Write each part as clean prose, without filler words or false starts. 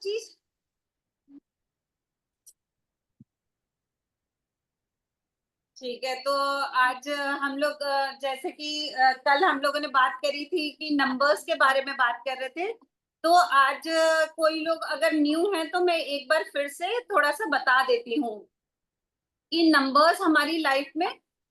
चीज। ठीक है, तो आज हम लोग जैसे कि कल हम लोगों ने बात करी थी कि नंबर्स के बारे में बात कर रहे थे। तो आज कोई लोग अगर न्यू हैं तो मैं एक बार फिर से थोड़ा सा बता देती हूँ कि नंबर्स हमारी लाइफ में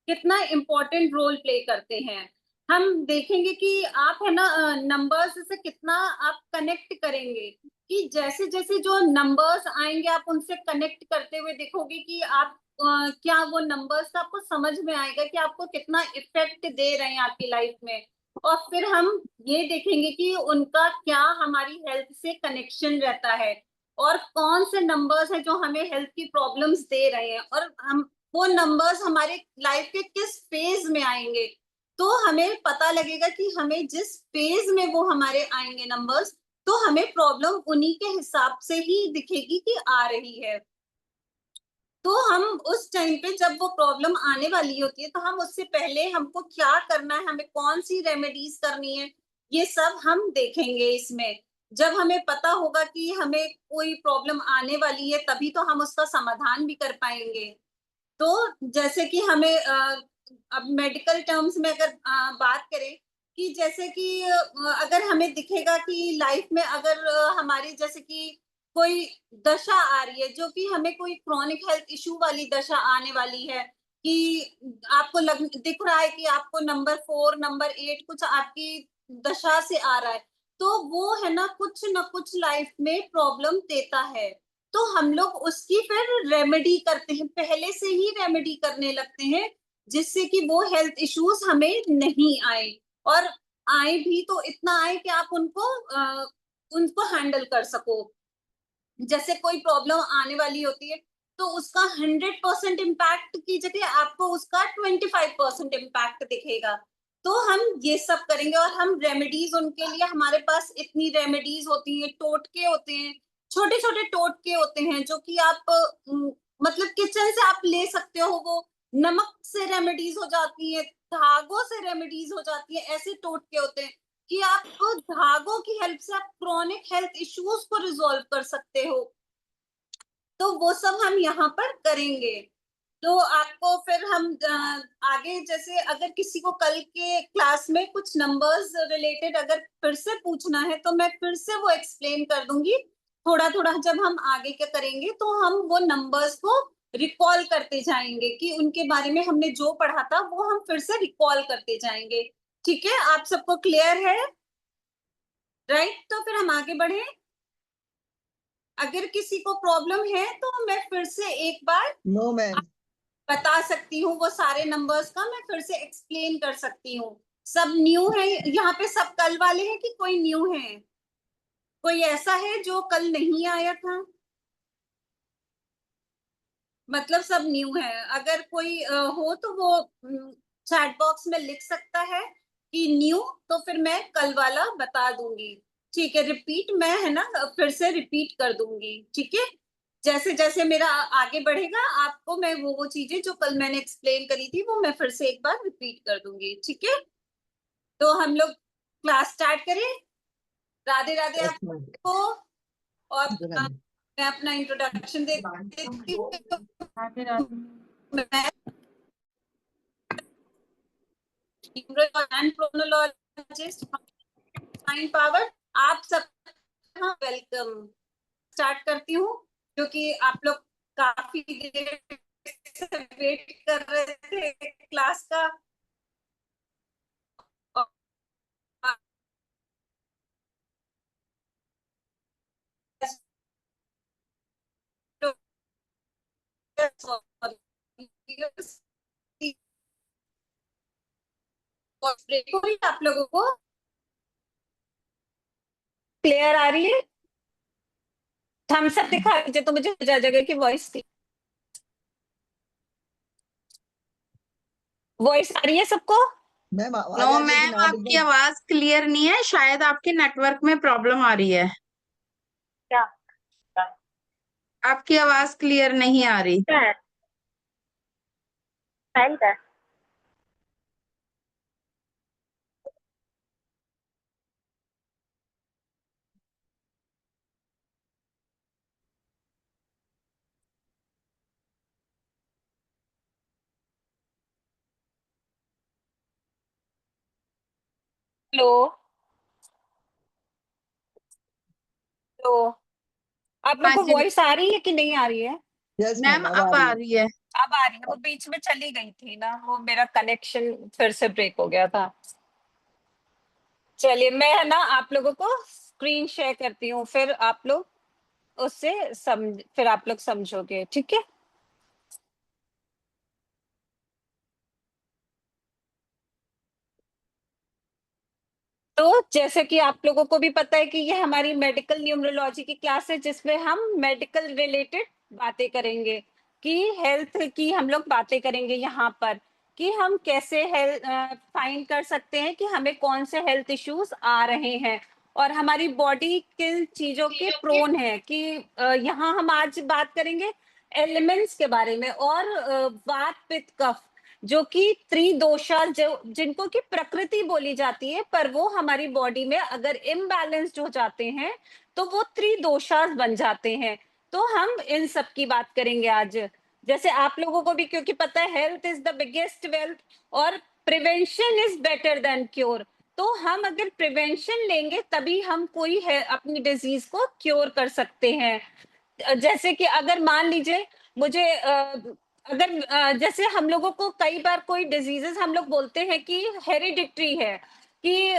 कितना इम्पोर्टेंट रोल प्ले करते हैं। हम देखेंगे कि आप है ना नंबर्स से कितना आप कनेक्ट करेंगे, कि जैसे जैसे जो नंबर्स आएंगे आप उनसे कनेक्ट करते हुए देखोगे कि आप क्या वो नंबर्स का आपको समझ में आएगा कि आपको कितना इफेक्ट दे रहे हैं आपकी लाइफ में। और फिर हम ये देखेंगे कि उनका क्या हमारी हेल्थ से कनेक्शन रहता है, और कौन से नंबर्स हैं जो हमें हेल्थ की प्रॉब्लम्स दे रहे हैं, और हम वो नंबर्स हमारे लाइफ के किस फेज में आएंगे। तो हमें पता लगेगा कि हमें जिस फेज में वो हमारे आएंगे नंबर्स, तो हमें प्रॉब्लम उन्हीं के हिसाब से ही दिखेगी कि आ रही है। तो हम उस टाइम पे जब वो प्रॉब्लम आने वाली होती है तो हम उससे पहले हमको क्या करना है, हमें कौन सी रेमेडीज करनी है, ये सब हम देखेंगे इसमें। जब हमें पता होगा कि हमें कोई प्रॉब्लम आने वाली है तभी तो हम उसका समाधान भी कर पाएंगे। तो जैसे कि हमें अब मेडिकल टर्म्स में अगर बात करें कि जैसे कि अगर हमें दिखेगा कि लाइफ में अगर हमारी जैसे कि कोई दशा आ रही है जो कि हमें कोई क्रॉनिक हेल्थ इशू वाली दशा आने वाली है, कि आपको दिख रहा है कि आपको नंबर 4 नंबर 8 कुछ आपकी दशा से आ रहा है, तो वो है ना कुछ लाइफ में प्रॉब्लम देता है। तो हम लोग उसकी फिर रेमेडी करते हैं, पहले से ही रेमेडी करने लगते हैं, जिससे कि वो हेल्थ इश्यूज हमें नहीं आए, और आए भी तो इतना आए कि आप उनको हैंडल कर सको। जैसे कोई प्रॉब्लम आने वाली होती है तो उसका 100% इम्पैक्ट की जगह आपको उसका 25% इम्पैक्ट दिखेगा। तो हम ये सब करेंगे, और हम रेमेडीज उनके लिए, हमारे पास इतनी रेमेडीज होती हैं, टोटके होते हैं, छोटे छोटे टोटके होते हैं जो कि आप मतलब किचन से आप ले सकते हो। वो नमक से रेमेडीज हो जाती है, धागों से रेमेडीज हो जाती है, ऐसे टोटके होते हैं कि आप धागों की हेल्प से आप क्रॉनिक हेल्थ इश्यूज को रिजॉल्व कर सकते हो। तो वो सब हम यहाँ पर करेंगे। तो आपको फिर हम आगे जैसे अगर किसी को कल के क्लास में कुछ नंबर्स रिलेटेड अगर फिर से पूछना है तो मैं फिर से वो एक्सप्लेन कर दूंगी। थोड़ा थोड़ा जब हम आगे क्या करेंगे तो हम वो नंबर्स को रिकॉल करते जाएंगे, कि उनके बारे में हमने जो पढ़ा था वो हम फिर से रिकॉल करते जाएंगे। ठीक है, आप सबको क्लियर है? राइट, तो फिर हम आगे बढ़े। अगर किसी को प्रॉब्लम है तो मैं फिर से एक बार नो मैम। बता सकती हूँ, वो सारे नंबर्स का मैं फिर से एक्सप्लेन कर सकती हूँ। सब न्यू है यहाँ पे? सब कल वाले हैं कि कोई न्यू है? कोई ऐसा है जो कल नहीं आया था? मतलब सब न्यू है। अगर कोई हो तो वो चैट बॉक्स में लिख सकता है कि न्यू, तो फिर मैं कल वाला बता दूंगी। ठीक है, रिपीट मैं है ना फिर से रिपीट कर दूंगी। ठीक है, जैसे जैसे मेरा आगे बढ़ेगा आपको मैं वो चीजें जो कल मैंने एक्सप्लेन करी थी वो मैं फिर से एक बार रिपीट कर दूंगी। ठीक है, तो हम लोग क्लास स्टार्ट करें। Radhe Radhe yes ma'am. आपको। और मैं अपना इंट्रोडक्शन दे देती हूँ। राधे राधे। मैं प्रोनोलॉजिस्ट माइंड पावर, आप सब वेलकम। स्टार्ट करती हूँ क्योंकि आप लोग काफी देर से वेट कर रहे थे क्लास का। आप लोगों को क्लियर आ रही है? थम्स अप दिखा दीजिए तो मुझे जगह की वॉइस आ रही है सबको? मैम आवाज नो आ रही है लेकिन मैम, आप आपकी एकदम आवाज क्लियर नहीं है, शायद आपके नेटवर्क में प्रॉब्लम आ रही है। क्या आपकी आवाज क्लियर नहीं आ रही। है? टाइम का हेलो। तो आप लोग हाँ को जी वॉइस आ रही है कि नहीं आ रही है? यस मैम, मैम, अब आ अब रही आ है। रही है। अब आ रही है, वो बीच में चली गई थी ना, वो मेरा कनेक्शन फिर से ब्रेक हो गया था। चलिए, मैं है ना आप लोगों को स्क्रीन शेयर करती हूँ, फिर आप लोग उससे फिर आप लोग समझोगे, ठीक है? तो जैसे कि आप लोगों को भी पता है कि ये हमारी मेडिकल न्यूमरोलॉजी की क्लास है, जिसमें हम मेडिकल रिलेटेड बातें करेंगे, कि हेल्थ की हम लोग बातें करेंगे यहाँ पर, कि हम कैसे हेल्थ फाइंड कर सकते हैं कि हमें कौन से हेल्थ इश्यूज आ रहे हैं, और हमारी बॉडी किन चीजों के प्रोन है, कि यहाँ हम आज बात करेंगे एलिमेंट्स के बारे में, और वात पित्त कफ, जो कि त्रिदोषा, जो जिनको की प्रकृति बोली जाती है, पर वो हमारी बॉडी में अगर इम्बैलेंस्ड हो जाते हैं तो वो त्रिदोषा बन जाते हैं। तो हम इन सब की बात करेंगे आज। जैसे आप लोगों को भी क्योंकि पता है health is the biggest wealth, और prevention is better than cure. तो हम अगर प्रिवेंशन लेंगे तभी हम कोई है अपनी डिजीज को क्योर कर सकते हैं। जैसे कि अगर मान लीजिए मुझे अगर जैसे हम लोगों को कई बार कोई डिजीजेस हम लोग बोलते हैं कि हेरिडिटरी है, कि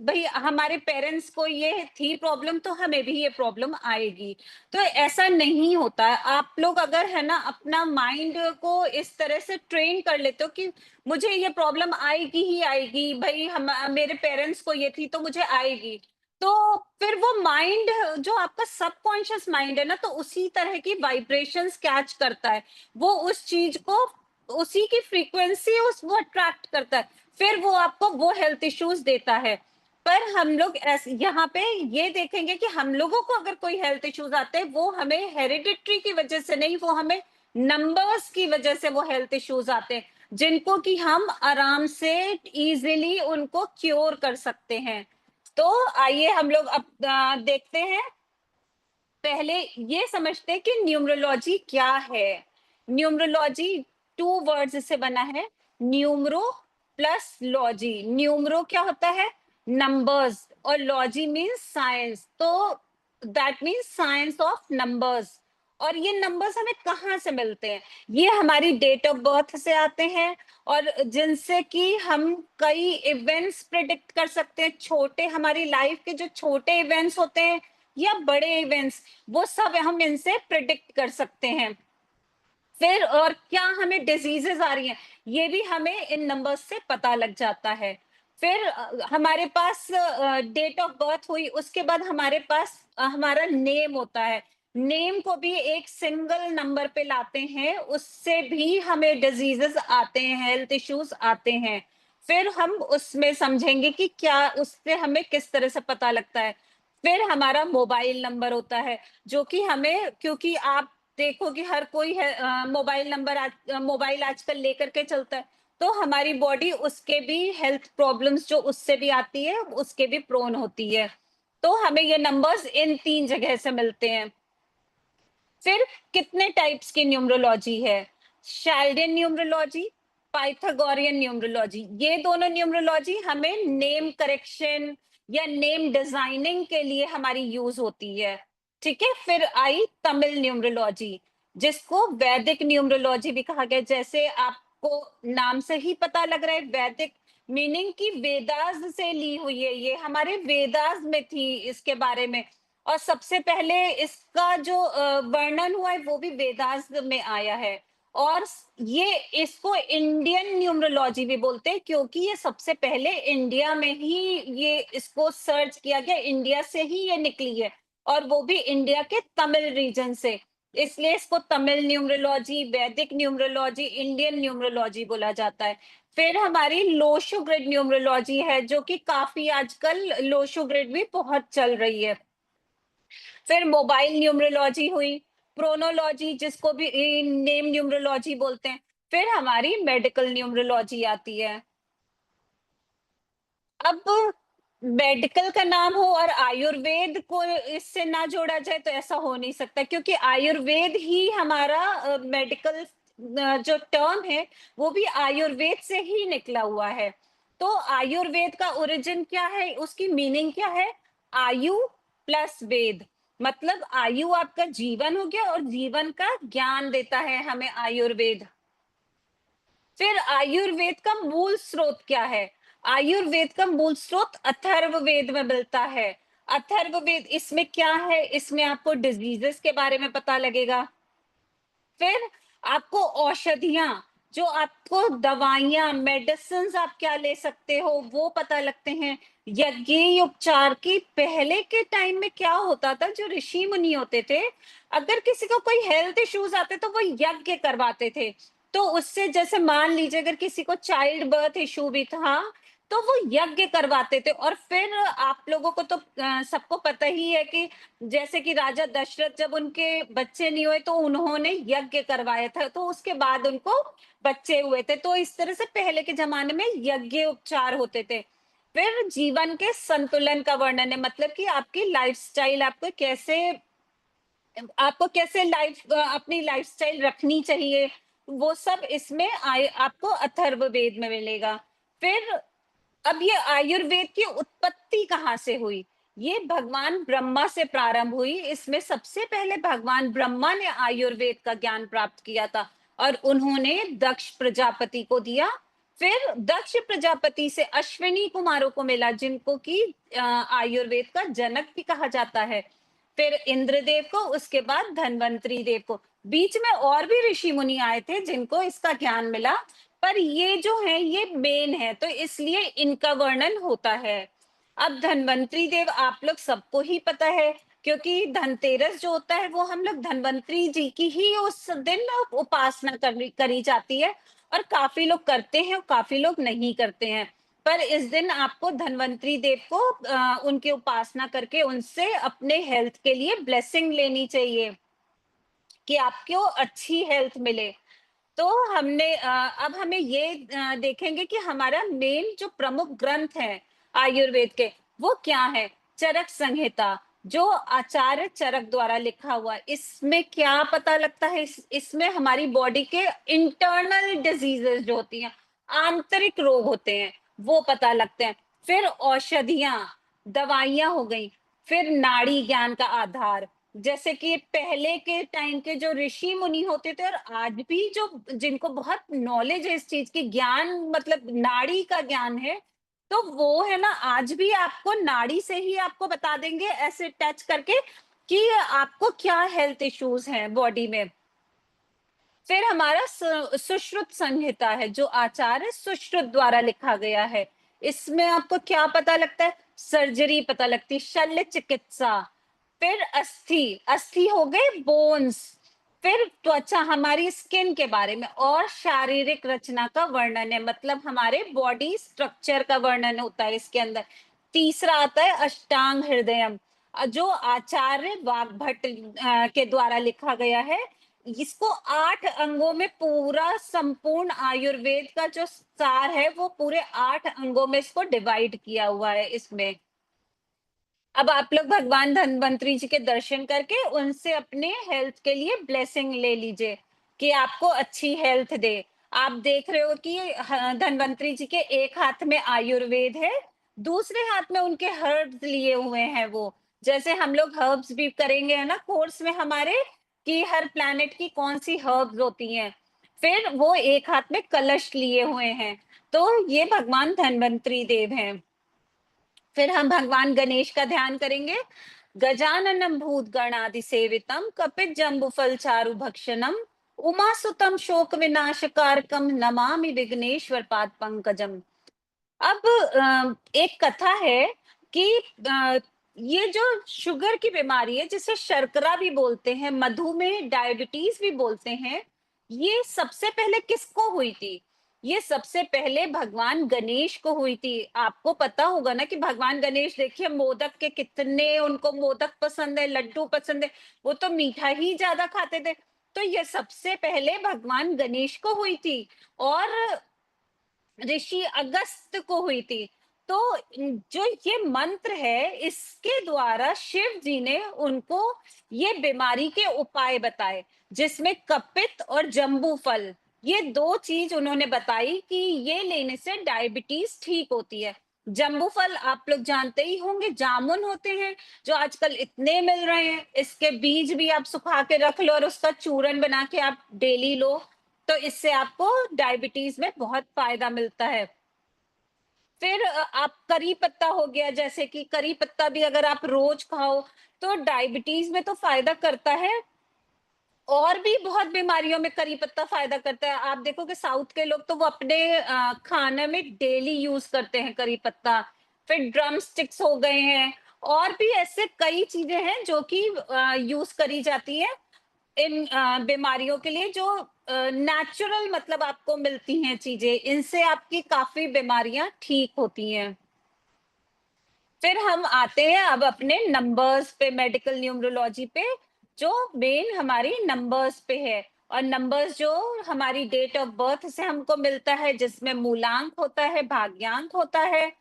भाई हमारे पेरेंट्स को ये थी प्रॉब्लम तो हमें भी ये प्रॉब्लम आएगी। तो ऐसा नहीं होता है। आप लोग अगर है ना अपना माइंड को इस तरह से ट्रेन कर लेते हो कि मुझे ये प्रॉब्लम आएगी ही आएगी, भाई हम मेरे पेरेंट्स को ये थी तो मुझे आएगी, तो फिर वो माइंड, जो आपका सबकॉन्शियस माइंड है ना, तो उसी तरह की वाइब्रेशंस कैच करता है। वो उस चीज को, उसी की फ्रीक्वेंसी उस वो अट्रैक्ट करता है, फिर वो आपको वो हेल्थ इश्यूज देता है। पर हम लोग ऐसे यहाँ पे ये देखेंगे कि हम लोगों को अगर कोई हेल्थ इश्यूज आते हैं, वो हमें हेरिडिटरी की वजह से नहीं, वो हमें नंबर्स की वजह से वो हेल्थ इश्यूज आते हैं, जिनको कि हम आराम से इजीली उनको क्योर कर सकते हैं। तो आइए हम लोग अब देखते हैं। पहले ये समझते हैं कि न्यूमरोलॉजी क्या है। न्यूमरोलॉजी टू वर्ड्स से बना है, न्यूमरो प्लस लॉजी। न्यूमरो क्या होता है? नंबर्स, और लॉजी मीन्स साइंस, तो that means science of numbers. और ये नंबर्स हमें कहाँ से मिलते हैं? ये हमारी डेट ऑफ बर्थ से आते हैं, और जिनसे कि हम कई इवेंट्स प्रिडिक्ट कर सकते हैं। छोटे, हमारी लाइफ के जो छोटे इवेंट्स होते हैं या बड़े इवेंट्स, वो सब हम इनसे प्रिडिक्ट कर सकते हैं। फिर और क्या हमें डिजीजेस आ रही हैं, ये भी हमें इन नंबर्स से पता लग जाता है। फिर हमारे पास डेट ऑफ बर्थ हुई, उसके बाद हमारे पास हमारा नेम होता है। नेम को भी एक सिंगल नंबर पे लाते हैं, उससे भी हमें डिजीजेस आते हैं, हेल्थ इश्यूज आते हैं। फिर हम उसमें समझेंगे कि क्या उससे हमें किस तरह से पता लगता है। फिर हमारा मोबाइल नंबर होता है, जो कि हमें, क्योंकि आप देखो कि हर कोई है मोबाइल नंबर, मोबाइल आजकल लेकर के चलता है, तो हमारी बॉडी उसके भी हेल्थ प्रॉब्लम्स जो उससे भी आती है, उसके भी प्रोन होती है। तो हमें ये नंबर्स इन तीन जगह से मिलते हैं। फिर कितने टाइप्स की न्यूमरोलॉजी है? शाल्डियन न्यूमरोलॉजी, पाइथागोरियन न्यूमरोलॉजी। ये दोनों न्यूमरोलॉजी हमें नेम करेक्शन या नेम डिजाइनिंग के लिए हमारी यूज होती है, ठीक है? फिर आई तमिल न्यूमरोलॉजी, जिसको वैदिक न्यूमरोलॉजी भी कहा गया। जैसे आपको नाम से ही पता लग रहा है, वैदिक मीनिंग की वेदास से ली हुई है, ये हमारे वेदास में थी इसके बारे में। और सबसे पहले इसका जो वर्णन हुआ है वो भी वेदास में आया है। और ये, इसको इंडियन न्यूमरोलॉजी भी बोलते हैं, क्योंकि ये सबसे पहले इंडिया में ही ये इसको सर्च किया गया, इंडिया से ही ये निकली है, और वो भी इंडिया के तमिल रीजन से। इसलिए इसको तमिल न्यूमरोलॉजी, वैदिक न्यूमरोलॉजी, इंडियन न्यूमरोलॉजी बोला जाता है। फिर हमारी लोशो ग्रिड न्यूमरोलॉजी है, जो कि काफी आजकल लोशो ग्रिड भी बहुत चल रही है। फिर मोबाइल न्यूमरोलॉजी हुई, प्रोनोलॉजी जिसको भी नेम न्यूमरोलॉजी बोलते हैं। फिर हमारी मेडिकल न्यूमरोलॉजी आती है। अब मेडिकल का नाम हो और आयुर्वेद को इससे ना जोड़ा जाए तो ऐसा हो नहीं सकता, क्योंकि आयुर्वेद ही हमारा मेडिकल जो टर्म है वो भी आयुर्वेद से ही निकला हुआ है। तो आयुर्वेद का ओरिजिन क्या है, उसकी मीनिंग क्या है? आयु प्लस वेद, मतलब आयु आपका जीवन हो गया और जीवन का ज्ञान देता है हमें आयुर्वेद। फिर आयुर्वेद का मूल स्रोत क्या है? आयुर्वेद का मूल स्रोत अथर्ववेद में मिलता है। अथर्ववेद, इसमें क्या है? इसमें आपको डिजीजेस के बारे में पता लगेगा। फिर आपको औषधियां, जो आपको दवाइयां, मेडिसिन आप क्या ले सकते हो वो पता लगते हैं। यज्ञ उपचार की पहले के टाइम में क्या होता था, जो ऋषि मुनि होते थे, अगर किसी को कोई हेल्थ इश्यूज आते तो वो यज्ञ करवाते थे। तो उससे, जैसे मान लीजिए अगर किसी को चाइल्ड बर्थ इशू भी था, तो वो यज्ञ करवाते थे। और फिर आप लोगों को तो सबको पता ही है कि जैसे कि राजा दशरथ, जब उनके बच्चे नहीं हुए तो उन्होंने यज्ञ करवाया था, तो उसके बाद उनको बच्चे हुए थे। तो इस तरह से पहले के जमाने में यज्ञ उपचार होते थे। फिर जीवन के संतुलन का वर्णन है, मतलब कि आपकी लाइफस्टाइल, आपको कैसे अपनी लाइफस्टाइल रखनी चाहिए, वो सब इसमें आपको अथर्ववेद में मिलेगा। फिर अब ये आयुर्वेद की उत्पत्ति कहाँ से हुई? ये भगवान ब्रह्मा से प्रारंभ हुई। इसमें सबसे पहले भगवान ब्रह्मा ने आयुर्वेद का ज्ञान प्राप्त किया था और उन्होंने दक्ष प्रजापति को दिया। फिर दक्ष प्रजापति से अश्विनी कुमारों को मिला, जिनको कि आयुर्वेद का जनक भी कहा जाता है। फिर इंद्रदेव को, उसके बाद धन्वंतरी देव को। बीच में और भी ऋषि मुनि आए थे जिनको इसका ज्ञान मिला, पर ये जो है ये मेन है, तो इसलिए इनका वर्णन होता है। अब धन्वंतरी देव आप लोग सबको ही पता है, क्योंकि धनतेरस जो होता है वो हम लोग धन्वंतरी जी की ही उस दिन उपासना करी जाती है। और काफी लोग करते हैं और काफी लोग नहीं करते हैं। पर इस दिन आपको धन्वंतरी देव को उनकी उपासना करके उनसे अपने हेल्थ के लिए ब्लेसिंग लेनी चाहिए कि आपको अच्छी हेल्थ मिले। तो अब हमें ये देखेंगे कि हमारा मेन जो प्रमुख ग्रंथ है आयुर्वेद के, वो क्या है? चरक संहिता, जो आचार्य चरक द्वारा लिखा हुआ है। इसमें क्या पता लगता है? इसमें हमारी बॉडी के इंटरनल डिजीजेस जो होती हैं, आंतरिक रोग होते हैं, वो पता लगते हैं। फिर औषधियां, दवाइयां हो गई। फिर नाड़ी ज्ञान का आधार, जैसे कि पहले के टाइम के जो ऋषि मुनि होते थे और आज भी जो जिनको बहुत नॉलेज है इस चीज की, ज्ञान मतलब नाड़ी का ज्ञान है, तो वो है ना, आज भी आपको नाड़ी से ही आपको बता देंगे ऐसे टच करके कि आपको क्या हेल्थ इश्यूज हैं बॉडी में। फिर हमारा सुश्रुत संहिता है, जो आचार्य सुश्रुत द्वारा लिखा गया है। इसमें आपको क्या पता लगता है? सर्जरी पता लगती, शल्य चिकित्सा। फिर अस्थि, अस्थि हो गए बोन्स। फिर त्वचा, हमारी स्किन के बारे में, और शारीरिक रचना का वर्णन है, मतलब हमारे बॉडी स्ट्रक्चर का वर्णन होता है इसके अंदर। तीसरा आता है अष्टांग हृदयम, जो आचार्य वाग्भट के द्वारा लिखा गया है। इसको 8 अंगों में, पूरा संपूर्ण आयुर्वेद का जो सार है वो पूरे 8 अंगों में इसको डिवाइड किया हुआ है इसमें। अब आप लोग भगवान धन्वंतरी जी के दर्शन करके उनसे अपने हेल्थ के लिए ब्लेसिंग ले लीजिए कि आपको अच्छी हेल्थ दे। आप देख रहे हो कि धन्वंतरी जी के एक हाथ में आयुर्वेद है, दूसरे हाथ में उनके हर्ब्स लिए हुए हैं वो। जैसे हम लोग हर्ब्स भी करेंगे है ना कोर्स में हमारे, कि हर प्लैनेट की कौन सी हर्ब्स होती हैं। फिर वो एक हाथ में कलश लिए हुए हैं, तो ये भगवान धन्वंतरी देव हैं। फिर हम भगवान गणेश का ध्यान करेंगे। गजाननम भूत गणादि सेवितम कपित जम्बुफल चारु भक्षणम उमासुतम शोक विनाशकारकम नमामि विघ्नेश्वर पाद पंकजम। अब एक कथा है कि ये जो शुगर की बीमारी है, जिसे शर्करा भी बोलते हैं, मधुमेह, डायबिटीज भी बोलते हैं, ये सबसे पहले किसको हुई थी? ये सबसे पहले भगवान गणेश को हुई थी। आपको पता होगा ना कि भगवान गणेश, देखिए मोदक के कितने, उनको मोदक पसंद है, लड्डू पसंद है, वो तो मीठा ही ज्यादा खाते थे। तो ये सबसे पहले भगवान गणेश को हुई थी और ऋषि अगस्त को हुई थी। तो जो ये मंत्र है, इसके द्वारा शिव जी ने उनको ये बीमारी के उपाय बताए, जिसमें कपित और जम्बू फल, ये 2 चीज़ उन्होंने बताई कि ये लेने से डायबिटीज़ ठीक होती है। जम्बू फल आप लोग जानते ही होंगे, जामुन होते हैं, जो आजकल इतने मिल रहे हैं। इसके बीज भी आप सुखा के रख लो और उसका चूरन बना के आप डेली लो, तो इससे आपको डायबिटीज़ में बहुत फ़ायदा मिलता है। फिर आप करी पत्ता हो गया, जैसे कि करी पत्ता भी अगर आप रोज़ खाओ, तो डायबिटीज़ में तो फ़ायदा करता है, और भी बहुत बीमारियों में करी पत्ता फ़ायदा करता है। आप देखोगे साउथ के लोग तो वो अपने खाने में डेली यूज़ करते हैं करी पत्ता। फिर ड्रम स्टिक्स हो गए हैं, और भी ऐसे कई चीज़ें हैं जो कि यूज़ करी जाती हैं इन बीमारियों के लिए, जो नेचुरल मतलब आपको मिलती हैं चीज़ें। इनसे आपकी काफ़ी बीमारियाँ ठीक होती हैं। फिर हम आते हैं अब अपने नंबर्स पे, मेडिकल न्यूमरोलॉजी पे, जो मेन हमारी नंबर्स पे है। और नंबर्स जो हमारी डेट ऑफ बर्थ से हमको मिलता है, जिसमें मूलांक होता है, भाग्यांक होता है,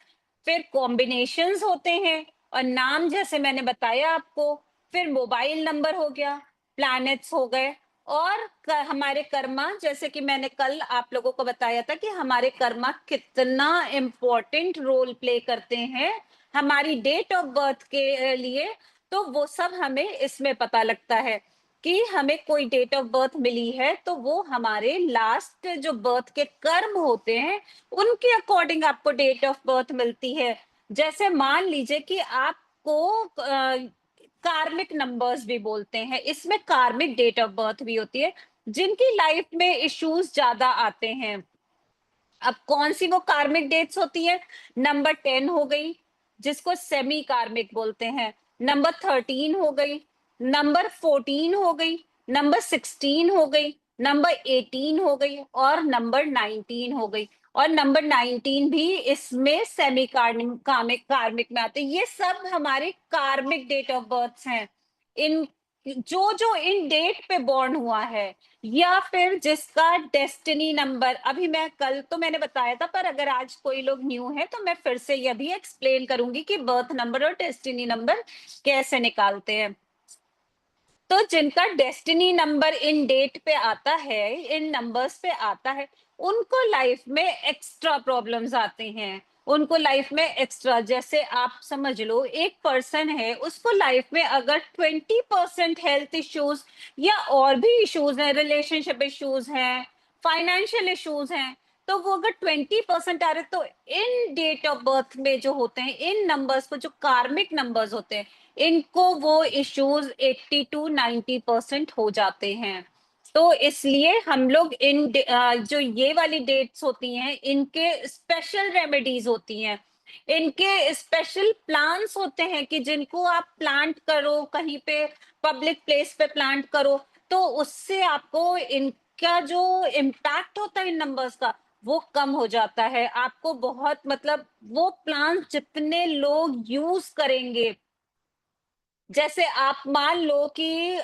फिर कॉम्बिनेशंस होते हैं, और नाम जैसे मैंने बताया आपको, फिर मोबाइल नंबर हो गया, प्लैनेट्स हो गए, और हमारे कर्मा, जैसे कि मैंने कल आप लोगों को बताया था कि हमारे कर्मा कितना इम्पोर्टेंट रोल प्ले करते हैं हमारी डेट ऑफ बर्थ के लिए। तो वो सब हमें इसमें पता लगता है कि हमें कोई डेट ऑफ बर्थ मिली है, तो वो हमारे लास्ट जो बर्थ के कर्म होते हैं, उनके अकॉर्डिंग आपको डेट ऑफ बर्थ मिलती है। जैसे मान लीजिए कि आपको कार्मिक नंबर्स भी बोलते हैं, इसमें कार्मिक डेट ऑफ बर्थ भी होती है, जिनकी लाइफ में इश्यूज ज्यादा आते हैं। अब कौन सी वो कार्मिक डेट्स होती है? नंबर 10 हो गई, जिसको सेमी कार्मिक बोलते हैं। नंबर 13 हो गई, नंबर 14 हो गई, नंबर 16 हो गई, नंबर 18 हो गई, और नंबर 19 हो गई। और नंबर 19 भी इसमें सेमी कार्मिक कार्मिक कार्मिक में आते हैं। ये सब हमारे कार्मिक डेट ऑफ बर्थ हैं। इन जो जो इन डेट पे बॉर्न हुआ है, या फिर जिसका डेस्टिनी नंबर, अभी मैं कल तो मैंने बताया था, पर अगर आज कोई लोग न्यू है तो मैं फिर से यह भी एक्सप्लेन करूंगी कि बर्थ नंबर और डेस्टिनी नंबर कैसे निकालते हैं। तो जिनका डेस्टिनी नंबर इन डेट पे आता है, इन नंबर्स पे आता है, उनको लाइफ में एक्स्ट्रा प्रॉब्लम्स आते हैं। उनको लाइफ में एक्स्ट्रा, जैसे आप समझ लो एक पर्सन है, उसको लाइफ में अगर 20% हेल्थ इश्यूज या और भी इश्यूज हैं, रिलेशनशिप इश्यूज हैं, फाइनेंशियल इश्यूज हैं, तो वो अगर 20% आ रहे, तो इन डेट ऑफ बर्थ में जो होते हैं, इन नंबर्स को, जो कार्मिक नंबर्स होते हैं, इनको वो इश्यूज 80 to 90% हो जाते हैं। तो इसलिए हम लोग जो ये वाली डेट्स होती हैं, इनके स्पेशल रेमेडीज होती हैं, इनके स्पेशल प्लांट्स होते हैं कि जिनको आप प्लांट करो कहीं पे, पब्लिक प्लेस पे प्लांट करो, तो उससे आपको इनका जो इम्पैक्ट होता है इन नंबर्स का, वो कम हो जाता है। आपको बहुत मतलब वो प्लांट जितने लोग यूज करेंगे, जैसे आप मान लो कि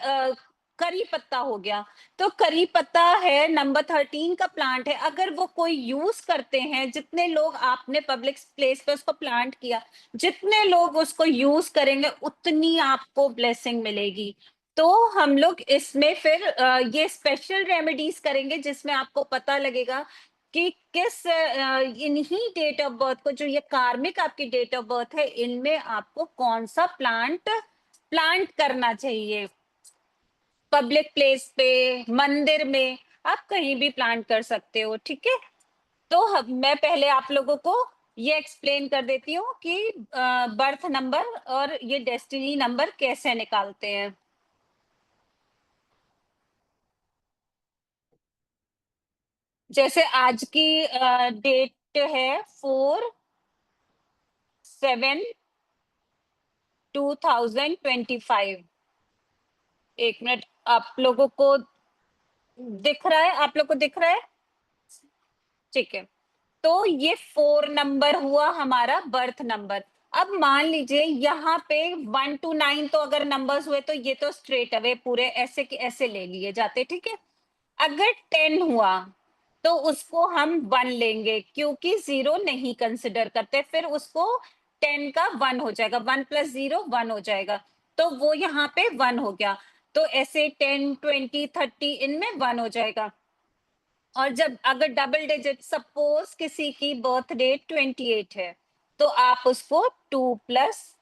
करी पत्ता हो गया, तो करी पत्ता है, नंबर 13 का प्लांट है, अगर वो कोई यूज करते हैं, जितने लोग आपने पब्लिक प्लेस पे उसको प्लांट किया, जितने लोग उसको यूज करेंगे, उतनी आपको ब्लेसिंग मिलेगी। तो हम लोग इसमें फिर ये स्पेशल रेमेडीज करेंगे, जिसमें आपको पता लगेगा कि किस इन्हीं डेट ऑफ बर्थ को, जो ये कार्मिक आपकी डेट ऑफ बर्थ है, इनमें आपको कौन सा प्लांट प्लांट करना चाहिए। पब्लिक प्लेस पे, मंदिर में, आप कहीं भी प्लांट कर सकते हो, ठीक है। तो मैं पहले आप लोगों को ये एक्सप्लेन कर देती हूँ कि बर्थ नंबर और ये डेस्टिनी नंबर कैसे निकालते हैं। जैसे आज की डेट है 4/7/2025। एक मिनट, आप लोगों को दिख रहा है? आप लोग को दिख रहा है? ठीक है। तो ये 4 नंबर हुआ हमारा बर्थ नंबर। अब मान लीजिए यहाँ पे 1 to 9 तो अगर नंबर्स हुए, तो ये तो स्ट्रेट अवे पूरे ऐसे के ऐसे ले लिए जाते, ठीक है। अगर 10 हुआ, तो उसको हम 1 लेंगे, क्योंकि 0 नहीं कंसिडर करते, फिर उसको 10 का 1 हो जाएगा, 1 + 0 1 हो जाएगा, तो वो यहाँ पे 1 हो गया। तो ऐसे 10 20 30 इनमें 1 हो जाएगा। और जब अगर डबल डिजिट, सपोज किसी की बर्थ डेट 28 है, तो आप उसको 2 +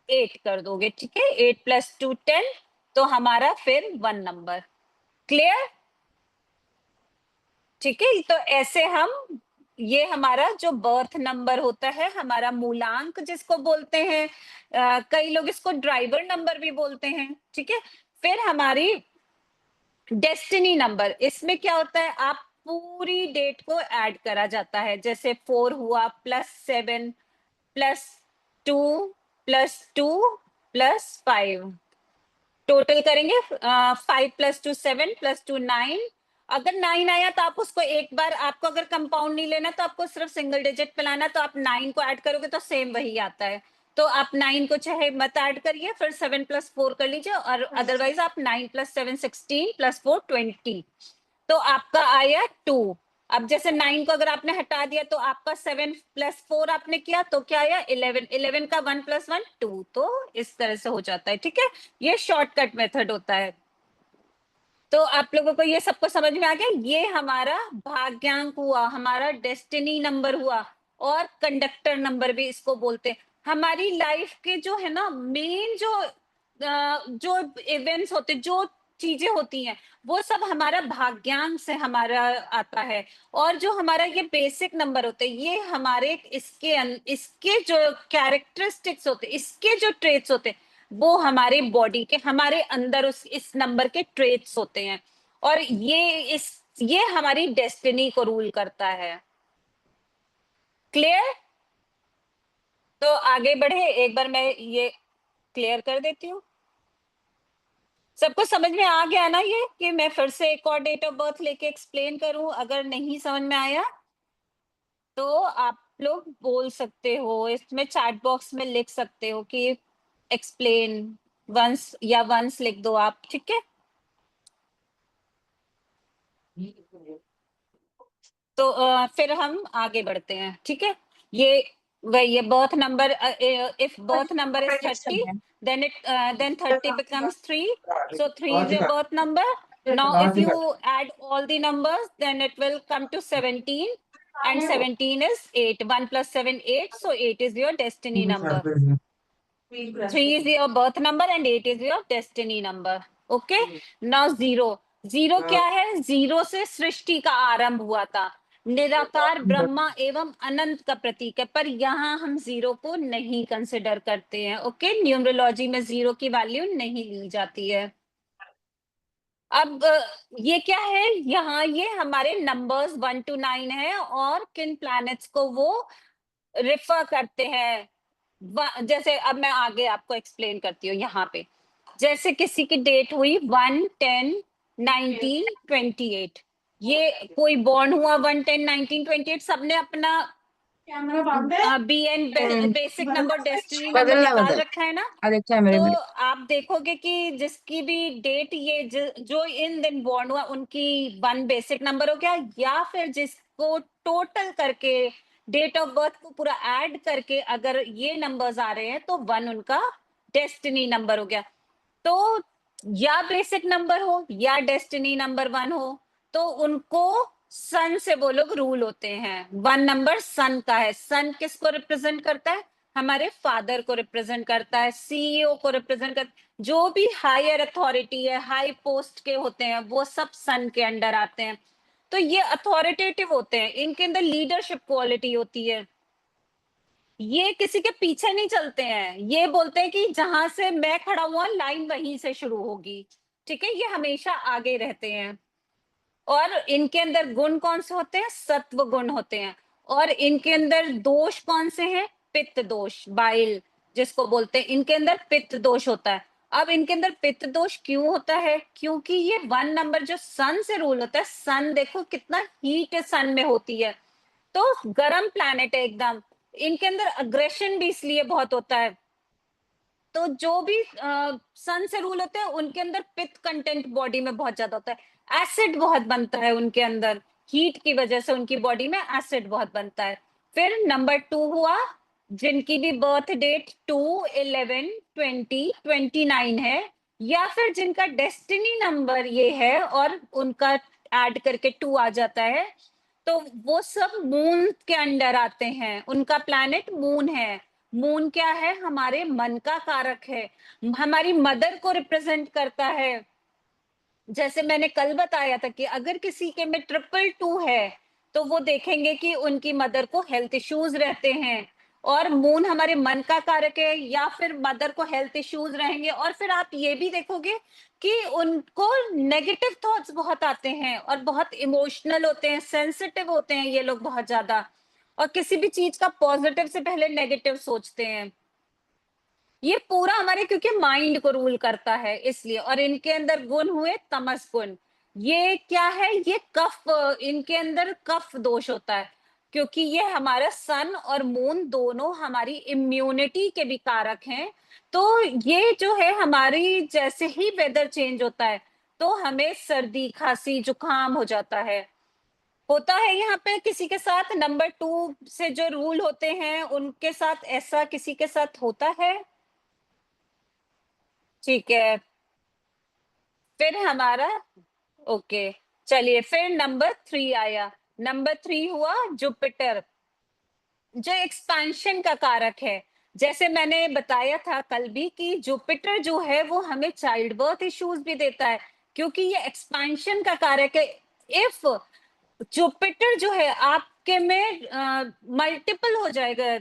8 कर दोगे, ठीक है। 8 + 2 10, तो हमारा फिर 1 नंबर। क्लियर? ठीक है। तो ऐसे हम, ये हमारा जो बर्थ नंबर होता है, हमारा मूलांक जिसको बोलते हैं, कई लोग इसको ड्राइवर नंबर भी बोलते हैं, ठीक है। फिर हमारी डेस्टिनी नंबर, इसमें क्या होता है, आप पूरी डेट को ऐड करा जाता है। जैसे 4 हुआ +7 +2 +2 +5, टोटल करेंगे 5 + 2 7 + 2 9। अगर 9 आया तो आप उसको एक बार, आपको अगर कंपाउंड नहीं लेना तो आपको सिर्फ सिंगल डिजिट पे लाना, तो आप 9 को ऐड करोगे तो सेम वही आता है। तो आप 9 को चाहे मत ऐड करिए, फिर 7 + 4 कर लीजिए, और अदरवाइज आप 9 + 7 16 + 4 20, तो आपका आया 2। अब जैसे 9 को अगर आपने हटा दिया तो आपका 7 + 4 आपने किया तो क्या आया 11। 11 का 1 + 1 2, तो इस तरह से हो जाता है, ठीक है। ये शॉर्टकट मेथड होता है। तो आप लोगों को ये सबको समझ में आ गया। ये हमारा भाग्यांक हुआ, हमारा डेस्टिनी नंबर हुआ, और कंडक्टर नंबर भी इसको बोलते हैं। हमारी लाइफ के जो है ना मेन जो इवेंट्स होते, जो चीजें होती हैं, वो सब हमारा भाग्यांक से हमारा आता है। और जो हमारा ये बेसिक नंबर होते हैं, ये हमारे इसके जो कैरेक्टरिस्टिक्स होते, इसके जो ट्रेट्स होते, वो हमारे बॉडी के, हमारे अंदर इस नंबर के ट्रेट्स होते हैं, और ये हमारी डेस्टिनी को रूल करता है। क्लियर? तो आगे बढ़े, एक बार मैं ये क्लियर कर देती हूँ। सबको समझ में आ गया ना ये, कि मैं फिर से एक और डेट ऑफ बर्थ लेके एक्सप्लेन करूं? अगर नहीं समझ में आया तो आप लोग बोल सकते हो, इसमें चैट बॉक्स में लिख सकते हो कि एक्सप्लेन वंस, या वंस लिख दो आप, ठीक है। तो फिर हम आगे बढ़ते हैं, ठीक है। ये birth number, if birth number is 30, then 30 becomes 3, so 3 is your birth number. Now if you add all the numbers, then it will come to 17, and 17 is 8. 1 + 7 8, so 8 is your destiny number. 3 is your birth number and 8 is your destiny number. Okay. Now 0, 0 क्या है? 0 से सृष्टि का आरंभ हुआ था, निराकार ब्रह्मा एवं अनंत का प्रतीक है, पर यहाँ हम 0 को नहीं कंसिडर करते हैं। ओके, न्यूमरोलॉजी में 0 की वैल्यू नहीं ली जाती है। अब ये क्या है, यहाँ ये हमारे नंबर्स 1 to 9 है, और किन प्लैनेट्स को वो रिफर करते हैं। जैसे अब मैं आगे आपको एक्सप्लेन करती हूँ। यहाँ पे जैसे किसी की डेट हुई 1 10 19 28, ये कोई बॉर्न हुआ 1 10 19 28, सबने अपना BN basic number, destiny number निकाल रखा है ना। तो आप देखोगे कि जिसकी भी डेट जो इन दिन बॉर्न हुआ, उनकी 1 बेसिक नंबर हो गया, या फिर जिसको टोटल करके डेट ऑफ बर्थ को पूरा ऐड करके अगर ये नंबर्स आ रहे हैं, तो 1 उनका डेस्टिनी नंबर हो गया। तो या बेसिक नंबर हो या डेस्टिनी नंबर 1 हो, तो उनको सन से वो लोग रूल होते हैं। 1 नंबर सन का है। सन किसको रिप्रेजेंट करता है? हमारे फादर को रिप्रेजेंट करता है, सीईओ को रिप्रेजेंट करता है। जो भी हायर अथॉरिटी है, हाई पोस्ट के होते हैं, वो सब सन के अंडर आते हैं। तो ये अथॉरिटेटिव होते हैं, इनके अंदर लीडरशिप क्वालिटी होती है। ये किसी के पीछे नहीं चलते हैं, ये बोलते हैं कि जहां से मैं खड़ा हुआ लाइन वहीं से शुरू होगी, ठीक है। ये हमेशा आगे रहते हैं। और इनके अंदर गुण कौन से होते हैं? सत्व गुण होते हैं। और इनके अंदर दोष कौन से हैं? पित्त दोष, बाइल जिसको बोलते हैं, इनके अंदर पित्त दोष होता है। अब इनके अंदर पित्त दोष क्यों होता है? क्योंकि ये 1 नंबर जो सन से रूल होता है, सन देखो कितना हीट सन में होती है, तो गर्म प्लैनेट है एकदम। इनके अंदर अग्रेशन भी इसलिए बहुत होता है। तो जो भी सन से रूल होते हैं, उनके अंदर पित्त कंटेंट बॉडी में बहुत ज्यादा होता है, एसिड बहुत बनता है उनके अंदर, हीट की वजह से उनकी बॉडी में एसिड बहुत बनता है। फिर नंबर 2 हुआ, जिनकी भी बर्थ डेट 2 11 20 29 है, या फिर जिनका डेस्टिनी नंबर ये है और उनका ऐड करके 2 आ जाता है, तो वो सब मून के अंडर आते हैं, उनका प्लैनेट मून है। मून क्या है? हमारे मन का कारक है, हमारी मदर को रिप्रेजेंट करता है। जैसे मैंने कल बताया था कि अगर किसी के में 222 है, तो वो देखेंगे कि उनकी मदर को हेल्थ इश्यूज रहते हैं, और मून हमारे मन का कारक है, या फिर मदर को हेल्थ इश्यूज रहेंगे। और फिर आप ये भी देखोगे कि उनको नेगेटिव थॉट्स बहुत आते हैं, और बहुत इमोशनल होते हैं, सेंसिटिव होते हैं ये लोग बहुत ज्यादा, और किसी भी चीज का पॉजिटिव से पहले नेगेटिव सोचते हैं। ये पूरा हमारे क्योंकि माइंड को रूल करता है इसलिए। और इनके अंदर गुण हुए तमस गुण। ये क्या है? ये कफ, इनके अंदर कफ दोष होता है, क्योंकि ये हमारा सन और मून दोनों हमारी इम्यूनिटी के भी कारक हैं। तो ये जो है हमारी, जैसे ही वेदर चेंज होता है तो हमें सर्दी खांसी जुकाम हो जाता है। होता है यहाँ पे किसी के साथ नंबर 2 से जो रूल होते हैं उनके साथ ऐसा किसी के साथ होता है? ठीक है। फिर हमारा, ओके, चलिए फिर नंबर 3 आया। नंबर 3 हुआ जुपिटर, जो एक्सपेंशन का कारक है। जैसे मैंने बताया था कल भी कि जुपिटर जो है वो हमें चाइल्ड बर्थ इश्यूज भी देता है, क्योंकि ये एक्सपेंशन का कारक है। इफ जुपिटर जो है आपके में मल्टीपल हो जाएगा,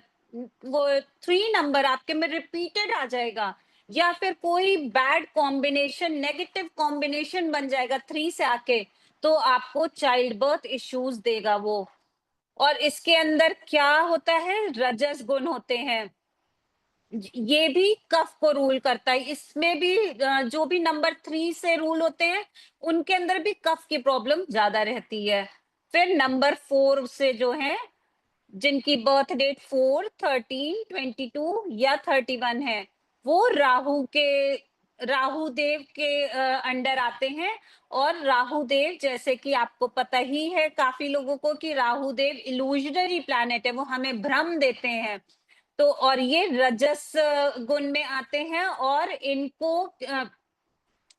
वो 3 नंबर आपके में रिपीटेड आ जाएगा, या फिर कोई बैड कॉम्बिनेशन, नेगेटिव कॉम्बिनेशन बन जाएगा 3 से आके, तो आपको चाइल्ड बर्थ इश्यूज देगा वो। और इसके अंदर क्या होता है? रजस गुण होते हैं, ये भी कफ को रूल करता है। इसमें भी जो भी नंबर 3 से रूल होते हैं उनके अंदर भी कफ की प्रॉब्लम ज्यादा रहती है। फिर नंबर 4 से जो है, जिनकी बर्थ डेट 4, 13, 22 या 31 है, वो राहु देव के अंडर आते हैं। और राहु देव, जैसे कि आपको पता ही है काफी लोगों को, कि राहु देव इल्यूजनरी प्लैनेट है, वो हमें भ्रम देते हैं। तो और ये रजस गुण में आते हैं, और इनको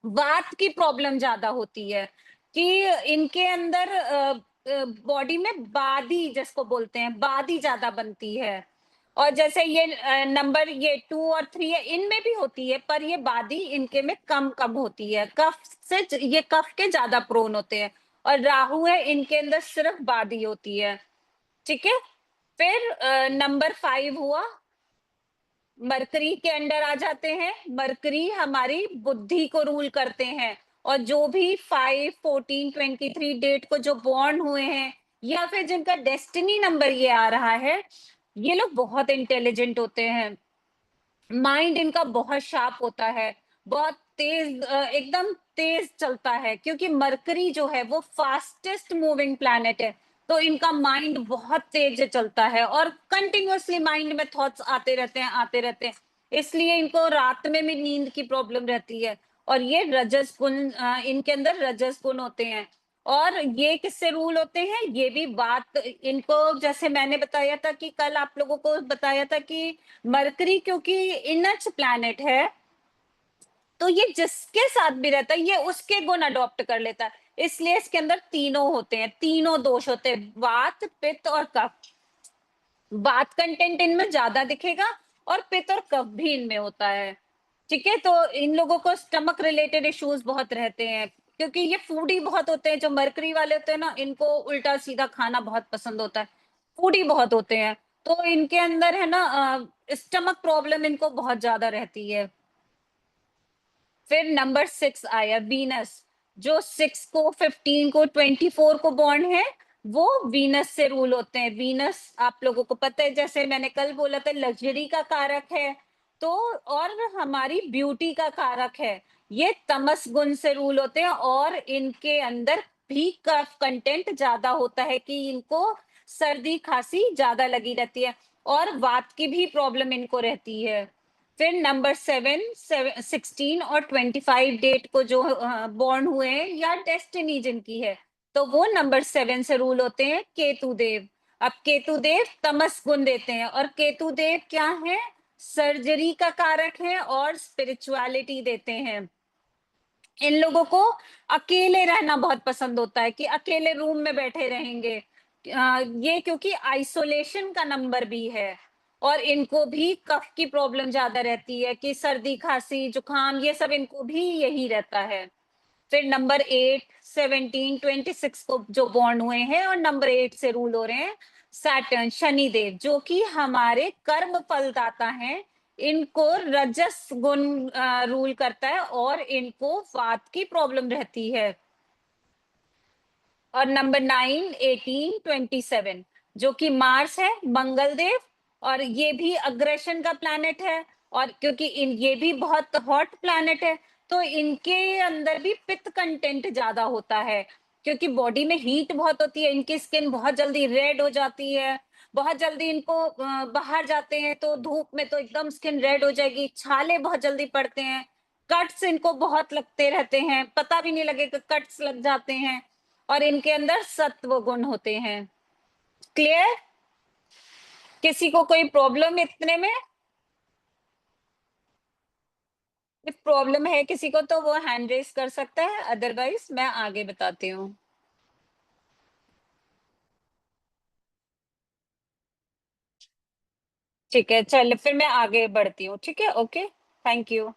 वात की प्रॉब्लम ज्यादा होती है, कि इनके अंदर बॉडी में बादी, जिसको बोलते हैं बादी, ज्यादा बनती है। और जैसे ये नंबर ये 2 और 3 है, इनमें भी होती है, पर ये बादी इनके में कम कम होती है। कफ से ये कफ के ज्यादा प्रोन होते हैं, और राहु है इनके अंदर सिर्फ बादी होती है। ठीक है। फिर नंबर 5 हुआ, मरकरी के अंडर आ जाते हैं। मरकरी हमारी बुद्धि को रूल करते हैं, और जो भी 5, 14, 23 डेट को जो बॉर्न हुए हैं, या फिर जिनका डेस्टिनी नंबर ये आ रहा है, ये लोग बहुत इंटेलिजेंट होते हैं। माइंड इनका बहुत शार्प होता है, बहुत तेज, एकदम तेज चलता है, क्योंकि मरकरी जो है वो फास्टेस्ट मूविंग प्लैनेट है। तो इनका माइंड बहुत तेज चलता है, और कंटिन्यूअसली माइंड में थॉट्स आते रहते हैं। इसलिए इनको रात में भी नींद की प्रॉब्लम रहती है। और ये रजस गुण, इनके अंदर रजस गुण होते हैं। और ये किससे रूल होते हैं? ये भी बात इनको, जैसे मैंने बताया था कि कल आप लोगों को बताया था कि मरकरी क्योंकि इनर्ट प्लैनेट है, तो ये जिसके साथ भी रहता है ये उसके गुण अडॉप्ट कर लेता है। इसलिए इसके अंदर तीनों होते हैं, तीनों दोष होते हैं, वात, पित्त और कफ। वात कंटेंट इनमें ज्यादा दिखेगा, और पित्त और कफ भी इनमें होता है। ठीक है। तो इन लोगों को स्टमक रिलेटेड इश्यूज बहुत रहते हैं, क्योंकि ये फूडी बहुत होते हैं। जो मरकरी वाले होते हैं ना, इनको उल्टा सीधा खाना बहुत पसंद होता है, फूडी बहुत होते हैं। तो इनके अंदर है ना स्टमक प्रॉब्लम इनको बहुत ज्यादा रहती है। फिर नंबर 6 आया, वीनस। जो 6 को, 15 को, 24 को बॉर्न है, वो वीनस से रूल होते हैं। वीनस आप लोगों को पता है, जैसे मैंने कल बोला था, लग्जरी का कारक है, तो और हमारी ब्यूटी का कारक है। ये तमस गुण से रूल होते हैं, और इनके अंदर भी कफ कंटेंट ज्यादा होता है, कि इनको सर्दी खांसी ज्यादा लगी रहती है, और वात की भी प्रॉब्लम इनको रहती है। फिर नंबर 7, 16 और 25 डेट को जो बॉर्न हुए हैं, या डेस्टिनी जिनकी है, तो वो नंबर 7 से रूल होते हैं केतु देव। अब केतु देव तमस गुण देते हैं, और केतु देव क्या है? सर्जरी का कारक है, और स्पिरिचुअलिटी देते हैं। इन लोगों को अकेले रहना बहुत पसंद होता है कि अकेले रूम में बैठे रहेंगे। ये क्योंकि आइसोलेशन का नंबर भी है और इनको भी कफ की प्रॉब्लम ज्यादा रहती है कि सर्दी खांसी जुकाम ये सब इनको भी यही रहता है। फिर नंबर 8, 17, 26 को जो बॉर्न हुए हैं और नंबर 8 से रूल हो रहे हैं सैटर्न शनिदेव, जो कि हमारे कर्म फलदाता हैं। इनको रजस गुण रूल करता है और इनको वात की प्रॉब्लम रहती है। और नंबर 9, 18, 27 जो कि मार्स है, मंगल देव, और ये भी अग्रेशन का प्लैनेट है। और क्योंकि ये भी बहुत हॉट प्लैनेट है, तो इनके अंदर भी पित्त कंटेंट ज्यादा होता है क्योंकि बॉडी में हीट बहुत होती है। इनकी स्किन बहुत जल्दी रेड हो जाती है, बहुत जल्दी इनको बाहर जाते हैं तो धूप में तो एकदम स्किन रेड हो जाएगी, छाले बहुत जल्दी पड़ते हैं, कट्स इनको बहुत लगते रहते हैं, पता भी नहीं लगेगा कट्स लग जाते हैं। और इनके अंदर सत्व गुण होते हैं। क्लियर? किसी को कोई प्रॉब्लम इतने में? इफ प्रॉब्लम है किसी को तो वो हैंड रेस कर सकता है, अदरवाइज मैं आगे बताती हूँ। ठीक है, चल फिर मैं आगे बढ़ती हूँ। ठीक है, ओके, थैंक यू।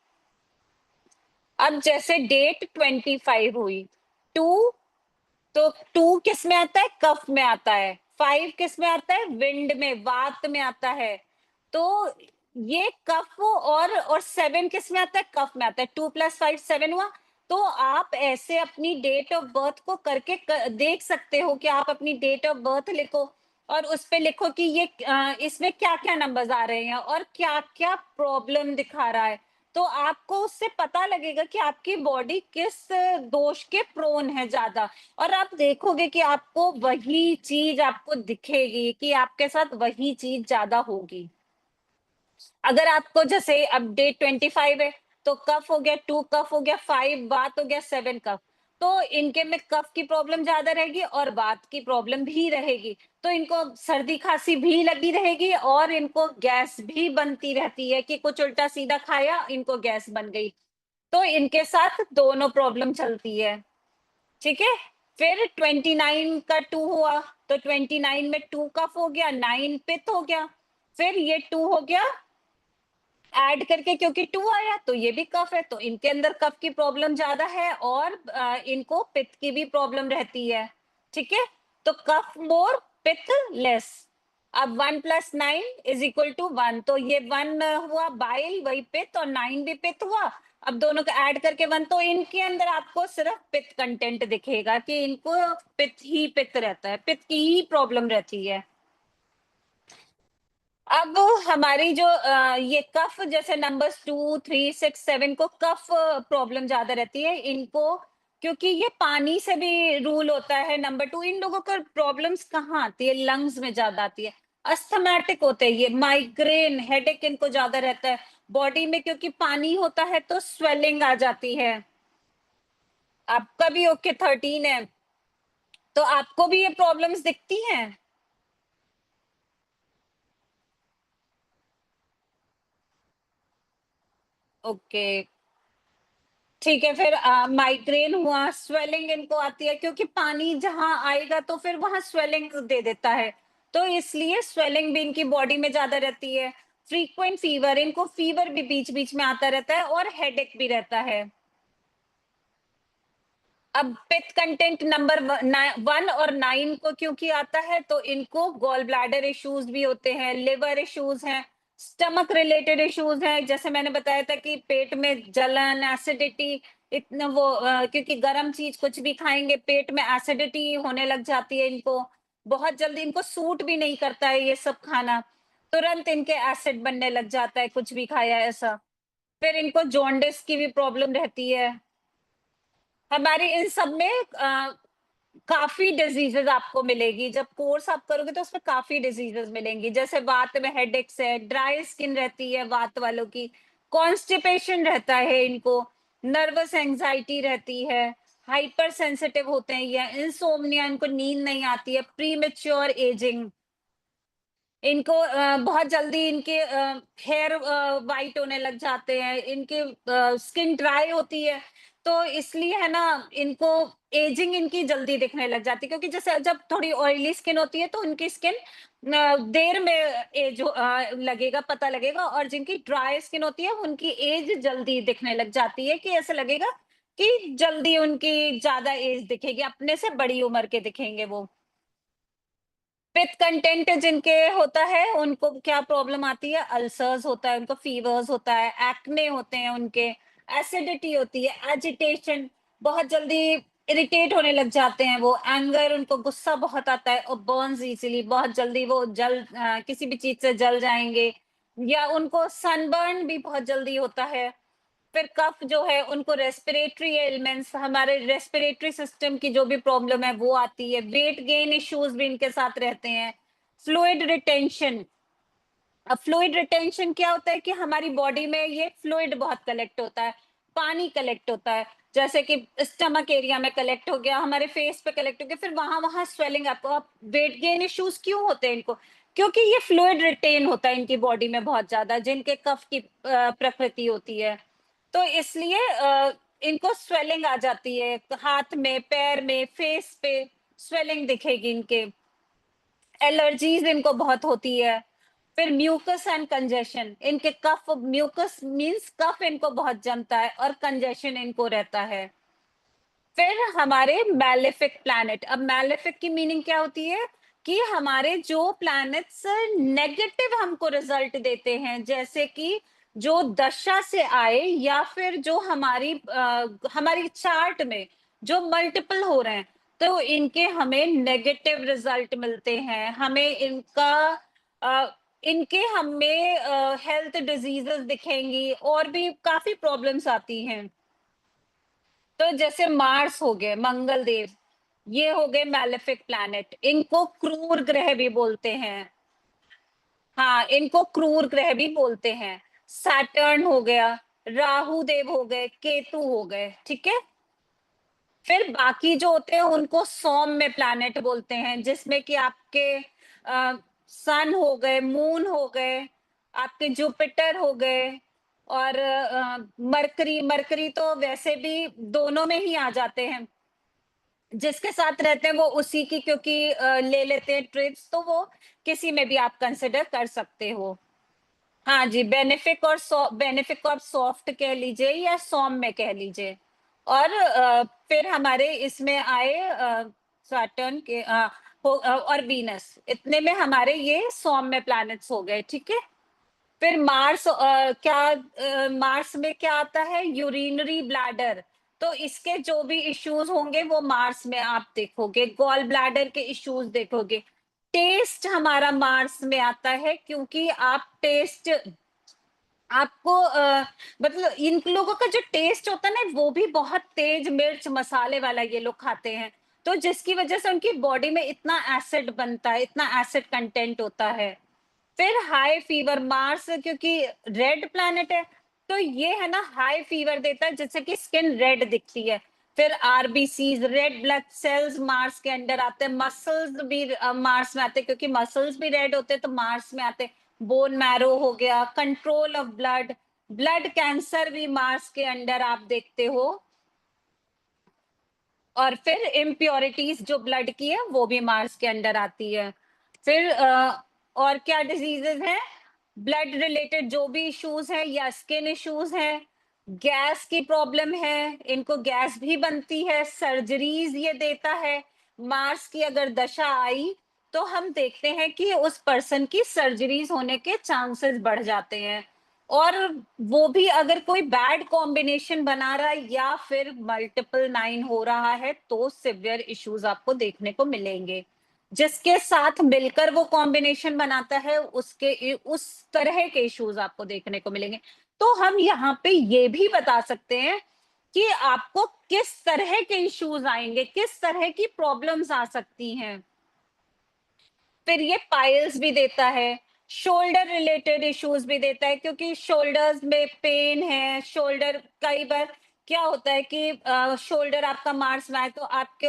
अब जैसे डेट 25 हुई, टू, तो टू किस में आता है? कफ में आता है। 5 किस में आता है? विंड में, वात में आता है। तो ये कफ, और 7 किस में आता है? कफ में आता है। 2 + 5 7 हुआ। तो आप ऐसे अपनी डेट ऑफ बर्थ को करके देख सकते हो कि आप अपनी डेट ऑफ बर्थ लिखो और उस पे लिखो कि ये इसमें क्या क्या नंबर्स आ रहे हैं और क्या क्या प्रॉब्लम दिखा रहा है। तो आपको उससे पता लगेगा कि आपकी बॉडी किस दोष के प्रोन है ज्यादा। और आप देखोगे कि आपको वही चीज आपको दिखेगी कि आपके साथ वही चीज ज्यादा होगी। अगर आपको जैसे अब डेट 25 है तो कफ हो गया, 2 कफ हो गया, 5 बात हो गया, 7 कफ। तो इनके में कफ की प्रॉब्लम ज्यादा रहेगी और बात की प्रॉब्लम भी रहेगी। तो इनको सर्दी खांसी भी लगी रहेगी और इनको गैस भी बनती रहती है कि कुछ उल्टा सीधा खाया इनको गैस बन गई। तो इनके साथ दोनों प्रॉब्लम चलती है। ठीक है। फिर 29 का 2 हुआ, तो 29 में 2 कफ हो गया, 9 पित्त हो गया। फिर ये 2 हो गया ऐड करके, क्योंकि 2 आया तो ये भी कफ है, तो इनके अंदर कफ की प्रॉब्लम ज्यादा है और इनको पित्त की भी प्रॉब्लम रहती है। ठीक है। तो कफ मोर, पित्त लेस। अब 1 + 9 = 1, तो ये 1 हुआ बाइल, वही पित्त, और 9 भी पित्त हुआ। अब दोनों को ऐड करके 1, तो इनके अंदर आपको सिर्फ पित्त कंटेंट दिखेगा कि इनको पित्त ही पित्त रहता है, पित्त की ही प्रॉब्लम रहती है। अब हमारी जो ये कफ, जैसे नंबर्स 2, 3, 6, 7 को कफ प्रॉब्लम ज्यादा रहती है इनको, क्योंकि ये पानी से भी रूल होता है। नंबर 2, इन लोगों को प्रॉब्लम्स कहाँ आती है? लंग्स में ज्यादा आती है। अस्थमैटिक होते हैं ये, माइग्रेन हेडेक इनको ज्यादा रहता है। बॉडी में क्योंकि पानी होता है तो स्वेलिंग आ जाती है। आपका भी ओके 13 है, तो आपको भी ये प्रॉब्लम्स दिखती हैं? ओके, ठीक है। फिर माइग्रेन हुआ, स्वेलिंग इनको आती है क्योंकि पानी जहां आएगा तो फिर वहां स्वेलिंग दे देता है, तो इसलिए स्वेलिंग भी इनकी बॉडी में ज्यादा रहती है। फ्रीक्वेंट फीवर, इनको फीवर भी बीच बीच में आता रहता है और हेडेक भी रहता है। अब पित्त कंटेंट नंबर 1 और 9 को क्योंकि आता है तो इनको गॉल ब्लैडर इश्यूज भी होते हैं, लिवर इश्यूज हैं, स्टमक रिलेटेड इश्यूज हैं। जैसे मैंने बताया था कि पेट में जलन, एसिडिटी, इतना वो क्योंकि गर्म चीज कुछ भी खाएंगे पेट में एसिडिटी होने लग जाती है इनको। बहुत जल्दी इनको सूट भी नहीं करता है ये सब खाना, तुरंत इनके एसिड बनने लग जाता है कुछ भी खाया ऐसा। फिर इनको जॉन्डिस की भी प्रॉब्लम रहती है। हमारे इन सब में काफी डिजीजेस आपको मिलेगी। जब कोर्स आप करोगे तो उसमें काफी डिजीजेस मिलेंगी, जैसे वात में हेडेक्स है, ड्राई स्किन रहती है वात वालों की, कॉन्स्टिपेशन रहता है इनको, नर्वस एंजाइटी रहती है, हाइपर सेंसिटिव होते हैं, या इंसोम्निया, इनको नींद नहीं आती है, प्रीमेच्योर एजिंग, इनको बहुत जल्दी इनके हेयर वाइट होने लग जाते हैं, इनके स्किन ड्राई होती है। तो इसलिए है ना, इनको एजिंग इनकी जल्दी दिखने लग जाती है, क्योंकि जैसे जब थोड़ी ऑयली स्किन होती है तो उनकी स्किन देर में एज लगेगा, पता लगेगा, और जिनकी ड्राई स्किन होती है उनकी एज जल्दी दिखने लग जाती है, कि ऐसा लगेगा कि जल्दी उनकी ज्यादा एज दिखेगी, अपने से बड़ी उम्र के दिखेंगे वो। पित्त कंटेंट जिनके होता है उनको क्या प्रॉब्लम आती है, अल्सर्स होता है उनको, फीवर्स होता है, एक्ने होते हैं उनके, एसिडिटी होती है, एजिटेशन, बहुत जल्दी इरिटेट होने लग जाते हैं वो, एंगर, उनको गुस्सा बहुत आता है, और बर्न्स इजीली, बहुत जल्दी वो किसी भी चीज से जल जाएंगे, या उनको सनबर्न भी बहुत जल्दी होता है। फिर कफ जो है उनको, रेस्पिरेटरी एलिमेंट्स, हमारे रेस्पिरेटरी सिस्टम की जो भी प्रॉब्लम है वो आती है, वेट गेन इश्यूज भी इनके साथ रहते हैं, फ्लूइड रिटेंशन। अब फ्लूइड रिटेंशन क्या होता है कि हमारी बॉडी में ये फ्लूइड बहुत कलेक्ट होता है, पानी कलेक्ट होता है, जैसे कि स्टमक एरिया में कलेक्ट हो गया, हमारे फेस पे कलेक्ट हो गया, फिर वहां वहां स्वेलिंग, आपको आप वेट गेन इश्यूज क्यों होते हैं इनको, क्योंकि ये फ्लूइड रिटेन होता है इनकी बॉडी में बहुत ज्यादा, जिनके कफ की प्रकृति होती है। तो इसलिए इनको स्वेलिंग आ जाती है, हाथ में, पैर में, फेस पे स्वेलिंग दिखेगी इनके, एलर्जीज इनको बहुत होती है। फिर म्यूकस एंड कंजेशन, इनके कफ, म्यूकस मींस कफ इनको बहुत जमता है, और कंजेशन इनको रहता है। फिर हमारे मैलेफिक प्लैनेट, अब मैलेफिक की मीनिंग क्या होती है कि हमारे जो प्लैनेट्स नेगेटिव हमको रिजल्ट देते हैं, जैसे कि जो दशा से आए, या फिर जो हमारी चार्ट में जो मल्टीपल हो रहे हैं, तो इनके हमें नेगेटिव रिजल्ट मिलते हैं, हमें इनके हमें हेल्थ डिजीजेस दिखेंगी, और भी काफी प्रॉब्लम्स आती हैं। तो जैसे मार्स हो गए, मंगल देव, ये हो गए मैलेफिक प्लैनेट, इनको क्रूर ग्रह भी बोलते हैं। हाँ, इनको क्रूर ग्रह भी बोलते हैं। सैटर्न हो गया, राहु देव हो गए, केतु हो गए, ठीक है। फिर बाकी जो होते हैं उनको सौम्य प्लैनेट बोलते हैं, जिसमें कि आपके सन हो गए, मून हो गए, आपके जुपिटर हो गए, और मरकरी, मरकरी तो वैसे भी दोनों में ही आ जाते हैं, जिसके साथ रहते हैं वो उसी की, क्योंकि ले लेते हैं ट्रिप्स, तो वो किसी में भी आप कंसिडर कर सकते हो। हाँ जी, बेनिफिक और सॉफ्ट कह लीजिए, या सौम्य कह लीजिए। और फिर हमारे इसमें आए सैटर्न के और वीनस, इतने में हमारे ये सौम्य प्लैनेट्स हो गए, ठीक है। फिर मार्स, मार्स में क्या आता है, यूरिनरी ब्लैडर, तो इसके जो भी इश्यूज होंगे वो मार्स में आप देखोगे, गॉल ब्लैडर के इश्यूज देखोगे। टेस्ट हमारा मार्स में आता है, क्योंकि आप टेस्ट, आपको मतलब इन लोगों का जो टेस्ट होता है ना, वो भी बहुत तेज मिर्च मसाले वाला ये लोग खाते हैं, तो जिसकी वजह से उनकी बॉडी में इतना एसिड बनता है, इतना एसिड कंटेंट होता है। फिर हाई फीवर, मार्स क्योंकि रेड प्लैनेट है, तो ये है ना हाई फीवर देता है, जिससे कि स्किन रेड दिखती है। फिर RBCs, red blood cells Mars के अंडर आते हैं, मसल्स भी मार्स में आते हैं, क्योंकि मसल्स भी रेड होते हैं तो मार्स में आते हैं। बोन मैरो हो गया, control of blood, blood cancer भी मार्स के अंडर आप देखते हो। और फिर इम्प्योरिटीज जो ब्लड की है वो भी मार्स के अंडर आती है। फिर और क्या डिजीजेस हैं, ब्लड रिलेटेड जो भी इश्यूज हैं, या स्किन इश्यूज हैं, गैस की प्रॉब्लम है, इनको गैस भी बनती है, सर्जरीज ये देता है। मार्स की अगर दशा आई तो हम देखते हैं कि उस पर्सन की सर्जरीज होने के चांसेस बढ़ जाते हैं, और वो भी अगर कोई बैड कॉम्बिनेशन बना रहा है, या फिर मल्टीपल 9 हो रहा है, तो सिवियर इश्यूज आपको देखने को मिलेंगे। जिसके साथ मिलकर वो कॉम्बिनेशन बनाता है, उसके उस तरह के इश्यूज आपको देखने को मिलेंगे। तो हम यहाँ पे ये भी बता सकते हैं कि आपको किस तरह के इश्यूज आएंगे, किस तरह की प्रॉब्लम्स आ सकती हैं। फिर ये पाइल्स भी देता है, शोल्डर रिलेटेड इश्यूज भी देता है, क्योंकि शोल्डर्स में पेन है, शोल्डर कई बार क्या होता है कि शोल्डर आपका मार्स में आए तो आपके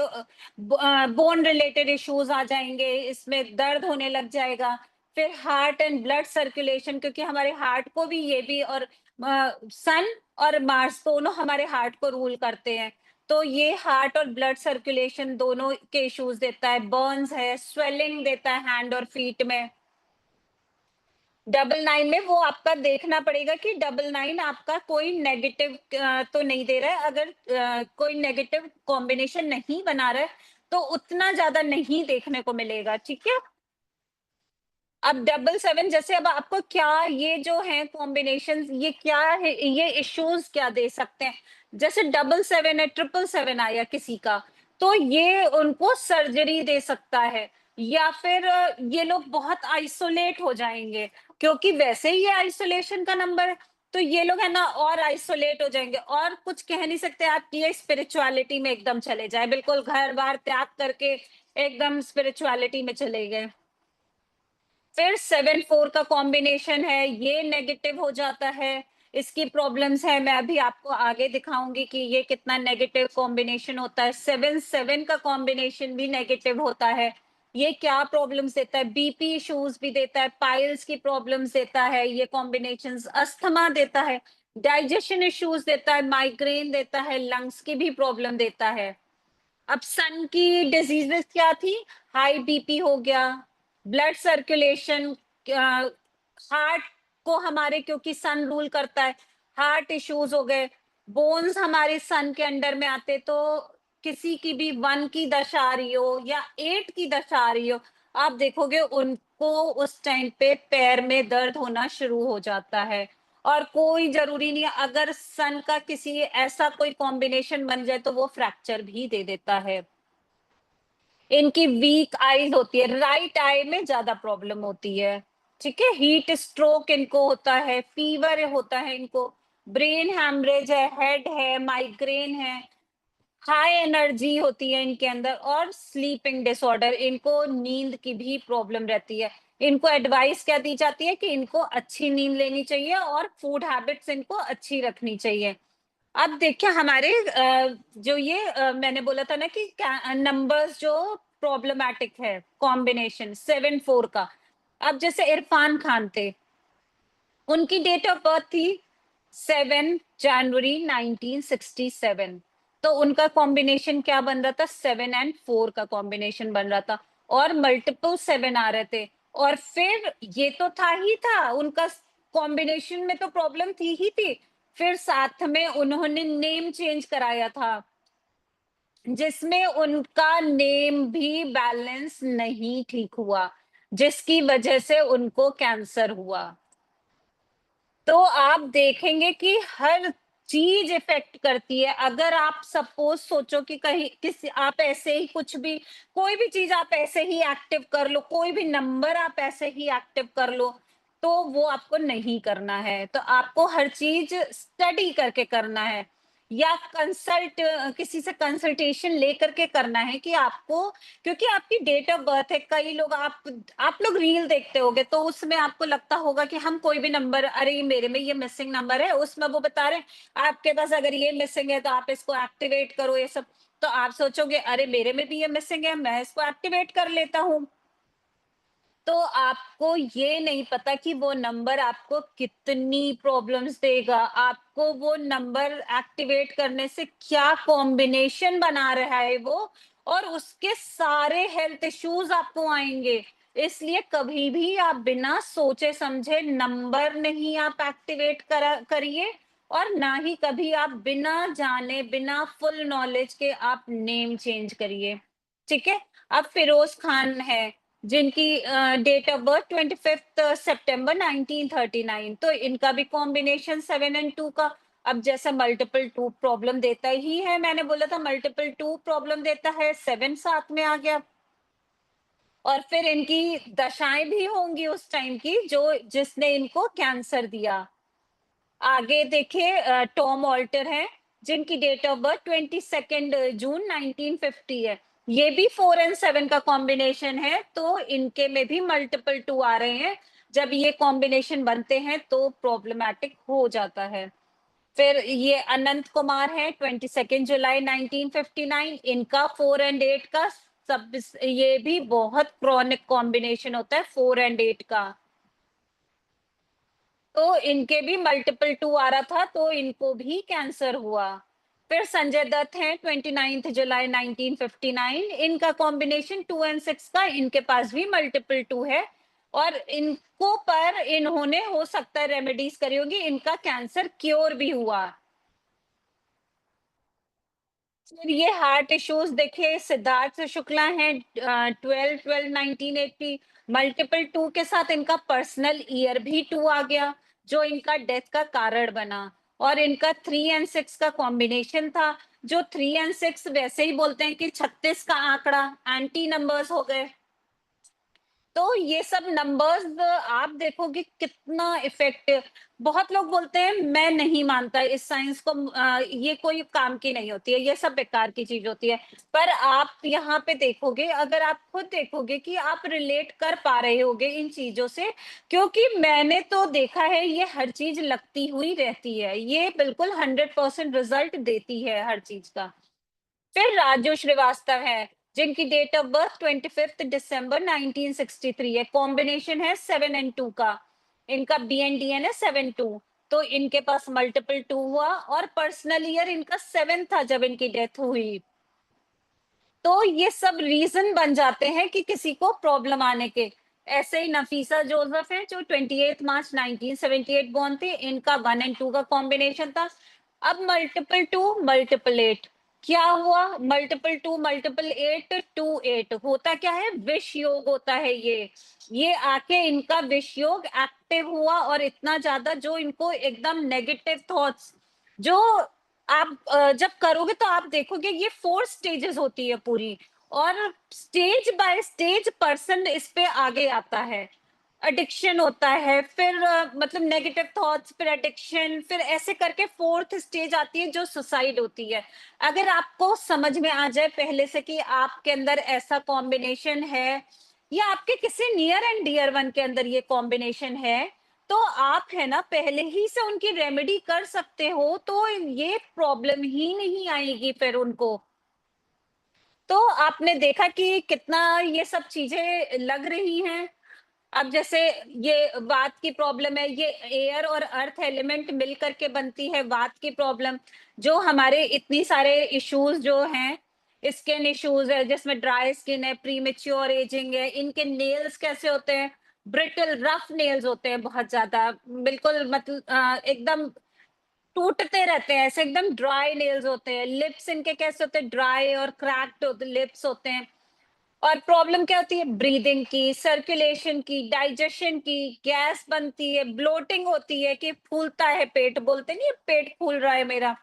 बोन रिलेटेड इश्यूज आ जाएंगे, इसमें दर्द होने लग जाएगा। फिर हार्ट एंड ब्लड सर्कुलेशन, क्योंकि हमारे हार्ट को भी ये भी, और सन और मार्स दोनों हमारे हार्ट को रूल करते हैं। तो ये हार्ट और ब्लड सर्कुलेशन दोनों के इश्यूज देता है, बर्न्स है, स्वेलिंग देता है हैंड और फीट में। 99 में वो आपका देखना पड़ेगा कि 99 आपका कोई नेगेटिव तो नहीं दे रहा है। अगर कोई नेगेटिव कॉम्बिनेशन नहीं बना रहा है, तो उतना ज़्यादा नहीं देखने को मिलेगा, ठीक है? अब 77 जैसे अब आपको क्या ये जो है कॉम्बिनेशन ये क्या है, ये इश्यूज क्या दे सकते हैं? जैसे 77 है, 777 आया किसी का, तो ये उनको सर्जरी दे सकता है, या फिर ये लोग बहुत आइसोलेट हो जाएंगे, क्योंकि वैसे ही ये आइसोलेशन का नंबर है। तो ये लोग है ना और आइसोलेट हो जाएंगे, और कुछ कह नहीं सकते आप कि ये स्पिरिचुअलिटी में एकदम चले जाए, बिल्कुल घर बार त्याग करके एकदम स्पिरिचुअलिटी में चले गए। फिर 7-4 का कॉम्बिनेशन है, ये नेगेटिव हो जाता है। इसकी प्रॉब्लम्स है, मैं अभी आपको आगे दिखाऊंगी कि ये कितना नेगेटिव कॉम्बिनेशन होता है। 7-7 का कॉम्बिनेशन भी नेगेटिव होता है। ये क्या प्रॉब्लम्स देता है? बीपी इश्यूज भी देता है, पाइल्स की प्रॉब्लम्स देता है ये कॉम्बिनेशंस, अस्थमा देता है, डाइजेशन इश्यूज देता है, माइग्रेन देता है, लंग्स की भी प्रॉब्लम देता है। अब सन की डिजीजेस क्या थी? हाई बीपी हो गया, ब्लड सर्कुलेशन, हार्ट को हमारे, क्योंकि सन रूल करता है, हार्ट इश्यूज हो गए। बोन्स हमारे सन के अंडर में आते, तो किसी की भी 1 की दशा आ रही हो या 8 की दशा आ रही हो, आप देखोगे उनको उस टाइम पे पैर में दर्द होना शुरू हो जाता है। और कोई जरूरी नहीं है, अगर सन का किसी ऐसा कोई कॉम्बिनेशन बन जाए तो वो फ्रैक्चर भी दे देता है। इनकी वीक आईज होती है, राइट आई में ज्यादा प्रॉब्लम होती है, ठीक है? हीट स्ट्रोक इनको होता है, फीवर होता है इनको, ब्रेन हैमरेज है, हेड है, माइग्रेन है, हाई एनर्जी होती है इनके अंदर, और स्लीपिंग डिसऑर्डर, इनको नींद की भी प्रॉब्लम रहती है। इनको एडवाइस क्या दी जाती है कि इनको अच्छी नींद लेनी चाहिए और फूड हैबिट्स इनको अच्छी रखनी चाहिए। अब देखिए हमारे जो ये मैंने बोला था ना कि नंबर्स जो प्रॉब्लमैटिक है कॉम्बिनेशन 7-4 का। अब जैसे इरफान खान थे, उनकी डेट ऑफ बर्थ थी 7 जनवरी 1967। तो उनका कॉम्बिनेशन क्या बन रहा था? 7 और 4 का कॉम्बिनेशन बन रहा था, और मल्टीपल 7 आ रहे थे। और फिर ये तो था ही था, उनका कॉम्बिनेशन में तो प्रॉब्लम थी ही थी। फिर साथ में उन्होंने नेम चेंज कराया था, जिसमें उनका नेम भी बैलेंस नहीं ठीक हुआ, जिसकी वजह से उनको कैंसर हुआ। तो आप देखेंगे कि हर चीज इफेक्ट करती है। अगर आप सपोज सोचो कि कहीं किसी आप ऐसे ही कुछ भी, कोई भी चीज आप ऐसे ही एक्टिव कर लो, कोई भी नंबर आप ऐसे ही एक्टिव कर लो, तो वो आपको नहीं करना है। तो आपको हर चीज स्टडी करके करना है, या कंसल्ट किसी से कंसल्टेशन लेकर के करना है कि आपको, क्योंकि आपकी डेट ऑफ बर्थ है। कई लोग आप लोग रील देखते होगे, तो उसमें आपको लगता होगा कि हम कोई भी नंबर, अरे ये मेरे में ये मिसिंग नंबर है, उसमें वो बता रहे हैं आपके पास अगर ये मिसिंग है तो आप इसको एक्टिवेट करो, ये सब। तो आप सोचोगे अरे मेरे में भी ये मिसिंग है, मैं इसको एक्टिवेट कर लेता हूँ। तो आपको ये नहीं पता कि वो नंबर आपको कितनी प्रॉब्लम्स देगा, आपको वो नंबर एक्टिवेट करने से क्या कॉम्बिनेशन बना रहा है वो, और उसके सारे हेल्थ इश्यूज आपको आएंगे। इसलिए कभी भी आप बिना सोचे समझे नंबर नहीं आप एक्टिवेट करिए, और ना ही कभी आप बिना जाने, बिना फुल नॉलेज के आप नेम चेंज करिए, ठीक है? अब फिरोज खान है, जिनकी डेट ऑफ बर्थ 25 सितंबर 1939, तो इनका भी कॉम्बिनेशन 7 और 2 का। अब जैसा मल्टीपल 2 प्रॉब्लम देता ही है, मैंने बोला था मल्टीपल 2 प्रॉब्लम देता है, 7 साथ में आ गया। और फिर इनकी दशाएं भी होंगी उस टाइम की, जो जिसने इनको कैंसर दिया। आगे देखिए टॉम ऑल्टर है, जिनकी डेट ऑफ बर्थ 22 जून 1950 है। ये भी 4 और 7 का कॉम्बिनेशन है, तो इनके में भी मल्टीपल 2 आ रहे हैं। जब ये कॉम्बिनेशन बनते हैं तो प्रॉब्लमैटिक हो जाता है। फिर ये अनंत कुमार है, 22 जुलाई 1959, इनका 4 और 8 का सब, ये भी बहुत क्रॉनिक कॉम्बिनेशन होता है 4 और 8 का। तो इनके भी मल्टीपल 2 आ रहा था, तो इनको भी कैंसर हुआ। फिर संजय दत्त हैं 29 जुलाई 1959, इनका कॉम्बिनेशन 2 एंड 6 का, इनके पास भी मल्टीपल 2 है और इनको पर इन्होंने हो सकता है रेमेडीज करी होगी, इनका कैंसर क्योर भी हुआ। फिर ये हार्ट इश्यूज देखिए, सिद्धार्थ शुक्ला हैं 12/12/1980, मल्टीपल 2 के साथ इनका पर्सनल ईयर भी 2 आ गया, जो इनका डेथ का कारण बना। और इनका 3 एंड 6 का कॉम्बिनेशन था, जो 3 एंड 6 वैसे ही बोलते हैं कि 36 का आंकड़ा, एंटी नंबर्स हो गए। तो ये सब नंबर्स आप देखोगे कितना इफेक्ट। बहुत लोग बोलते हैं मैं नहीं मानता इस साइंस को, ये कोई काम की नहीं होती है, ये सब बेकार की चीज होती है। पर आप यहाँ पे देखोगे, अगर आप खुद देखोगे कि आप रिलेट कर पा रहे होगे इन चीजों से, क्योंकि मैंने तो देखा है ये हर चीज लगती हुई रहती है, ये बिल्कुल 100% रिजल्ट देती है हर चीज का। फिर राजू श्रीवास्तव है, जिनकी डेट ऑफ बर्थ 25 दिसंबर 1963 है, कॉम्बिनेशन है 7 एंड 2 का, इनका BNDN है 7-2। तो इनके पास मल्टीपल 2 हुआ और पर्सनल ईयर इनका 7 था जब इनकी डेथ हुई। तो ये सब रीजन बन जाते हैं कि किसी को प्रॉब्लम आने के। ऐसे ही नफीसा जोसेफ है, जो 28 मार्च 1978 बॉर्न थे, इनका 1 एंड 2 का कॉम्बिनेशन था। अब मल्टीपल 2 मल्टीपल 8 क्या हुआ, मल्टीपल 2 मल्टीपल 8 2 8 होता क्या है, विष योग होता है। ये आके इनका विष योग एक्टिव हुआ और इतना ज्यादा, जो इनको एकदम नेगेटिव थॉट्स, जो आप जब करोगे तो आप देखोगे ये 4 स्टेजेस होती है पूरी, और स्टेज बाय स्टेज पर्सन इस पे आगे आता है। एडिक्शन होता है, फिर मतलब नेगेटिव थॉट्स, फिर एडिक्शन, फिर ऐसे करके 4th स्टेज आती है जो सुसाइड होती है। अगर आपको समझ में आ जाए पहले से कि आपके अंदर ऐसा कॉम्बिनेशन है, या आपके किसी नियर एंड डियर वन के अंदर ये कॉम्बिनेशन है, तो आप है ना पहले ही से उनकी रेमेडी कर सकते हो, तो ये प्रॉब्लम ही नहीं आएगी फिर उनको। तो आपने देखा कि कितना ये सब चीजें लग रही हैं। अब जैसे ये वात की प्रॉब्लम है, ये एयर और अर्थ एलिमेंट मिल करके बनती है वात की प्रॉब्लम, जो हमारे इतनी सारे इश्यूज जो हैं, स्किन इश्यूज है जिसमें ड्राई स्किन है, प्रीमेच्योर एजिंग है, इनके नेल्स कैसे होते हैं, ब्रिटल रफ नेल्स होते हैं बहुत ज्यादा, बिल्कुल मतलब एकदम टूटते रहते हैं, ऐसे एकदम ड्राई नेल्स होते हैं। लिप्स इनके कैसे होते हैं, ड्राई और क्रैक्ड होते लिप्स होते हैं। और प्रॉब्लम क्या होती है, ब्रीदिंग की, सर्कुलेशन की, डाइजेशन की, गैस बनती है, ब्लोटिंग होती है कि फूलता है पेट, बोलते नहीं है, पेट फूल रहा है मेरा,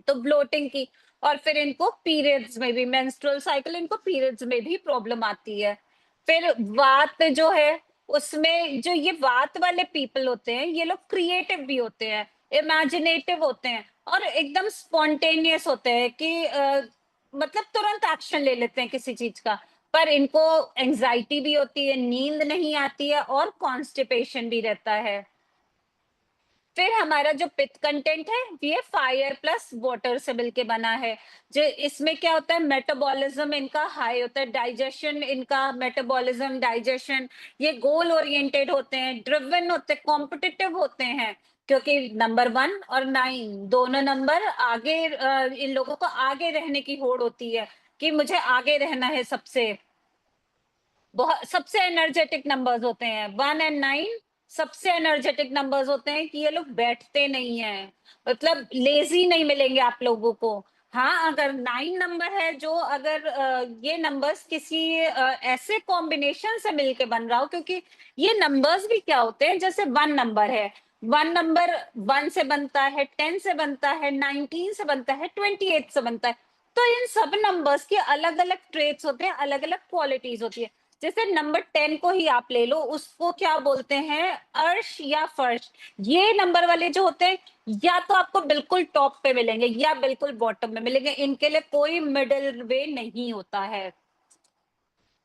तो ब्लोटिंग की। और फिर इनको पीरियड्स में भी, मेंस्ट्रुअल साइकिल, इनको पीरियड्स में भी प्रॉब्लम आती है। फिर वात जो है, उसमें जो ये वात वाले पीपल होते हैं, ये लोग क्रिएटिव भी होते हैं, इमेजिनेटिव होते हैं, और एकदम स्पॉन्टेनियस होते हैं कि मतलब तुरंत एक्शन ले लेते हैं किसी चीज का। पर इनको एंजाइटी भी होती है, नींद नहीं आती है, और कॉन्स्टिपेशन भी रहता है। फिर हमारा जो पित्त कंटेंट है, ये फायर प्लस वाटर से मिलके बना है। जो इसमें क्या होता है, मेटाबॉलिज्म इनका हाई होता है, डाइजेशन इनका, मेटाबॉलिज्म, डाइजेशन, ये गोल ओरिएंटेड होते हैं, ड्रिवन होते हैं, कॉम्पिटिटिव होते हैं, क्योंकि नंबर 1 और 9 दोनों नंबर आगे, इन लोगों को आगे रहने की होड़ होती है कि मुझे आगे रहना है सबसे। बहुत सबसे एनर्जेटिक नंबर्स होते हैं 1 एंड 9, सबसे एनर्जेटिक नंबर्स होते हैं कि ये लोग बैठते नहीं हैं, मतलब लेजी नहीं मिलेंगे आप लोगों को। हाँ, अगर 9 नंबर है, जो अगर ये नंबर्स किसी ऐसे कॉम्बिनेशन से मिलके बन रहा हो, क्योंकि ये नंबर्स भी क्या होते हैं, जैसे 1 नंबर है, 1 नंबर 1 से बनता है, 10 से बनता है, 19 से बनता है, 28 से बनता है। तो इन सब नंबर्स के अलग अलग ट्रेट्स होते हैं, अलग अलग क्वालिटीज होती है। जैसे नंबर 10 को ही आप ले लो, उसको क्या बोलते हैं, अर्श या फर्श। ये नंबर वाले जो होते हैं, या तो आपको बिल्कुल टॉप पे मिलेंगे या बिल्कुल बॉटम में मिलेंगे, इनके लिए कोई मिडिल वे नहीं होता है।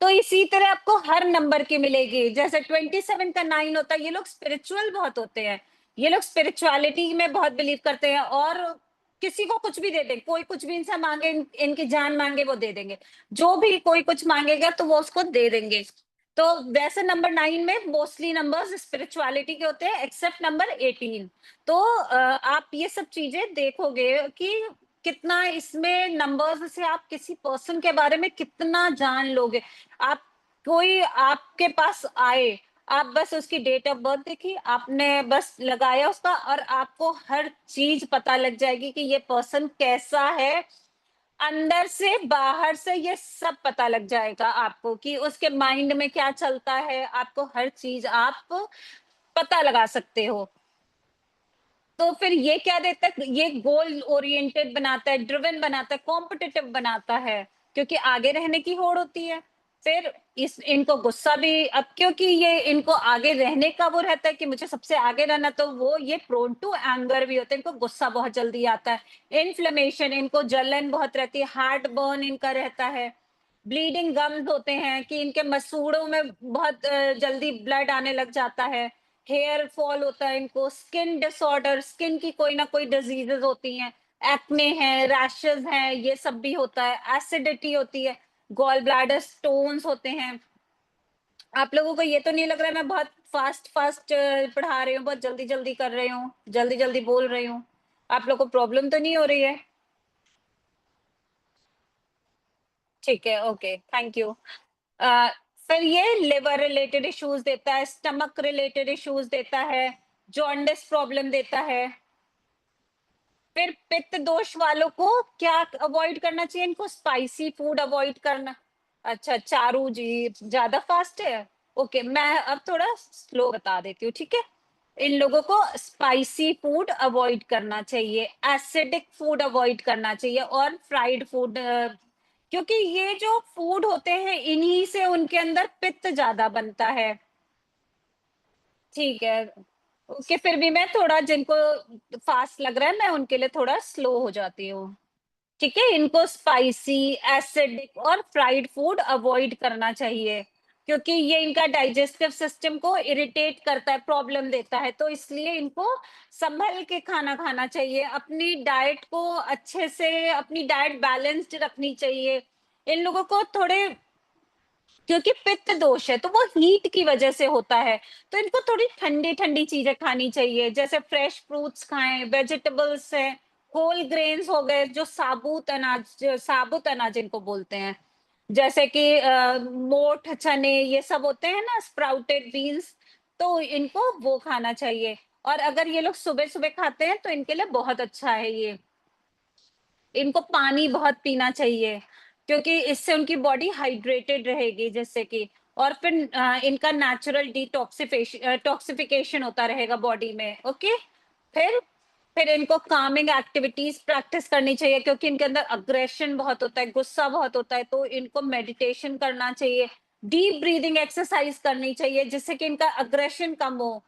तो इसी तरह आपको हर नंबर की मिलेगी, जैसे 27 का 9 होता है, ये लोग स्पिरिचुअल बहुत होते हैं, ये लोग स्पिरिचुअलिटी में बहुत बिलीव करते हैं, और किसी को कुछ भी दे दें, कोई कुछ भी इनसे मांगे, इनकी जान मांगे वो दे देंगे, जो भी कोई कुछ मांगेगा तो वो उसको दे देंगे। तो वैसे नंबर 9 में मोस्टली नंबर्स स्पिरिचुअलिटी के होते हैं एक्सेप्ट नंबर 18। तो आप ये सब चीजें देखोगे कि कितना इसमें नंबर्स से आप किसी पर्सन के बारे में कितना जान लोगे। आप कोई आपके पास आए, आप बस उसकी डेट ऑफ बर्थ देखी, आपने बस लगाया उसका और आपको हर चीज पता लग जाएगी कि ये पर्सन कैसा है, अंदर से बाहर से ये सब पता लग जाएगा आपको कि उसके माइंड में क्या चलता है, आपको हर चीज आप पता लगा सकते हो। तो फिर ये क्या देता है, ये गोल ओरिएंटेड बनाता है, ड्रिवन बनाता है, कॉम्पिटिटिव बनाता है, क्योंकि आगे रहने की होड़ होती है। फिर इस इनको गुस्सा भी, अब क्योंकि ये इनको आगे रहने का वो रहता है कि मुझे सबसे आगे रहना, तो वो ये प्रोन टू एंगर भी होते हैं, इनको गुस्सा बहुत जल्दी आता है, इन्फ्लेमेशन, इनको जलन बहुत रहती है, हार्ट बर्न इनका रहता है, ब्लीडिंग गम्स होते हैं कि इनके मसूड़ों में बहुत जल्दी ब्लड आने लग जाता है, हेयर फॉल होता है इनको, स्किन डिसऑर्डर, स्किन की कोई ना कोई डिजीजेस होती हैं, एक्ने है, रैशेस हैं, ये सब भी होता है, एसिडिटी होती है, गॉल ब्लैडर स्टोन्स होते हैं। आप लोगों को ये तो नहीं लग रहा है मैं बहुत फास्ट फास्ट पढ़ा रही हूँ, बहुत जल्दी जल्दी कर रही हूँ, जल्दी जल्दी बोल रही हूँ? आप लोग को प्रॉब्लम तो नहीं हो रही है? ठीक है, ओके, थैंक यू। फिर ये लिवर रिलेटेड इश्यूज देता है, स्टमक रिलेटेड इश्यूज देता है, जॉन्डिस प्रॉब्लम देता है। फिर पित्त दोष वालों को क्या अवॉइड करना चाहिए? इनको स्पाइसी फूड अवॉइड करना। अच्छा, चारू जी ज्यादा फास्ट है। ओके, मैं अब थोड़ा स्लो बता देती हूँ, ठीक है? इन लोगों को स्पाइसी फूड अवॉइड करना चाहिए, एसिडिक फूड अवॉइड करना चाहिए और फ्राइड फूड, क्योंकि ये जो फूड होते हैं इन्हीं से उनके अंदर पित्त ज्यादा बनता है। ठीक है, ओके, फिर भी मैं थोड़ा, जिनको फास्ट लग रहा है मैं उनके लिए थोड़ा स्लो हो जाती हूँ। ठीक है, इनको स्पाइसी, एसिडिक और फ्राइड फूड अवॉइड करना चाहिए, क्योंकि ये इनका डाइजेस्टिव सिस्टम को इरिटेट करता है, प्रॉब्लम देता है, तो इसलिए इनको संभल के खाना खाना चाहिए, अपनी डाइट को अच्छे से, अपनी डाइट बैलेंस्ड रखनी चाहिए। इन लोगों को थोड़े, क्योंकि पित्त दोष है तो वो हीट की वजह से होता है, तो इनको थोड़ी ठंडी ठंडी चीजें खानी चाहिए, जैसे फ्रेश फ्रूट्स खाएं, वेजिटेबल्स है, होल ग्रेन्स हो गए, जो साबुत अनाज इनको बोलते हैं, जैसे कि मोठ, चने, ये सब होते हैं ना, स्प्राउटेड बीन्स, तो इनको वो खाना चाहिए। और अगर ये लोग सुबह सुबह खाते हैं तो इनके लिए बहुत अच्छा है ये। इनको पानी बहुत पीना चाहिए, क्योंकि इससे उनकी बॉडी हाइड्रेटेड रहेगी, जैसे कि, और फिर इनका नेचुरल टॉक्सिफिकेशन होता रहेगा बॉडी में। ओके, फिर फिर इनको कामिंग एक्टिविटीज प्रैक्टिस करनी चाहिए, क्योंकि इनके अंदर अग्रेशन बहुत होता है, गुस्सा बहुत होता है, तो इनको मेडिटेशन करना चाहिए, डीप ब्रीदिंग एक्सरसाइज करनी चाहिए, जिससे कि इनका अग्रेशन कम हो।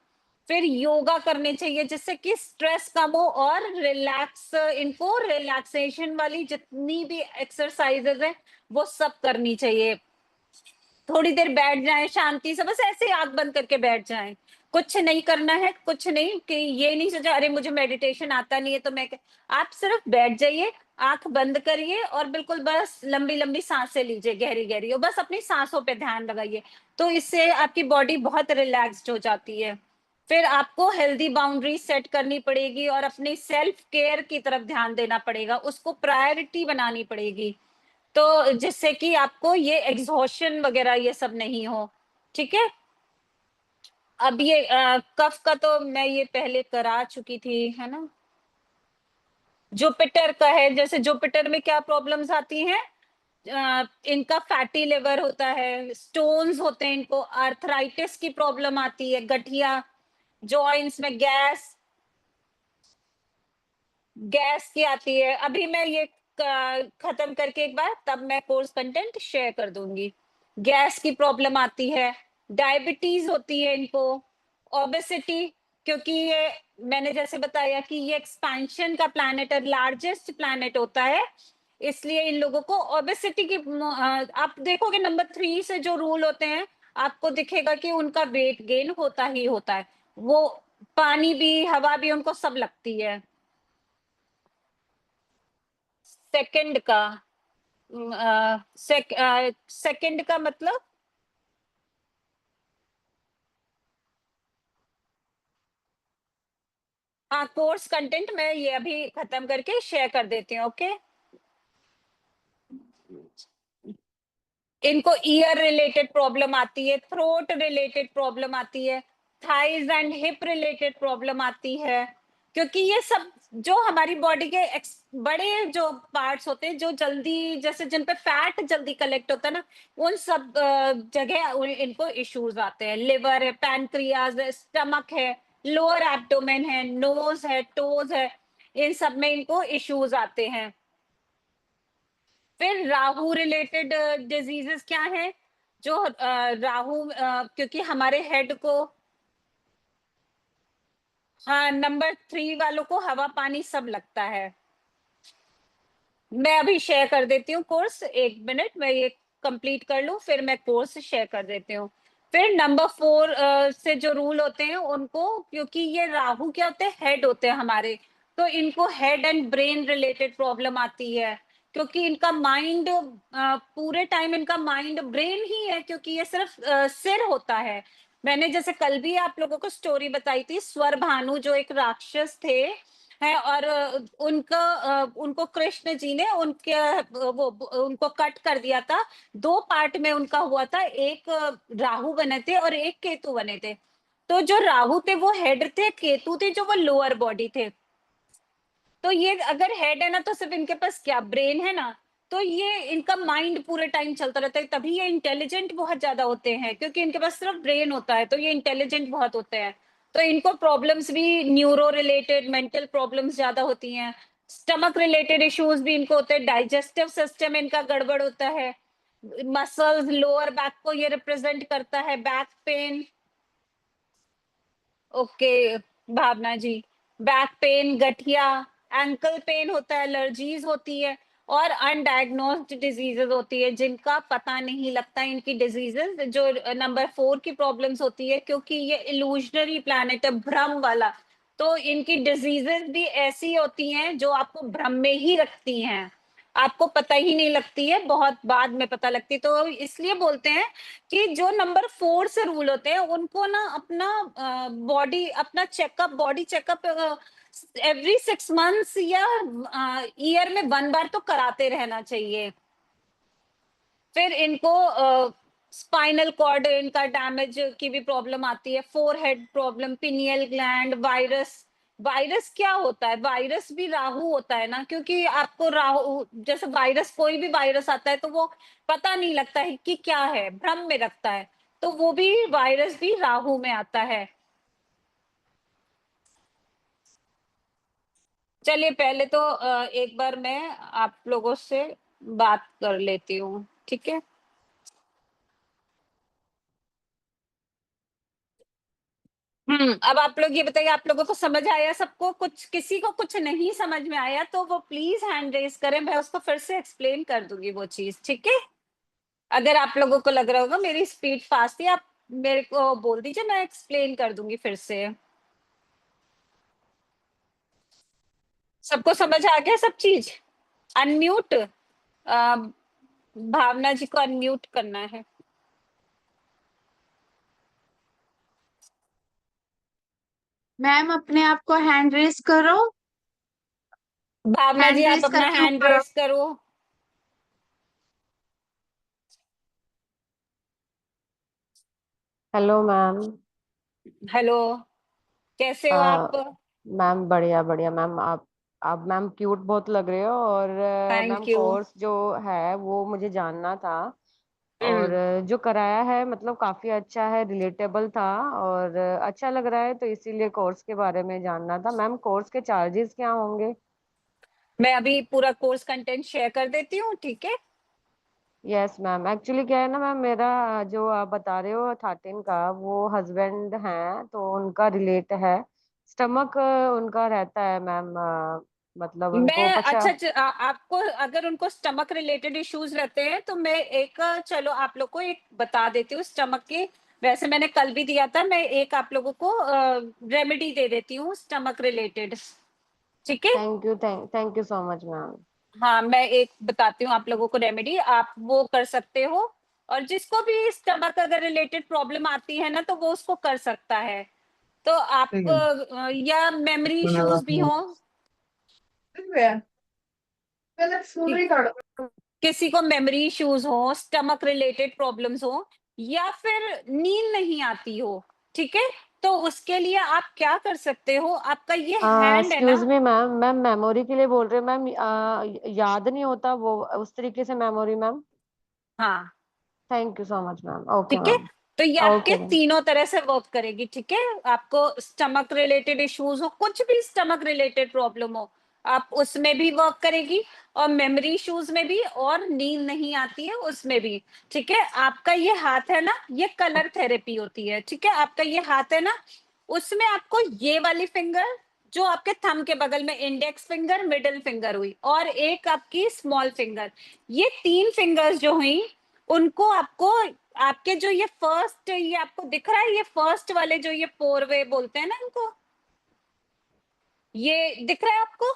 फिर योगा करने चाहिए, जिससे कि स्ट्रेस कम हो, और रिलैक्स, इनको रिलैक्सेशन वाली जितनी भी एक्सरसाइजेज है वो सब करनी चाहिए। थोड़ी देर बैठ जाएं शांति से, बस ऐसे ही आंख बंद करके बैठ जाएं, कुछ नहीं करना है, कुछ नहीं, कि ये नहीं सोचा अरे मुझे मेडिटेशन आता नहीं है तो मैं आप सिर्फ बैठ जाइए, आंख बंद करिए और बिल्कुल बस लंबी लंबी सांसें लीजिए, गहरी गहरी, और बस अपनी सांसों पे ध्यान लगाइए, तो इससे आपकी बॉडी बहुत रिलैक्स्ड हो जाती है। फिर आपको हेल्दी बाउंड्री सेट करनी पड़ेगी और अपनी सेल्फ केयर की तरफ ध्यान देना पड़ेगा, उसको प्रायोरिटी बनानी पड़ेगी, तो जिससे कि आपको ये एग्जॉशन वगैरह ये सब नहीं हो। ठीक है, अब ये कफ का तो मैं ये पहले करा चुकी थी, है ना? जुपिटर का है, जैसे जुपिटर में क्या प्रॉब्लम्स आती हैं, इनका फैटी लिवर होता है, स्टोन्स होते हैं, इनको आर्थराइटिस की प्रॉब्लम आती है, गठिया, जॉइंट्स में गैस, गैस की आती है। अभी मैं ये खत्म करके एक बार तब मैं कोर्स कंटेंट शेयर कर दूंगी। गैस की प्रॉब्लम आती है, डायबिटीज होती है इनको, ओबेसिटी, क्योंकि ये मैंने जैसे बताया कि ये एक्सपेंशन का प्लैनेट है, लार्जेस्ट प्लैनेट होता है, इसलिए इन लोगों को ओबेसिटी की आप देखोगे नंबर 3 से जो रूल होते हैं, आपको दिखेगा कि उनका वेट गेन होता ही होता है, वो पानी भी, हवा भी उनको सब लगती है। सेकंड का, सेकंड का मतलब हाँ, कोर्स कंटेंट मैं ये अभी खत्म करके शेयर कर देती हूँ, ओके। इनको ईयर रिलेटेड प्रॉब्लम आती है, थ्रोट रिलेटेड प्रॉब्लम आती है, thighs and hip related problem आती है, क्योंकि ये सब जो हमारी बॉडी के बड़े जो पार्ट्स होते हैं, जो जल्दी जैसे जिन पे फैट जल्दी कलेक्ट होता है ना, उन सब जगह इनको इश्यूज आते हैं। लिवर है, पैनक्रियाज है, स्टमक है, लोअर एब्डोमेन है, नोज है, टोज है, इन सब में इनको इश्यूज आते हैं। फिर राहु रिलेटेड डिजीजेस क्या है, जो राहु क्योंकि हमारे हेड को, हाँ, नंबर 3 वालों को हवा पानी सब लगता है। मैं अभी शेयर कर देती हूँ कोर्स, 1 मिनट मैं ये कंप्लीट कर लूं, फिर मैं कोर्स शेयर कर देती हूँ। फिर नंबर 4 से जो रूल होते हैं उनको, क्योंकि ये राहु क्या होते हैं, हेड होते हैं हमारे, तो इनको head and brain related problem आती है, क्योंकि इनका माइंड पूरे टाइम इनका माइंड ब्रेन ही है, क्योंकि ये सिर्फ सिर होता है। मैंने जैसे कल भी आप लोगों को स्टोरी बताई थी, स्वर भानु जो एक राक्षस थे है, और उनको कृष्ण जी ने वो उनको कट कर दिया था। 2 पार्ट में उनका हुआ था, एक राहु बने थे और एक केतु बने थे। तो जो राहु थे वो हेड थे, केतु थे जो वो लोअर बॉडी थे। तो ये अगर हेड है ना, तो सिर्फ इनके पास क्या ब्रेन है ना, तो ये इनका माइंड पूरे टाइम चलता रहता है, तभी ये इंटेलिजेंट बहुत ज्यादा होते हैं, क्योंकि इनके पास सिर्फ ब्रेन होता है, तो ये इंटेलिजेंट बहुत होते हैं। तो इनको प्रॉब्लम्स भी न्यूरो रिलेटेड, मेंटल प्रॉब्लम्स ज्यादा होती हैं। स्टमक रिलेटेड इश्यूज भी इनको होते हैं, डाइजेस्टिव सिस्टम इनका गड़बड़ होता है, मसल्स, लोअर बैक को ये रिप्रेजेंट करता है, बैक पेन। ओके भावना जी, बैक पेन, गठिया, एंकल पेन होता है, एलर्जीज होती है, और अनडायग्नोस्ड डिजीजेस होती है, जिनका पता नहीं लगता। इनकी डिजीजेस जो नंबर 4 की प्रॉब्लम्स होती है, क्योंकि ये इल्यूजनरी प्लैनेट है, भ्रम वाला, तो इनकी डिजीजेस भी ऐसी होती हैं जो आपको भ्रम में ही रखती हैं, आपको पता ही नहीं लगती है, बहुत बाद में पता लगती है। तो इसलिए बोलते हैं कि जो नंबर 4 से रूल होते हैं उनको ना अपना बॉडी, अपना checkup, body checkup every 6 months या ईयर में 1 बार तो कराते रहना चाहिए। फिर इनको स्पाइनल कॉर्ड इनका डैमेज की भी प्रॉब्लम आती है, forehead problem, pineal gland, virus. Virus क्या होता है, वायरस भी राहु होता है ना, क्योंकि आपको राहु जैसे वायरस, कोई भी वायरस आता है तो वो पता नहीं लगता है कि क्या है, भ्रम में रखता है, तो वो भी वायरस भी राहु में आता है। चलिए पहले तो एक बार मैं आप लोगों से बात कर लेती हूँ, ठीक है। अब आप लोग ये बताइए, आप लोगों को समझ आया सबको? कुछ किसी को कुछ नहीं समझ में आया तो वो प्लीज हैंड रेज करें, मैं उसको फिर से एक्सप्लेन कर दूंगी वो चीज, ठीक है। अगर आप लोगों को लग रहा होगा मेरी स्पीड फास्ट थी, आप मेरे को बोल दीजिए, मैं एक्सप्लेन कर दूंगी फिर से। सबको समझ आ गया सब चीज? अनम्यूट, भावना जी को अनम्यूट करना है। मैम अपने आप को हैंड रेस करो। भावना जी हैंड आप रेस अपना करके हैंड ऊपर आओ। रेस करो। Hello ma'am. हेलो, कैसे हो आप? मैम बढ़िया बढ़िया मैम। आप मैम क्यूट बहुत लग रहे हो। और मैम थैंक यू। कोर्स जो है वो मुझे जानना था। और हम्म जो कराया है मतलब काफी अच्छा है, रिलेटेबल था और अच्छा लग रहा है, तो इसीलिए कोर्स के बारे में जानना था। मैम कोर्स के चार्जेस क्या होंगे? मैं अभी पूरा कोर्स कंटेंट शेयर कर देती हूँ, ठीक है। यस मैम, एक्चुअली क्या है ना मैम, मेरा जो आप बता रहे हो 13 का, वो हस्बैंड हैं तो उनका रिलेट है। स्टमक उनका रहता है मैम, मतलब उनको मैं पचा। अच्छा आपको अगर उनको स्टमक रिलेटेड इश्यूज रहते हैं तो मैं एक चलो आप लोग को एक बता देती हूँ स्टमक के। वैसे मैंने कल भी दिया था, मैं एक आप लोगों को रेमेडी दे देती हूँ स्टमक रिलेटेड, ठीक है। Thank you so much ma'am. हाँ, मैं एक बताती हूँ आप लोगों को रेमेडी, आप वो कर सकते हो। और जिसको भी स्टमक अगर रिलेटेड प्रॉब्लम आती है ना, तो वो उसको कर सकता है। तो आप या मेमोरी इश्यूज भी हो, किसी को मेमोरी इश्यूज हो, स्टमक रिलेटेड प्रॉब्लम्स हो, या फिर नींद नहीं आती हो, ठीक है, तो उसके लिए आप क्या कर सकते हो, आपका ये हैंड है ना। Excuse me ma'am, ma'am memory के लिए बोल रहे हैं मैम, याद नहीं होता वो उस तरीके से मेमोरी मैम। हाँ, thank you so much ma'am. Okay ठीक है, मैम। तो ये आपके ओके मैम। तीनों तरह से वर्क करेगी, ठीक है। आपको स्टमक रिलेटेड इश्यूज हो, कुछ भी स्टमक रिलेटेड प्रॉब्लम हो, आप उसमें भी वर्क करेगी, और मेमोरी इश्यूज में भी, और नींद नहीं आती है उसमें भी, ठीक है। आपका ये हाथ है ना, ये कलर थेरेपी होती है, ठीक है। आपका ये हाथ है ना, उसमें आपको ये वाली फिंगर, जो आपके थंब के बगल में इंडेक्स फिंगर, मिडिल फिंगर हुई, और एक आपकी स्मॉल फिंगर, ये 3 फिंगर्स जो हुई, उनको आपको, आपके जो ये फर्स्ट, ये आपको दिख रहा है, ये फर्स्ट वाले जो ये पोरवे बोलते हैं ना इनको, ये दिख रहा है आपको,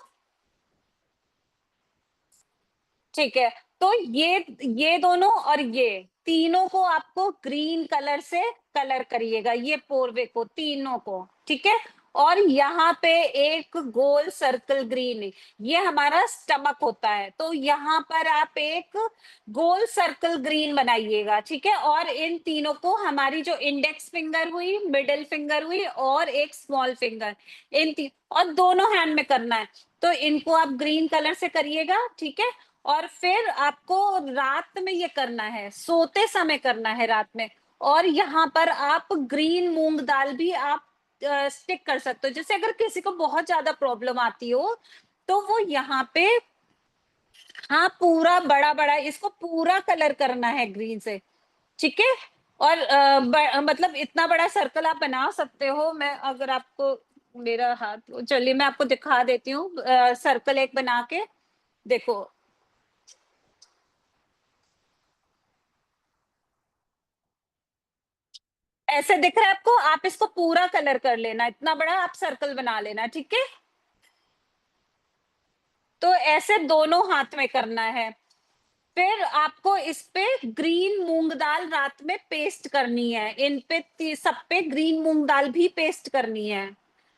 ठीक है। तो ये दोनों और ये तीनों को आपको ग्रीन कलर से कलर करिएगा, ये पोरवे को, तीनों को, ठीक है। और यहाँ पे एक गोल सर्कल ग्रीन, ये हमारा स्टमक होता है, तो यहाँ पर आप एक गोल सर्कल ग्रीन बनाइएगा, ठीक है। और इन तीनों को, हमारी जो इंडेक्स फिंगर हुई, मिडिल फिंगर हुई, और एक स्मॉल फिंगर, और दोनों हैंड में करना है, तो इनको आप ग्रीन कलर से करिएगा, ठीक है। और फिर आपको रात में ये करना है, सोते समय करना है रात में। और यहाँ पर आप ग्रीन मूंग दाल भी आप स्टिक कर सकते हो, जैसे अगर किसी को बहुत ज्यादा प्रॉब्लम आती हो, तो वो यहाँ पे, हाँ, पूरा बड़ा बड़ा इसको पूरा कलर करना है ग्रीन से, ठीक है। और मतलब इतना बड़ा सर्कल आप बना सकते हो, मैं अगर आपको, मेरा हाथ, चलिए मैं आपको दिखा देती हूँ, सर्कल एक बना के देखो, ऐसे दिख रहा है आपको, आप इसको पूरा कलर कर लेना, इतना बड़ा आप सर्कल बना लेना, ठीक है। तो ऐसे दोनों हाथ में करना है। फिर आपको इस पे ग्रीन मूंग दाल रात में पेस्ट करनी है, इन पे सब पे ग्रीन मूंग दाल भी पेस्ट करनी है।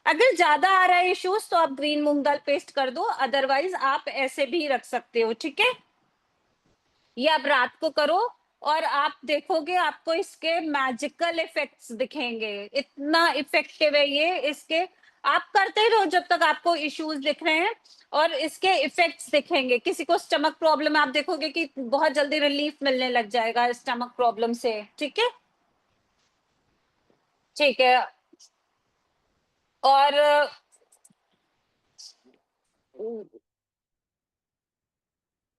अगर ज्यादा आ रहा है इश्यूज, तो आप ग्रीन मूंग दाल पेस्ट कर दो, अदरवाइज आप ऐसे भी रख सकते हो, ठीक है। ये आप रात को करो, और आप देखोगे आपको इसके मैजिकल इफेक्ट्स दिखेंगे, इतना इफेक्टिव है ये, इसके आप करते ही रहो जब तक आपको इश्यूज दिख रहे हैं, और इसके इफेक्ट्स दिखेंगे। किसी को स्टमक प्रॉब्लम है, आप देखोगे कि बहुत जल्दी रिलीफ मिलने लग जाएगा स्टमक प्रॉब्लम से, ठीक है, ठीक है। और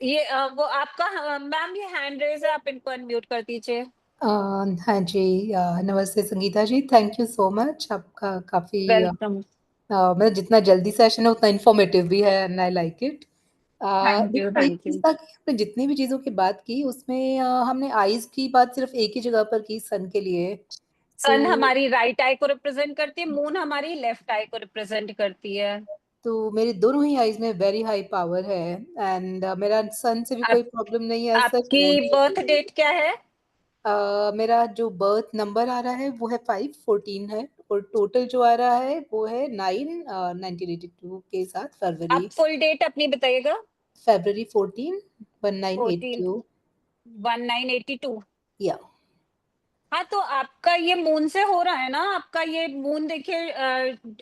ये वो आपका, मैम ये हैंड रेज है, आप इनको अनम्यूट कर दीजिए। हाँ जी, नमस्ते संगीता जी, थैंक यू सो मच। आपका काफ़ी वेलकम। मतलब जितना जल्दी सेशन है उतना इन्फॉर्मेटिव भी है, and I like it. Thank you, देखो, एक थैंक चीज़ यू। था कि आपने जितनी भी चीज़ों की बात की उसमें हमने आईज की बात सिर्फ एक ही जगह पर की, सन के लिए। सन सो हमारी राइट आई को रिप्रेजेंट करती है, मून हमारी लेफ्ट आई को रिप्रेजेंट करती है। तो मेरे दोनों ही आईज में वेरी हाई पावर है, एंड मेरा सन से भी कोई आप, प्रॉब्लम नहीं है, सच मून आपकी से बर्थ भी। डेट क्या है? मेरा जो बर्थ नंबर आ रहा है वो है 514 है, और टोटल जो आ रहा है वो है 1982 के साथ, फरवरी आप फुल डेट अपनी बताइएगा। फरवरी 14 14 1982। 1982। या हाँ, तो आपका ये मून से हो रहा है ना, आपका ये मून देखिए,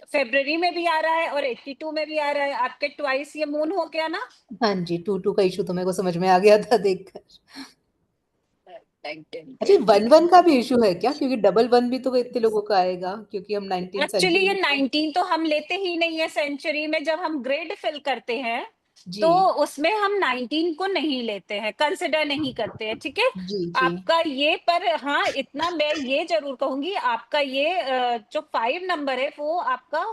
फेब्रवरी में भी आ रहा है और 82 में भी आ रहा है, आपके ट्वाइस ये मून हो गया ना। हाँ जी, 22 का इशू तो मेरे को समझ में आ गया था देखकर। अच्छा, 11 का भी इशू है क्या? क्योंकि डबल वन भी तो इतने लोगों का आएगा, क्योंकि हम 19 एक्चुअली सेंचुरी ये में। 19 तो हम लेते ही नहीं है सेंचुरी में, जब हम ग्रेड फिल करते हैं जी तो उसमें हम 19 को नहीं लेते हैं, कंसिडर नहीं करते हैं, ठीक है। जी जी। आपका ये, पर हाँ इतना मैं ये जरूर कहूंगी, आपका ये जो 5 नंबर है वो आपका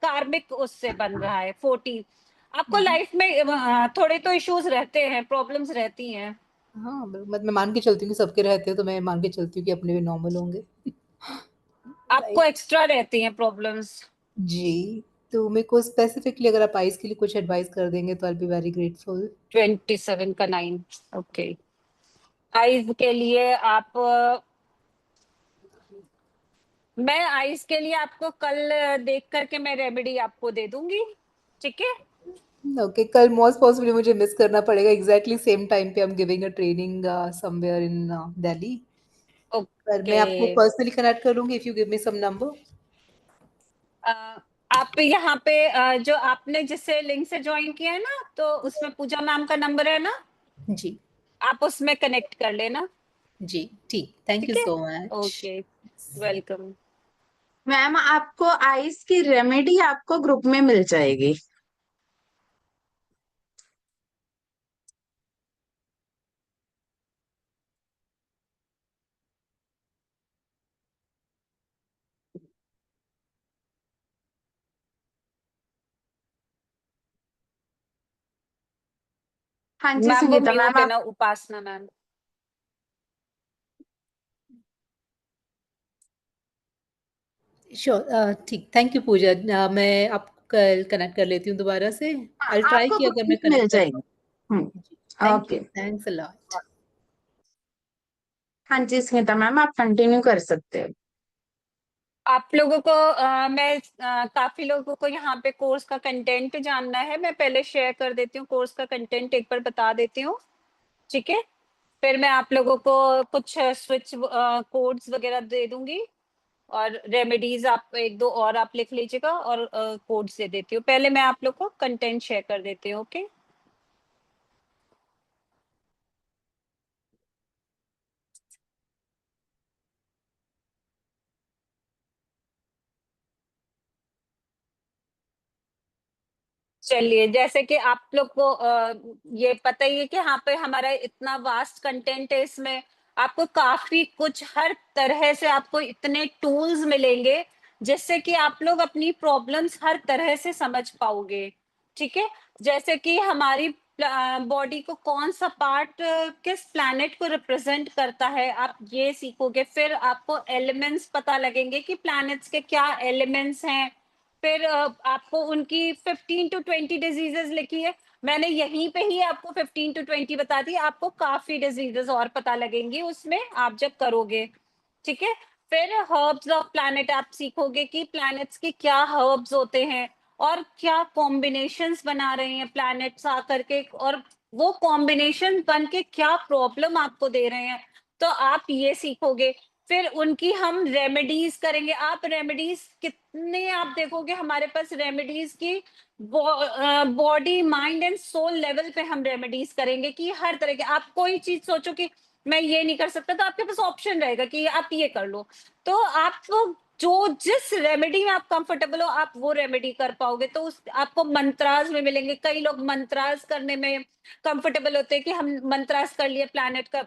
कार्मिक उससे बन रहा है, 14। आपको लाइफ में थोड़े तो इश्यूज रहते हैं, प्रॉब्लम्स रहती हैं। हाँ, मैं मान के चलती हूँ कि सबके रहते हैं, तो मैं मान के चलती हूँ कि अपने भी नॉर्मल होंगे। आपको एक्स्ट्रा रहती हैं प्रॉब्लम्स। जी, तो मेरे को स्पेसिफिकली अगर आप आइज़ के लिए कुछ एडवाइस कर देंगे तो I will be very grateful. 27 का 9, ओके। आईज के लिए आप मैं आइस के लिए आपको कल देख करके मैं रेमेडी आपको दे दूंगी, ठीक है? ओके, कल मोस्ट पॉसिबली मुझे मिस करना पड़ेगा, एग्जैक्टली सेम टाइम पे I am giving a training somewhere in Delhi, पर मैं ओके। आपको पर्सनली कनेक्ट कर लूंगी if you give me some number. आप यहाँ पे जो आपने जिससे लिंक से ज्वाइन किया है ना, तो उसमें पूजा मैम का नंबर है ना, जी आप उसमें कनेक्ट कर लेना, जी, ठीक, थैंक यू ठीक है? So much. Okay, welcome. Ma'am आपको आइस की रेमेडी आपको ग्रुप में मिल जाएगी। हाँ जी मैम वो संगीता मैम म्यूट है आप। ना, उपासना मैम। श्योर, ठीक, थैंक यू पूजा। मैं आपको कल कनेक्ट कर लेती हूँ दोबारा से। हाँ, आई ट्राई आपको कि ग्रुप अगर में मैं मिल कनेक्ट कर जाएगी। पाऊँ। जी, thank you, okay. Thanks a lot. हाँ जी संगीता मैम आप कंटिन्यू कर सकते हो। आप लोगों को मैं काफी लोगों को यहाँ पे कोर्स का कंटेंट जानना है, मैं पहले शेयर कर देती हूँ कोर्स का कंटेंट, एक बार बता देती हूँ, ठीक है? फिर मैं आप लोगों को कुछ स्विच कोड्स वगैरह दे दूंगी, और रेमेडीज आप एक दो और आप लिख लीजिएगा, और कोड्स दे देती हूँ। पहले मैं आप लोग को कंटेंट शेयर कर देती हूँ, ओके? चलिए, जैसे कि आप लोग को ये पता ही है कि यहाँ पे हमारा इतना वास्ट कंटेंट है, इसमें आपको काफी कुछ हर तरह से आपको इतने टूल्स मिलेंगे, जिससे कि आप लोग अपनी प्रॉब्लम्स हर तरह से समझ पाओगे, ठीक है? जैसे कि हमारी बॉडी को कौन सा पार्ट किस प्लैनेट को रिप्रेजेंट करता है, आप ये सीखोगे। फिर आपको एलिमेंट्स पता लगेंगे कि प्लैनेट्स के क्या एलिमेंट्स हैं। फिर आपको उनकी 15 टू 20 डिजीजेस लिखी है, मैंने यहीं पे ही आपको 15 टू 20 बता दी, आपको काफी डिजीजेस और पता लगेंगी उसमें आप जब करोगे, ठीक है? फिर हर्ब्स ऑफ प्लैनेट आप सीखोगे कि प्लैनेट्स के क्या हर्ब्स होते हैं, और क्या कॉम्बिनेशंस बना रहे हैं प्लैनेट्स आकर के, और वो कॉम्बिनेशन बन के क्या प्रॉब्लम आपको दे रहे हैं, तो आप ये सीखोगे। फिर उनकी हम रेमेडीज करेंगे, आप रेमेडीज कितने आप देखोगे हमारे पास रेमेडीज की body mind and soul level पे हम रेमेडीज करेंगे, कि हर तरह के आप कोई चीज सोचो कि मैं ये नहीं कर सकता, तो आपके पास ऑप्शन रहेगा कि आप ये कर लो। तो आप जो जिस रेमेडी में आप कंफर्टेबल हो आप वो रेमेडी कर पाओगे। तो उस आपको मंत्रास में मिलेंगे, कई लोग मंत्रास करने में कंफर्टेबल होते हैं कि हम मंत्रास कर लिए प्लैनेट का,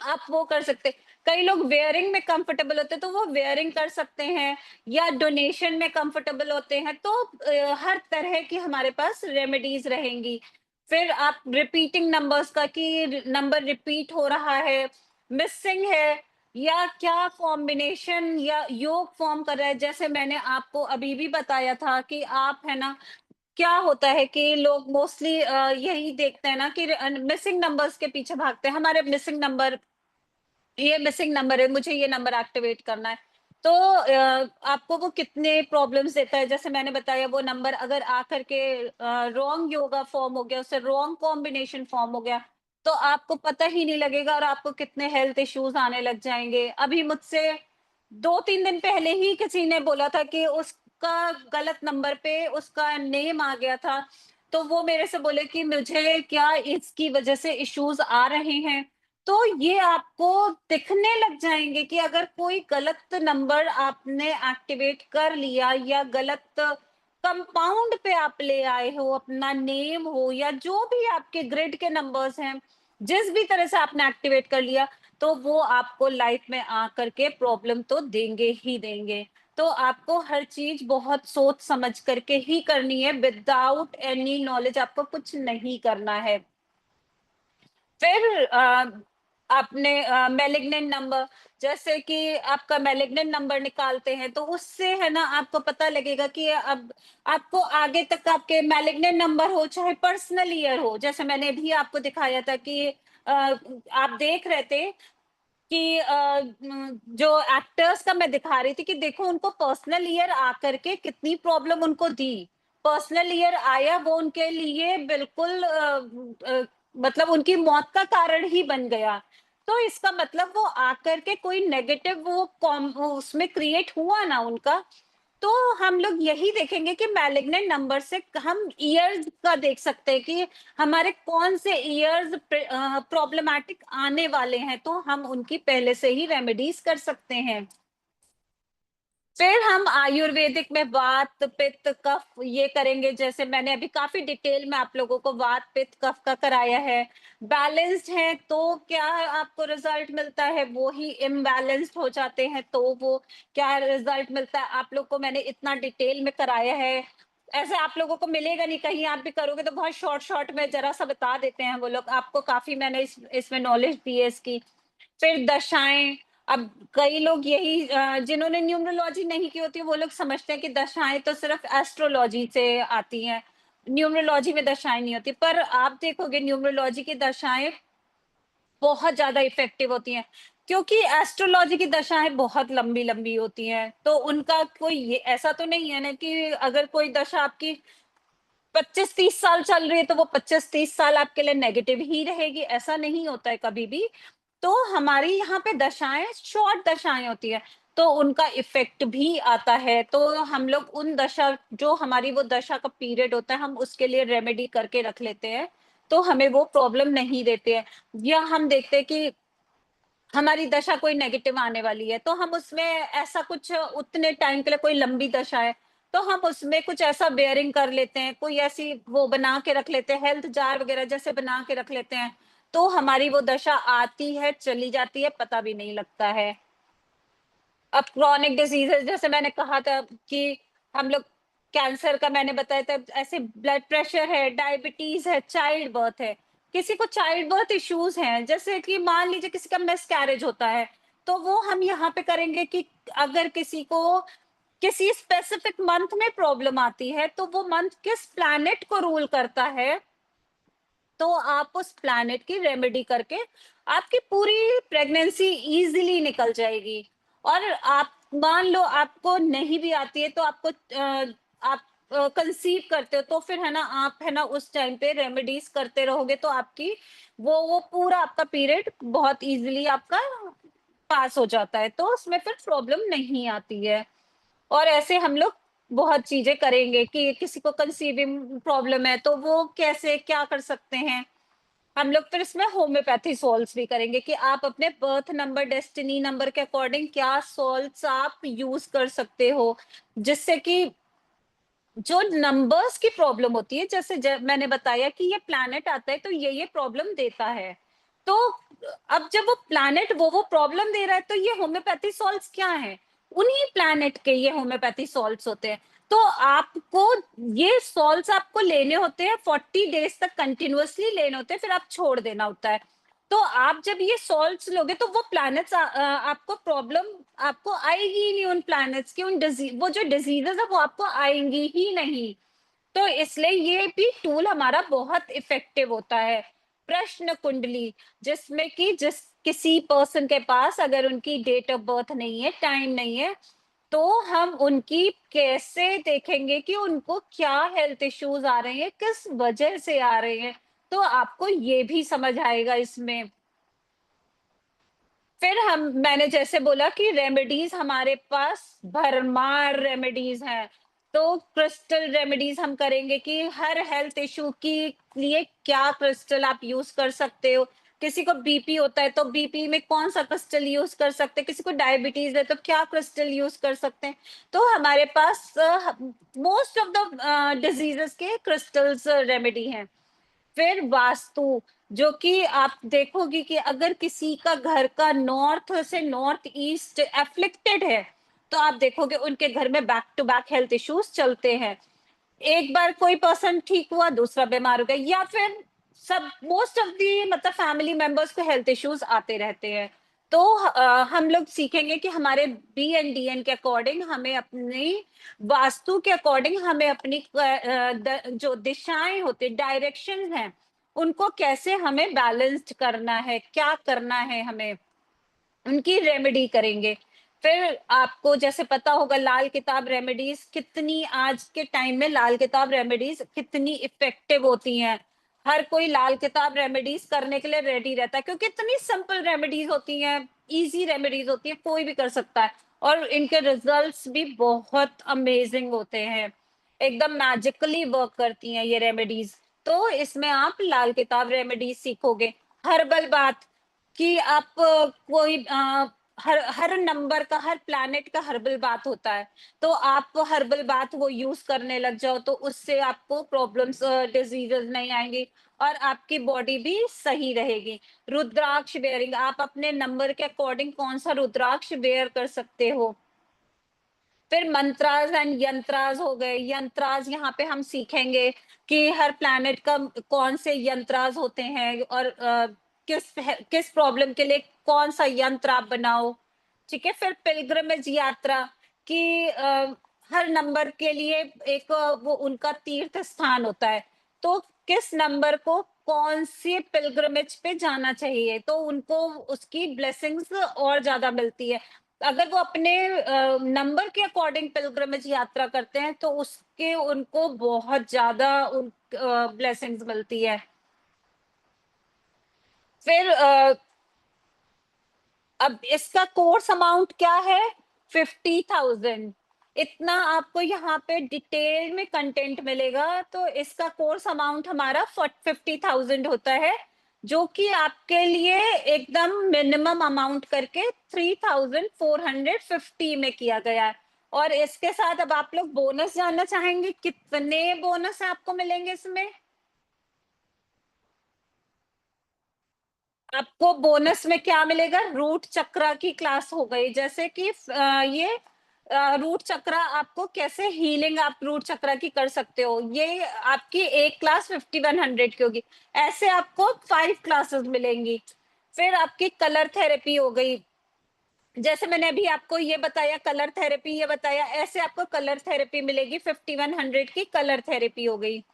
आप वो कर सकते। कई लोग वेयरिंग में कंफर्टेबल होते हैं तो वो वेयरिंग कर सकते हैं, या डोनेशन में कंफर्टेबल होते हैं, तो हर तरह की हमारे पास रेमेडीज रहेंगी। फिर आप रिपीटिंग नंबर्स का, कि नंबर रिपीट हो रहा है, मिसिंग है, या क्या कॉम्बिनेशन या योग फॉर्म कर रहा है। जैसे मैंने आपको अभी भी बताया था कि आप है ना, क्या होता है कि लोग मोस्टली यही देखते हैं ना कि मिसिंग नंबर्स के पीछे भागते हैं, हमारे मिसिंग नंबर, ये मिसिंग नंबर है, मुझे ये नंबर एक्टिवेट करना है। तो आपको वो कितने प्रॉब्लम्स देता है, जैसे मैंने बताया वो नंबर अगर आकर के रॉन्ग योगा फॉर्म हो गया, उससे रॉन्ग कॉम्बिनेशन फॉर्म हो गया, तो आपको पता ही नहीं लगेगा, और आपको कितने हेल्थ इश्यूज आने लग जाएंगे। अभी मुझसे 2-3 दिन पहले ही किसी ने बोला था कि उसका गलत नंबर पे उसका नेम आ गया था, तो वो मेरे से बोले कि मुझे क्या इसकी वजह से इश्यूज आ रहे हैं। तो ये आपको दिखने लग जाएंगे कि अगर कोई गलत नंबर आपने एक्टिवेट कर लिया, या गलत कंपाउंड पे आप ले आए हो, अपना नेम हो या जो भी आपके ग्रिड के नंबर्स हैं, जिस भी तरह से आपने एक्टिवेट कर लिया, तो वो आपको लाइफ में आकर के प्रॉब्लम तो देंगे ही देंगे। तो आपको हर चीज बहुत सोच समझ करके ही करनी है, विदाउट एनी नॉलेज आपको कुछ नहीं करना है। फिर आपने मैलिग्नेंट नंबर, जैसे कि आपका मैलिग्नेंट नंबर निकालते हैं, तो उससे है ना आपको पता लगेगा कि अब आपको आगे तक आपके मैलिग्नेंट नंबर हो चाहे पर्सनल ईयर हो, जैसे मैंने भी आपको दिखाया था कि आप देख रहे थे कि जो एक्टर्स का मैं दिखा रही थी कि देखो उनको पर्सनल ईयर आकर के कितनी प्रॉब्लम उनको दी। पर्सनल ईयर आया वो उनके लिए बिल्कुल मतलब उनकी मौत का कारण ही बन गया। तो इसका मतलब वो आकर के कोई नेगेटिव वो उसमें क्रिएट हुआ ना उनका, तो हम लोग यही देखेंगे कि मैलिग्नेंट नंबर से हम ईयर्स का देख सकते हैं कि हमारे कौन से ईयर्स प्रॉब्लमैटिक आने वाले हैं, तो हम उनकी पहले से ही रेमेडीज कर सकते हैं। फिर हम आयुर्वेदिक में वात पित्त कफ ये करेंगे, जैसे मैंने अभी काफी डिटेल में आप लोगों को वात पित्त कफ का कराया है। बैलेंस्ड है तो क्या आपको रिजल्ट मिलता है, वो ही इम्बैलेंस्ड हो जाते हैं तो वो क्या रिजल्ट मिलता है, आप लोग को मैंने इतना डिटेल में कराया है। ऐसे आप लोगों को मिलेगा नहीं, कहीं आप भी करोगे तो बहुत शॉर्ट शॉर्ट में जरा सा बता देते हैं वो लोग आपको, काफी मैंने इसमें नॉलेज दी है इसकी। फिर दशाएं, अब कई लोग यही जिन्होंने न्यूमरोलॉजी नहीं की होती है वो लोग समझते हैं कि दशाएं तो सिर्फ एस्ट्रोलॉजी से आती हैं, न्यूमरोलॉजी में दशाएं नहीं होती, पर आप देखोगे न्यूमरोलॉजी की दशाएं बहुत ज्यादा इफेक्टिव होती हैं, क्योंकि एस्ट्रोलॉजी की दशाएं बहुत लंबी लंबी होती हैं। तो उनका कोई ये ऐसा तो नहीं है ना कि अगर कोई दशा आपकी 25-30 साल चल रही है तो वो 25-30 साल आपके लिए नेगेटिव ही रहेगी, ऐसा नहीं होता है कभी भी। तो हमारी यहाँ पे दशाएं शॉर्ट दशाएं होती है, तो उनका इफेक्ट भी आता है। तो हम लोग उन दशा जो हमारी वो दशा का पीरियड होता है हम उसके लिए रेमेडी करके रख लेते हैं, तो हमें वो प्रॉब्लम नहीं देते हैं। या हम देखते हैं कि हमारी दशा कोई नेगेटिव आने वाली है, तो हम उसमें ऐसा कुछ उतने टाइम के लिए कोई लंबी दशा है, तो हम उसमें कुछ ऐसा बेयरिंग कर लेते हैं, कोई ऐसी वो बना के रख लेते हैं, हेल्थ जार वगैरह जैसे बना के रख लेते हैं, तो हमारी वो दशा आती है, चली जाती है, पता भी नहीं लगता है। अब क्रॉनिक डिजीजेस जैसे मैंने कहा था कि हम लोग कैंसर का मैंने बताया था, ऐसे ब्लड प्रेशर है, डायबिटीज है, चाइल्ड बर्थ है, किसी को चाइल्ड बर्थ इश्यूज हैं, जैसे कि मान लीजिए किसी का मिसकैरेज होता है, तो वो हम यहाँ पे करेंगे कि अगर किसी को किसी स्पेसिफिक मंथ में प्रॉब्लम आती है तो वो मंथ किस प्लैनेट को रूल करता है, तो आप उस प्लैनेट की रेमेडी करके आपकी पूरी प्रेगनेंसी इजीली निकल जाएगी। और आप मान लो आपको नहीं भी आती है तो आपको आप कंसीव करते हो तो फिर है ना आप है ना उस टाइम पे रेमेडीज करते रहोगे तो आपकी वो पूरा आपका पीरियड बहुत इजीली आपका पास हो जाता है, तो उसमें फिर प्रॉब्लम नहीं आती है। और ऐसे हम लोग बहुत चीजें करेंगे कि किसी को कंसीविंग प्रॉब्लम है तो वो कैसे क्या कर सकते हैं। हम लोग फिर इसमें होम्योपैथी सॉल्ट्स भी करेंगे कि आप अपने बर्थ नंबर डेस्टिनी नंबर के अकॉर्डिंग क्या सॉल्ट्स आप यूज कर सकते हो, जिससे कि जो नंबर्स की प्रॉब्लम होती है, जैसे मैंने बताया कि ये प्लैनेट आता है तो ये प्रॉब्लम देता है, तो अब जब वो प्लैनेट वो प्रॉब्लम दे रहा है तो ये होम्योपैथी सॉल्ट्स क्या है, उन्हीं प्लैनेट के ये होम्योपैथी सॉल्ट्स होते हैं। तो आपको ये सॉल्ट्स आपको लेने होते हैं, 40 डेज तक कंटिन्यूअसली लेने होते हैं, फिर आप छोड़ देना होता है। तो आप जब ये सॉल्ट्स लोगे तो वो प्लैनेट्स आपको प्रॉब्लम आपको आएगी ही नहीं, उन प्लैनेट्स की वो जो डिजीजेस है वो आपको आएंगी ही नहीं। तो इसलिए ये भी टूल हमारा बहुत इफेक्टिव होता है। प्रश्न कुंडली, जिसमें कि जिस किसी पर्सन के पास अगर उनकी डेट ऑफ बर्थ नहीं है, टाइम नहीं है, तो हम उनकी कैसे देखेंगे कि उनको क्या हेल्थ इश्यूज आ रहे हैं, किस वजह से आ रहे हैं, तो आपको ये भी समझ आएगा इसमें। फिर मैंने जैसे बोला कि रेमेडीज हमारे पास भरमार रेमेडीज हैं, तो क्रिस्टल रेमेडीज हम करेंगे कि हर हेल्थ इशू की लिए क्या क्रिस्टल आप यूज कर सकते हो। किसी को बीपी होता है तो बीपी में कौन सा क्रिस्टल यूज कर सकते हैं, किसी को डायबिटीज है तो क्या क्रिस्टल यूज कर सकते हैं। तो हमारे पास मोस्ट ऑफ द डिजीजेस के क्रिस्टल्स रेमेडी हैं। फिर वास्तु, जो कि आप देखोगे कि अगर किसी का घर का नॉर्थ से नॉर्थ ईस्ट एफ्लिक्टेड है तो आप देखोगे उनके घर में back to back health issues चलते हैं, एक बार कोई पर्सन ठीक हुआ दूसरा बीमार हो गया, या फिर सब मोस्ट ऑफ दी मतलब फैमिली मेंबर्स को हेल्थ इश्यूज आते रहते हैं। तो हम लोग सीखेंगे कि हमारे BNDN के अकॉर्डिंग हमें अपनी वास्तु के अकॉर्डिंग हमें अपनी जो दिशाएं होती डायरेक्शन हैं उनको कैसे हमें बैलेंस्ड करना है, क्या करना है हमें। उनकी रेमेडी करेंगे। फिर आपको जैसे पता होगा लाल किताब रेमेडीज कितनी, आज के टाइम में लाल किताब रेमेडीज कितनी इफेक्टिव होती हैं। हर कोई लाल किताब रेमेडीज करने के लिए रेडी रहता है क्योंकि इतनी सिंपल रेमेडीज होती हैं, इजी रेमेडीज होती हैं, कोई भी कर सकता है और इनके रिजल्ट्स भी बहुत अमेजिंग होते हैं, एकदम मैजिकली वर्क करती हैं ये रेमेडीज। तो इसमें आप लाल किताब रेमेडीज सीखोगे। हर्बल बात कि आप कोई हर हर नंबर का, हर प्लैनेट का हर्बल बात होता है, तो आप हर्बल बात वो यूज करने लग जाओ तो उससे आपको प्रॉब्लम्स, डिजीजेस नहीं आएंगी और आपकी बॉडी भी सही रहेगी। रुद्राक्ष वेयरिंग, आप अपने नंबर के अकॉर्डिंग कौन सा रुद्राक्ष वेयर कर सकते हो। फिर मंत्रास एंड यंत्रास हो गए। यंत्रास यहाँ पे हम सीखेंगे कि हर प्लैनेट का कौन से यंत्रास होते हैं और किस प्रॉब्लम के लिए कौन सा यंत्र आप बनाओ। ठीक है। फिर पिलग्रिमेज यात्रा कि हर नंबर के लिए एक वो उनका तीर्थ स्थान होता है, तो किस नंबर को कौन सी पिलग्रिमेज पे जाना चाहिए तो उनको उसकी ब्लेसिंग्स और ज्यादा मिलती है। अगर वो अपने नंबर के अकॉर्डिंग पिलग्रिमेज यात्रा करते हैं तो उसके उनको बहुत ज्यादा उन ब्लेसिंग्स मिलती है। फिर अब इसका कोर्स अमाउंट क्या है, 50,000। इतना आपको यहाँ पे डिटेल में कंटेंट मिलेगा। तो इसका कोर्स अमाउंट हमारा 50,000 होता है, जो कि आपके लिए एकदम मिनिमम अमाउंट करके 3,450 में किया गया है। और इसके साथ अब आप लोग बोनस जानना चाहेंगे, कितने बोनस आपको मिलेंगे इसमें। आपको बोनस में क्या मिलेगा, रूट चक्रा की क्लास हो गई, जैसे कि ये रूट चक्रा आपको कैसे हीलिंग आप रूट चक्रा की कर सकते हो, ये आपकी एक क्लास 5100 की होगी। ऐसे आपको 5 क्लासेस मिलेंगी। फिर आपकी कलर थेरेपी हो गई, जैसे मैंने अभी आपको ये बताया कलर थेरेपी, ये बताया, ऐसे आपको कलर थेरेपी मिलेगी। 5100 की कलर थेरेपी हो गई।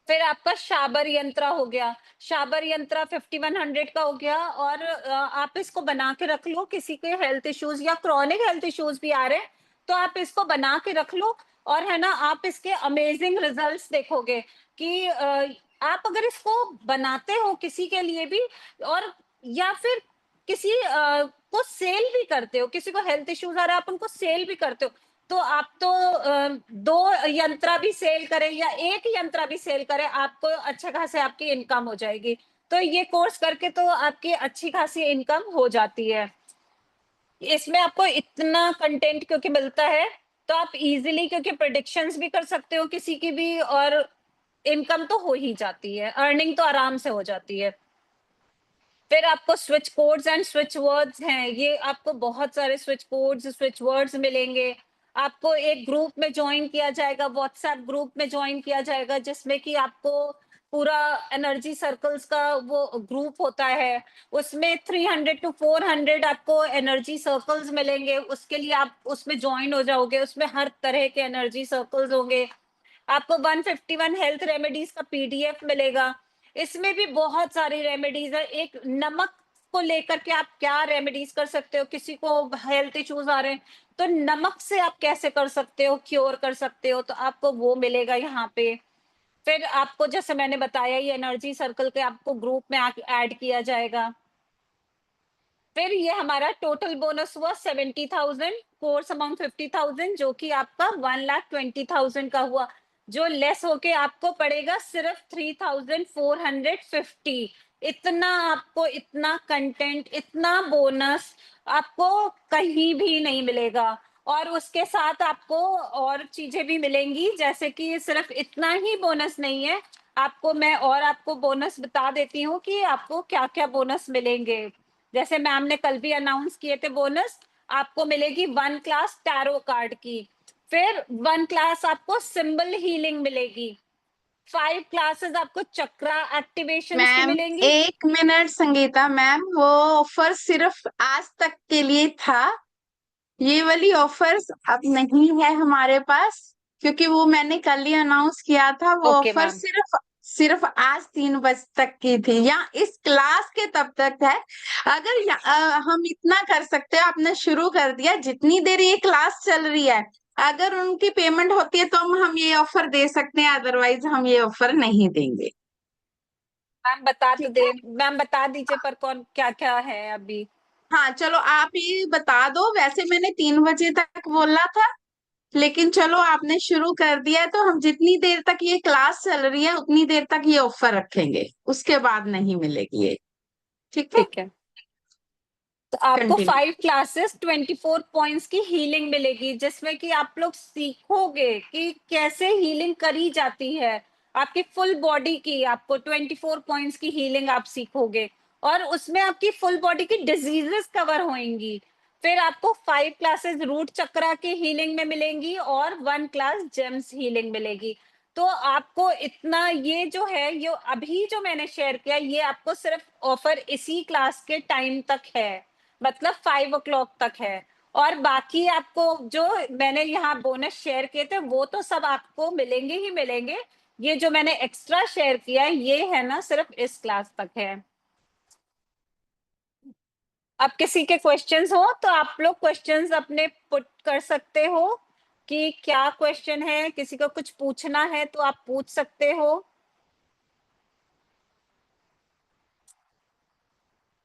फिर आपका शाबर यंत्रा हो गया, शाबर यंत्रा 5100 का हो गया। और आप इसको बना के रख लो, किसी के हेल्थ इश्यूज या क्रॉनिक हेल्थ इश्यूज भी आ रहे हैं तो आप इसको बना के रख लो। और है ना, आप इसके अमेजिंग रिजल्ट्स देखोगे कि आप अगर इसको बनाते हो किसी के लिए भी, और या फिर किसी को सेल भी करते हो, किसी को हेल्थ इश्यूज आ रहा है आप उनको सेल भी करते हो, तो आप तो 2 यंत्रा भी सेल करें या 1 यंत्रा भी सेल करें, आपको अच्छा खासे आपकी इनकम हो जाएगी। तो ये कोर्स करके तो आपकी अच्छी खासी इनकम हो जाती है। इसमें आपको इतना कंटेंट क्योंकि मिलता है तो आप इजीली, क्योंकि प्रेडिक्शंस भी कर सकते हो किसी की भी, और इनकम तो हो ही जाती है, अर्निंग तो आराम से हो जाती है। फिर आपको switch codes and switch words हैं, ये आपको बहुत सारे स्विच कोड्स स्विच वर्ड्स मिलेंगे। आपको एक ग्रुप में ज्वाइन किया जाएगा, व्हाट्सएप ग्रुप में ज्वाइन किया जाएगा, जिसमें कि आपको पूरा एनर्जी सर्कल्स का वो ग्रुप होता है। उसमें 300 to 400 आपको एनर्जी सर्कल्स मिलेंगे, उसके लिए आप उसमें ज्वाइन हो जाओगे। उसमें हर तरह के एनर्जी सर्कल्स होंगे। आपको 151 हेल्थ रेमेडीज का पीडीएफ मिलेगा। इसमें भी बहुत सारी रेमेडीज है। एक नमक को लेकर के आप क्या रेमेडीज कर सकते हो, किसी को हेल्थ इश्यूज आ रहे हैं तो नमक से आप कैसे कर सकते हो, क्योर कर सकते हो, तो आपको वो मिलेगा यहाँ पे। फिर आपको जैसे मैंने बताया ये एनर्जी सर्कल के आपको ग्रुप में ऐड किया जाएगा। फिर ये हमारा टोटल बोनस हुआ 70,000, कोर्स अमाउंट 50,000, जो कि आपका 1,20,000 का हुआ, जो लेस होके आपको पड़ेगा सिर्फ 3,450। इतना आपको, इतना कंटेंट, इतना बोनस आपको कहीं भी नहीं मिलेगा। और उसके साथ आपको और चीजें भी मिलेंगी, जैसे कि सिर्फ इतना ही बोनस नहीं है, आपको मैं और आपको बोनस बता देती हूँ कि आपको क्या क्या बोनस मिलेंगे। जैसे मैम ने कल भी अनाउंस किए थे बोनस, आपको मिलेगी 1 क्लास टैरो कार्ड की। फिर 1 क्लास आपको सिंबल हीलिंग मिलेगी। 5 क्लासेस आपको चक्रा एक्टिवेशंस की मैम मिलेंगी। 1 मिनट संगीता मैम, वो ऑफर सिर्फ आज तक के लिए था। ये वाली ऑफर्स अब नहीं है हमारे पास, क्योंकि वो मैंने कल ही अनाउंस किया था। वो ओके ऑफर मैम। सिर्फ सिर्फ आज 3 बजे तक की थी, या इस क्लास के तब तक है। अगर हम इतना कर सकते हैं, आपने शुरू कर दिया, जितनी देर ये क्लास चल रही है अगर उनकी पेमेंट होती है तो हम ये ऑफर दे सकते हैं, अदरवाइज हम ये ऑफर नहीं देंगे। मैम बता तो ठीक दे, है। मैम बता दीजिए पर कौन क्या क्या है अभी। हाँ चलो आप ये बता दो, वैसे मैंने 3 बजे तक बोला था, लेकिन चलो आपने शुरू कर दिया है तो हम जितनी देर तक ये क्लास चल रही है उतनी देर तक ये ऑफर रखेंगे, उसके बाद नहीं मिलेगी ये। ठीक है, ठीक है, तो आपको कंटिन्यू। 5 क्लासेस 24 पॉइंट्स की हीलिंग मिलेगी, जिसमें कि आप लोग सीखोगे कि कैसे हीलिंग करी जाती है आपकी फुल बॉडी की। आपको 24 पॉइंट्स की हीलिंग आप सीखोगे और उसमें आपकी फुल बॉडी की डिजीजेस कवर होंगी। फिर आपको 5 क्लासेस रूट चक्रा की हीलिंग में मिलेंगी और 1 क्लास जेम्स हीलिंग मिलेगी। तो आपको इतना, ये जो है, ये अभी जो मैंने शेयर किया, ये आपको सिर्फ ऑफर इसी क्लास के टाइम तक है, मतलब 5 o'clock तक है। और बाकी आपको जो मैंने यहाँ बोनस शेयर किए थे वो तो सब आपको मिलेंगे ही मिलेंगे। ये जो मैंने एक्स्ट्रा शेयर किया है ये है ना सिर्फ इस क्लास तक है। अब किसी के क्वेश्चंस हो तो आप लोग क्वेश्चंस अपने पुट कर सकते हो कि क्या क्वेश्चन है, किसी को कुछ पूछना है तो आप पूछ सकते हो।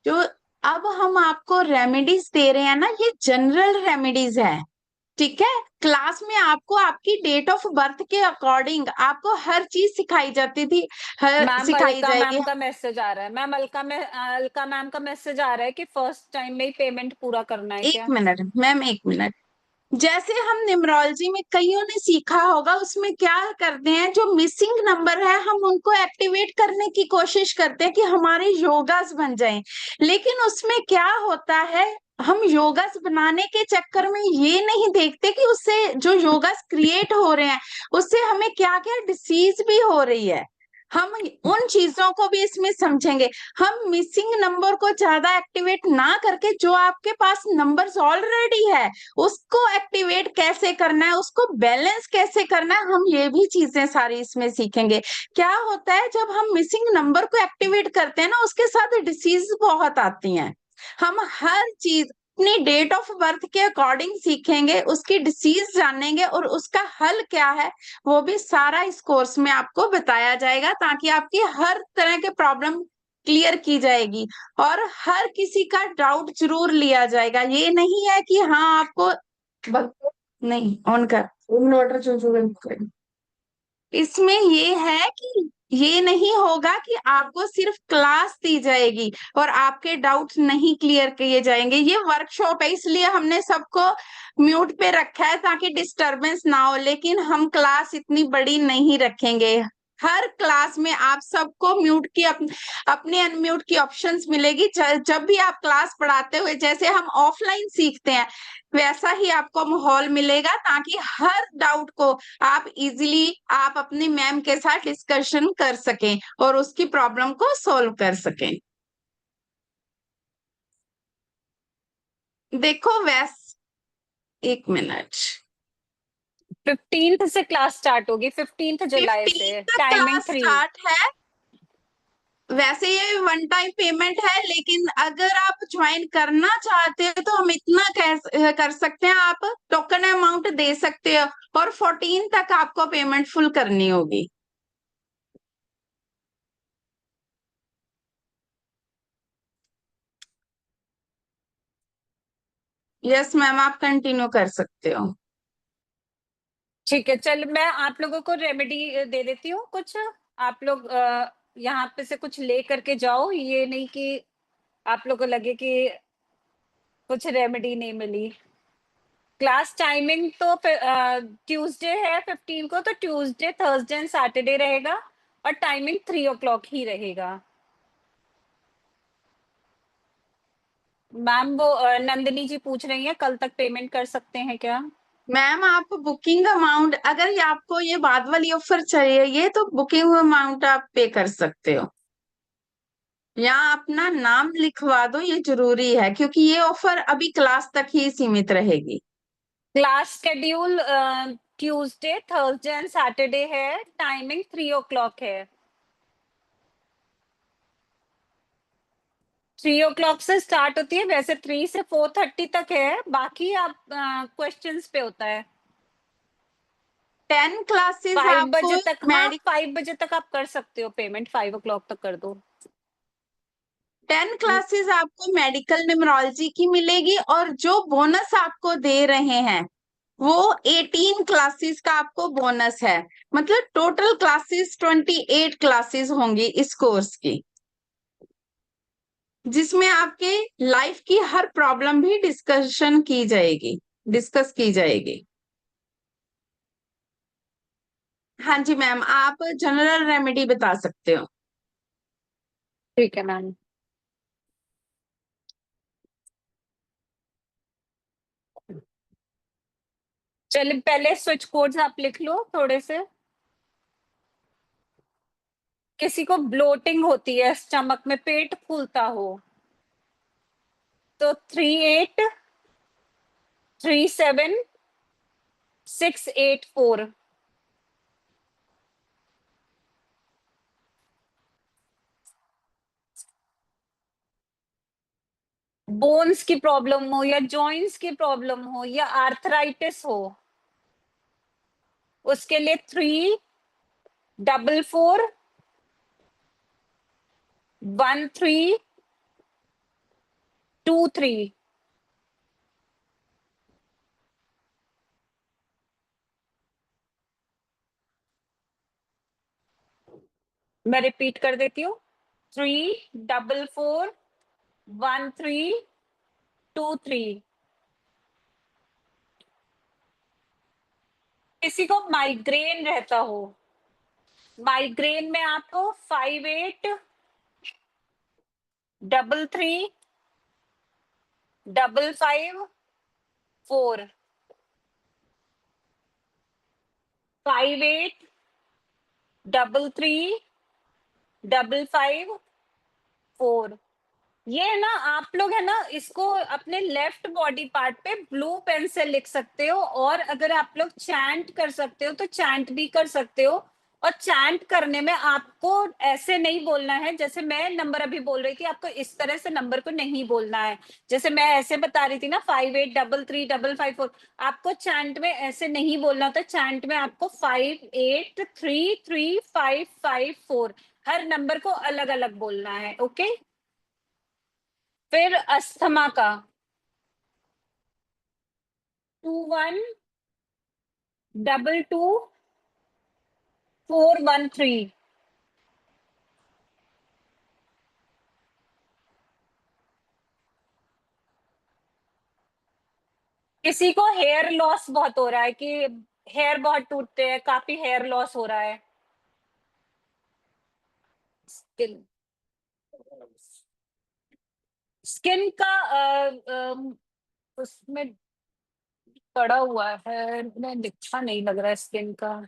जो अब हम आपको रेमेडीज दे रहे हैं ना, ये जनरल रेमेडीज है, ठीक है। क्लास में आपको आपकी डेट ऑफ बर्थ के अकॉर्डिंग आपको हर चीज सिखाई जाती थी, मैम सिखाई अलका जाएगी। मैम का मैसेज आ रहा है, मैम अलका मैम का मैसेज आ रहा है कि फर्स्ट टाइम में ही पेमेंट पूरा करना है एक क्या। मिनट मैम, एक मिनट। जैसे हम न्यूमरोलॉजी में कईयों ने सीखा होगा, उसमें क्या करते हैं, जो मिसिंग नंबर है हम उनको एक्टिवेट करने की कोशिश करते हैं कि हमारे योगास बन जाएं, लेकिन उसमें क्या होता है, हम योगास बनाने के चक्कर में ये नहीं देखते कि उससे जो योगास क्रिएट हो रहे हैं उससे हमें क्या क्या डिसीज भी हो रही है। हम उन चीजों को भी इसमें समझेंगे। हम मिसिंग नंबर को ज्यादा एक्टिवेट ना करके जो आपके पास नंबर्स ऑलरेडी है उसको एक्टिवेट कैसे करना है, उसको बैलेंस कैसे करना है, हम ये भी चीजें सारी इसमें सीखेंगे। क्या होता है जब हम मिसिंग नंबर को एक्टिवेट करते हैं ना, उसके साथ डिसीज बहुत आती हैं। हम हर चीज अपनी डेट ऑफ बर्थ के अकॉर्डिंग सीखेंगे, उसकी डिसीज जानेंगे और उसका हल क्या है वो भी सारा इस कोर्स में आपको बताया जाएगा, ताकि आपकी हर तरह के प्रॉब्लम क्लियर की जाएगी और हर किसी का डाउट जरूर लिया जाएगा। ये नहीं है कि हाँ आपको नहीं ऑन कर इन्वर्टर चूचू, इसमें ये है कि ये नहीं होगा कि आपको सिर्फ क्लास दी जाएगी और आपके डाउट्स नहीं क्लियर किए जाएंगे। ये वर्कशॉप है इसलिए हमने सबको म्यूट पे रखा है ताकि डिस्टरबेंस ना हो, लेकिन हम क्लास इतनी बड़ी नहीं रखेंगे। हर क्लास में आप सबको म्यूट की अपने अनम्यूट की ऑप्शंस मिलेगी। जब भी आप क्लास पढ़ाते हुए जैसे हम ऑफलाइन सीखते हैं वैसा ही आपको माहौल मिलेगा, ताकि हर डाउट को आप इजीली आप अपनी मैम के साथ डिस्कशन कर सकें और उसकी प्रॉब्लम को सॉल्व कर सकें। देखो एक मिनट, 15th से क्लास स्टार्ट होगी, 15th जुलाई 15 से, तक टाइमिंग क्लास 3। स्टार्ट है। वैसे ये वन टाइम पेमेंट है, लेकिन अगर आप ज्वाइन करना चाहते हो तो हम इतना कर सकते हैं, आप टोकन अमाउंट दे सकते हो और 14 तक आपको पेमेंट फुल करनी होगी। यस मैम, आप कंटिन्यू कर सकते हो। ठीक है, चल मैं आप लोगों को रेमेडी दे देती हूँ कुछ। आप लोग यहाँ पे से कुछ ले करके जाओ, ये नहीं कि आप लोगों को लगे कि कुछ रेमेडी नहीं मिली। क्लास टाइमिंग तो ट्यूसडे है 15 को, तो ट्यूसडे थर्सडे एंड सैटरडे रहेगा और टाइमिंग 3 o'clock ही रहेगा। मैम वो नंदिनी जी पूछ रही है कल तक पेमेंट कर सकते हैं क्या। मैम आप बुकिंग अमाउंट, अगर ये आपको ये बाद वाली ऑफर चाहिए तो बुकिंग अमाउंट आप पे कर सकते हो, या अपना नाम लिखवा दो, ये जरूरी है क्योंकि ये ऑफर अभी क्लास तक ही सीमित रहेगी। Class schedule Tuesday Thursday and Saturday है, टाइमिंग 3 o'clock है। 3 o'clock से स्टार्ट होती है, वैसे 3 से 4:30 तक है, बाकी आप क्वेश्चंस पे होता है। 10 क्लासेस 5 आपको बजे तक, हाँ मेडिक 5 बजे तक आप कर सकते हो पेमेंट, 5 o'clock तक कर दो। 10 क्लासेस आपको मेडिकल न्यूमरोलॉजी की मिलेगी, और जो बोनस आपको दे रहे हैं वो 18 क्लासेस का आपको बोनस है। मतलब टोटल क्लासेस 28 क्लासेस होंगी इस कोर्स की, जिसमें आपके लाइफ की हर प्रॉब्लम भी डिस्कस की जाएगी। हाँ जी मैम, आप जनरल रेमेडी बता सकते हो। ठीक है मैम। चलिए पहले स्विच कोड्स आप लिख लो थोड़े से। किसी को ब्लोटिंग होती है, स्टमक में पेट फूलता हो, तो 38 37 684। बोन्स की प्रॉब्लम हो या जॉइंट्स की प्रॉब्लम हो या आर्थराइटिस हो, उसके लिए 3441323। मैं रिपीट कर देती हूँ, 3441323। किसी को माइग्रेन रहता हो, माइग्रेन में आपको 58335554, 58335554। ये है ना, आप लोग है ना इसको अपने लेफ्ट बॉडी पार्ट पे ब्लू पेन से लिख सकते हो, और अगर आप लोग चैंट कर सकते हो तो चैंट भी कर सकते हो। और चैंट करने में आपको ऐसे नहीं बोलना है, जैसे मैं नंबर अभी बोल रही थी, आपको इस तरह से नंबर को नहीं बोलना है। जैसे मैं ऐसे बता रही थी ना 58335554, आपको चैंट में ऐसे नहीं बोलना होता। चैंट में आपको 58335554, हर नंबर को अलग अलग बोलना है। ओके। फिर अस्थमा का 21222413। किसी को हेयर लॉस बहुत हो रहा है, कि हेयर बहुत टूटते हैं, काफी हेयर लॉस हो रहा है। स्किन स्किन का उसमें पड़ा हुआ है, मैं अच्छा नहीं लग रहा है स्किन का।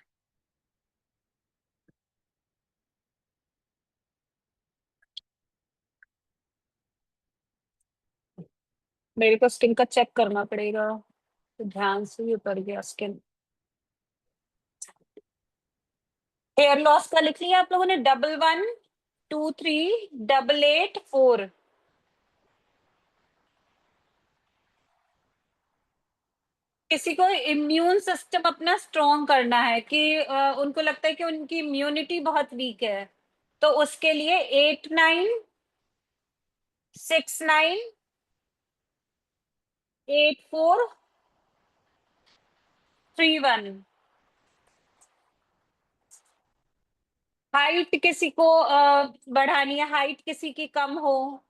मेरे को स्किन का चेक करना पड़ेगा, तो ध्यान से ही उतर गया स्किन। हेयर लॉस का लिख लिया आप लोगों ने, 11238884। किसी को इम्यून सिस्टम अपना स्ट्रॉन्ग करना है, कि उनको लगता है कि उनकी इम्यूनिटी बहुत वीक है, तो उसके लिए 89698431। हाइट किसी को बढ़ानी है, हाइट किसी की कम हो,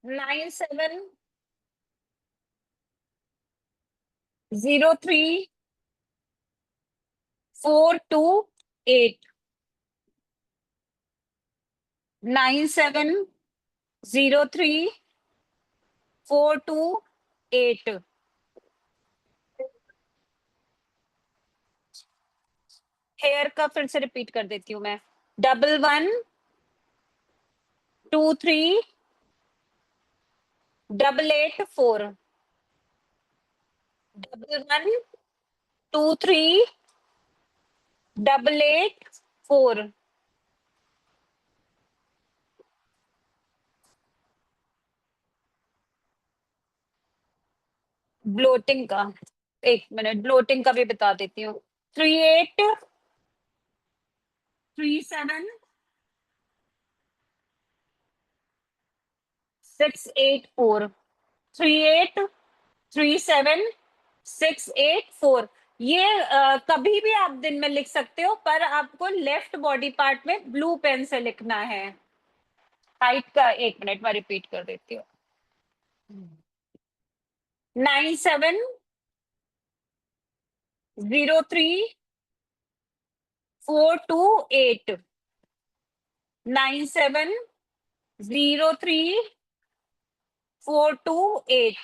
97034289703428। हेयर का फिर से रिपीट कर देती हूँ मैं, 11238884, 11238884। ब्लोटिंग का, एक मिनट, ब्लोटिंग का भी बता देती हूँ। 38 37 684, 38 37 684। ये कभी भी आप दिन में लिख सकते हो, पर आपको लेफ्ट बॉडी पार्ट में ब्लू पेन से लिखना है। हाइट का, एक मिनट मैं रिपीट कर देती हूँ। 9703 428, 9703 428।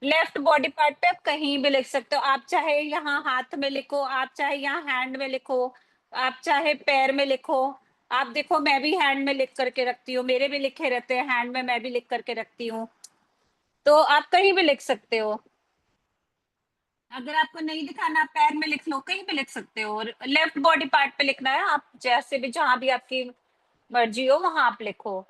लेफ्ट बॉडी पार्ट पे आप कहीं भी लिख सकते हो। आप चाहे यहाँ हाथ में लिखो, आप चाहे यहाँ हैंड में लिखो, आप चाहे पैर में लिखो। आप देखो, मैं भी हैंड में लिख करके रखती हूँ, मेरे भी लिखे रहते हैं हैंड में, मैं भी लिख करके रखती हूँ। तो आप कहीं भी लिख सकते हो। अगर आपको नहीं दिखाना, आप पैर में लिख लो, कहीं भी लिख सकते हो। और लेफ्ट बॉडी पार्ट पे लिखना है, आप जैसे भी, जहां भी आपकी मर्जी हो वहां आप लिखो।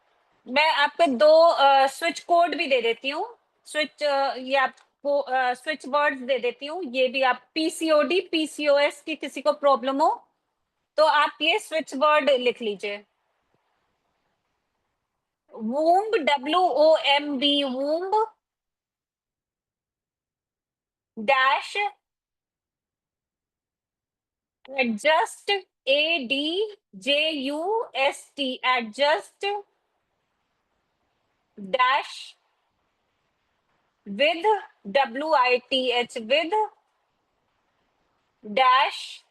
मैं आपको 2 स्विच कोड भी दे देती हूँ। स्विच ये आपको स्विच वर्ड्स दे देती हूँ। ये भी आप पीसीओडी पीसीओएस की किसी को प्रॉब्लम हो तो आप ये स्विच वर्ड लिख लीजिए। Womb, WOMB, womb dash adjust, ADJUST, adjust dash with, WITH, with dash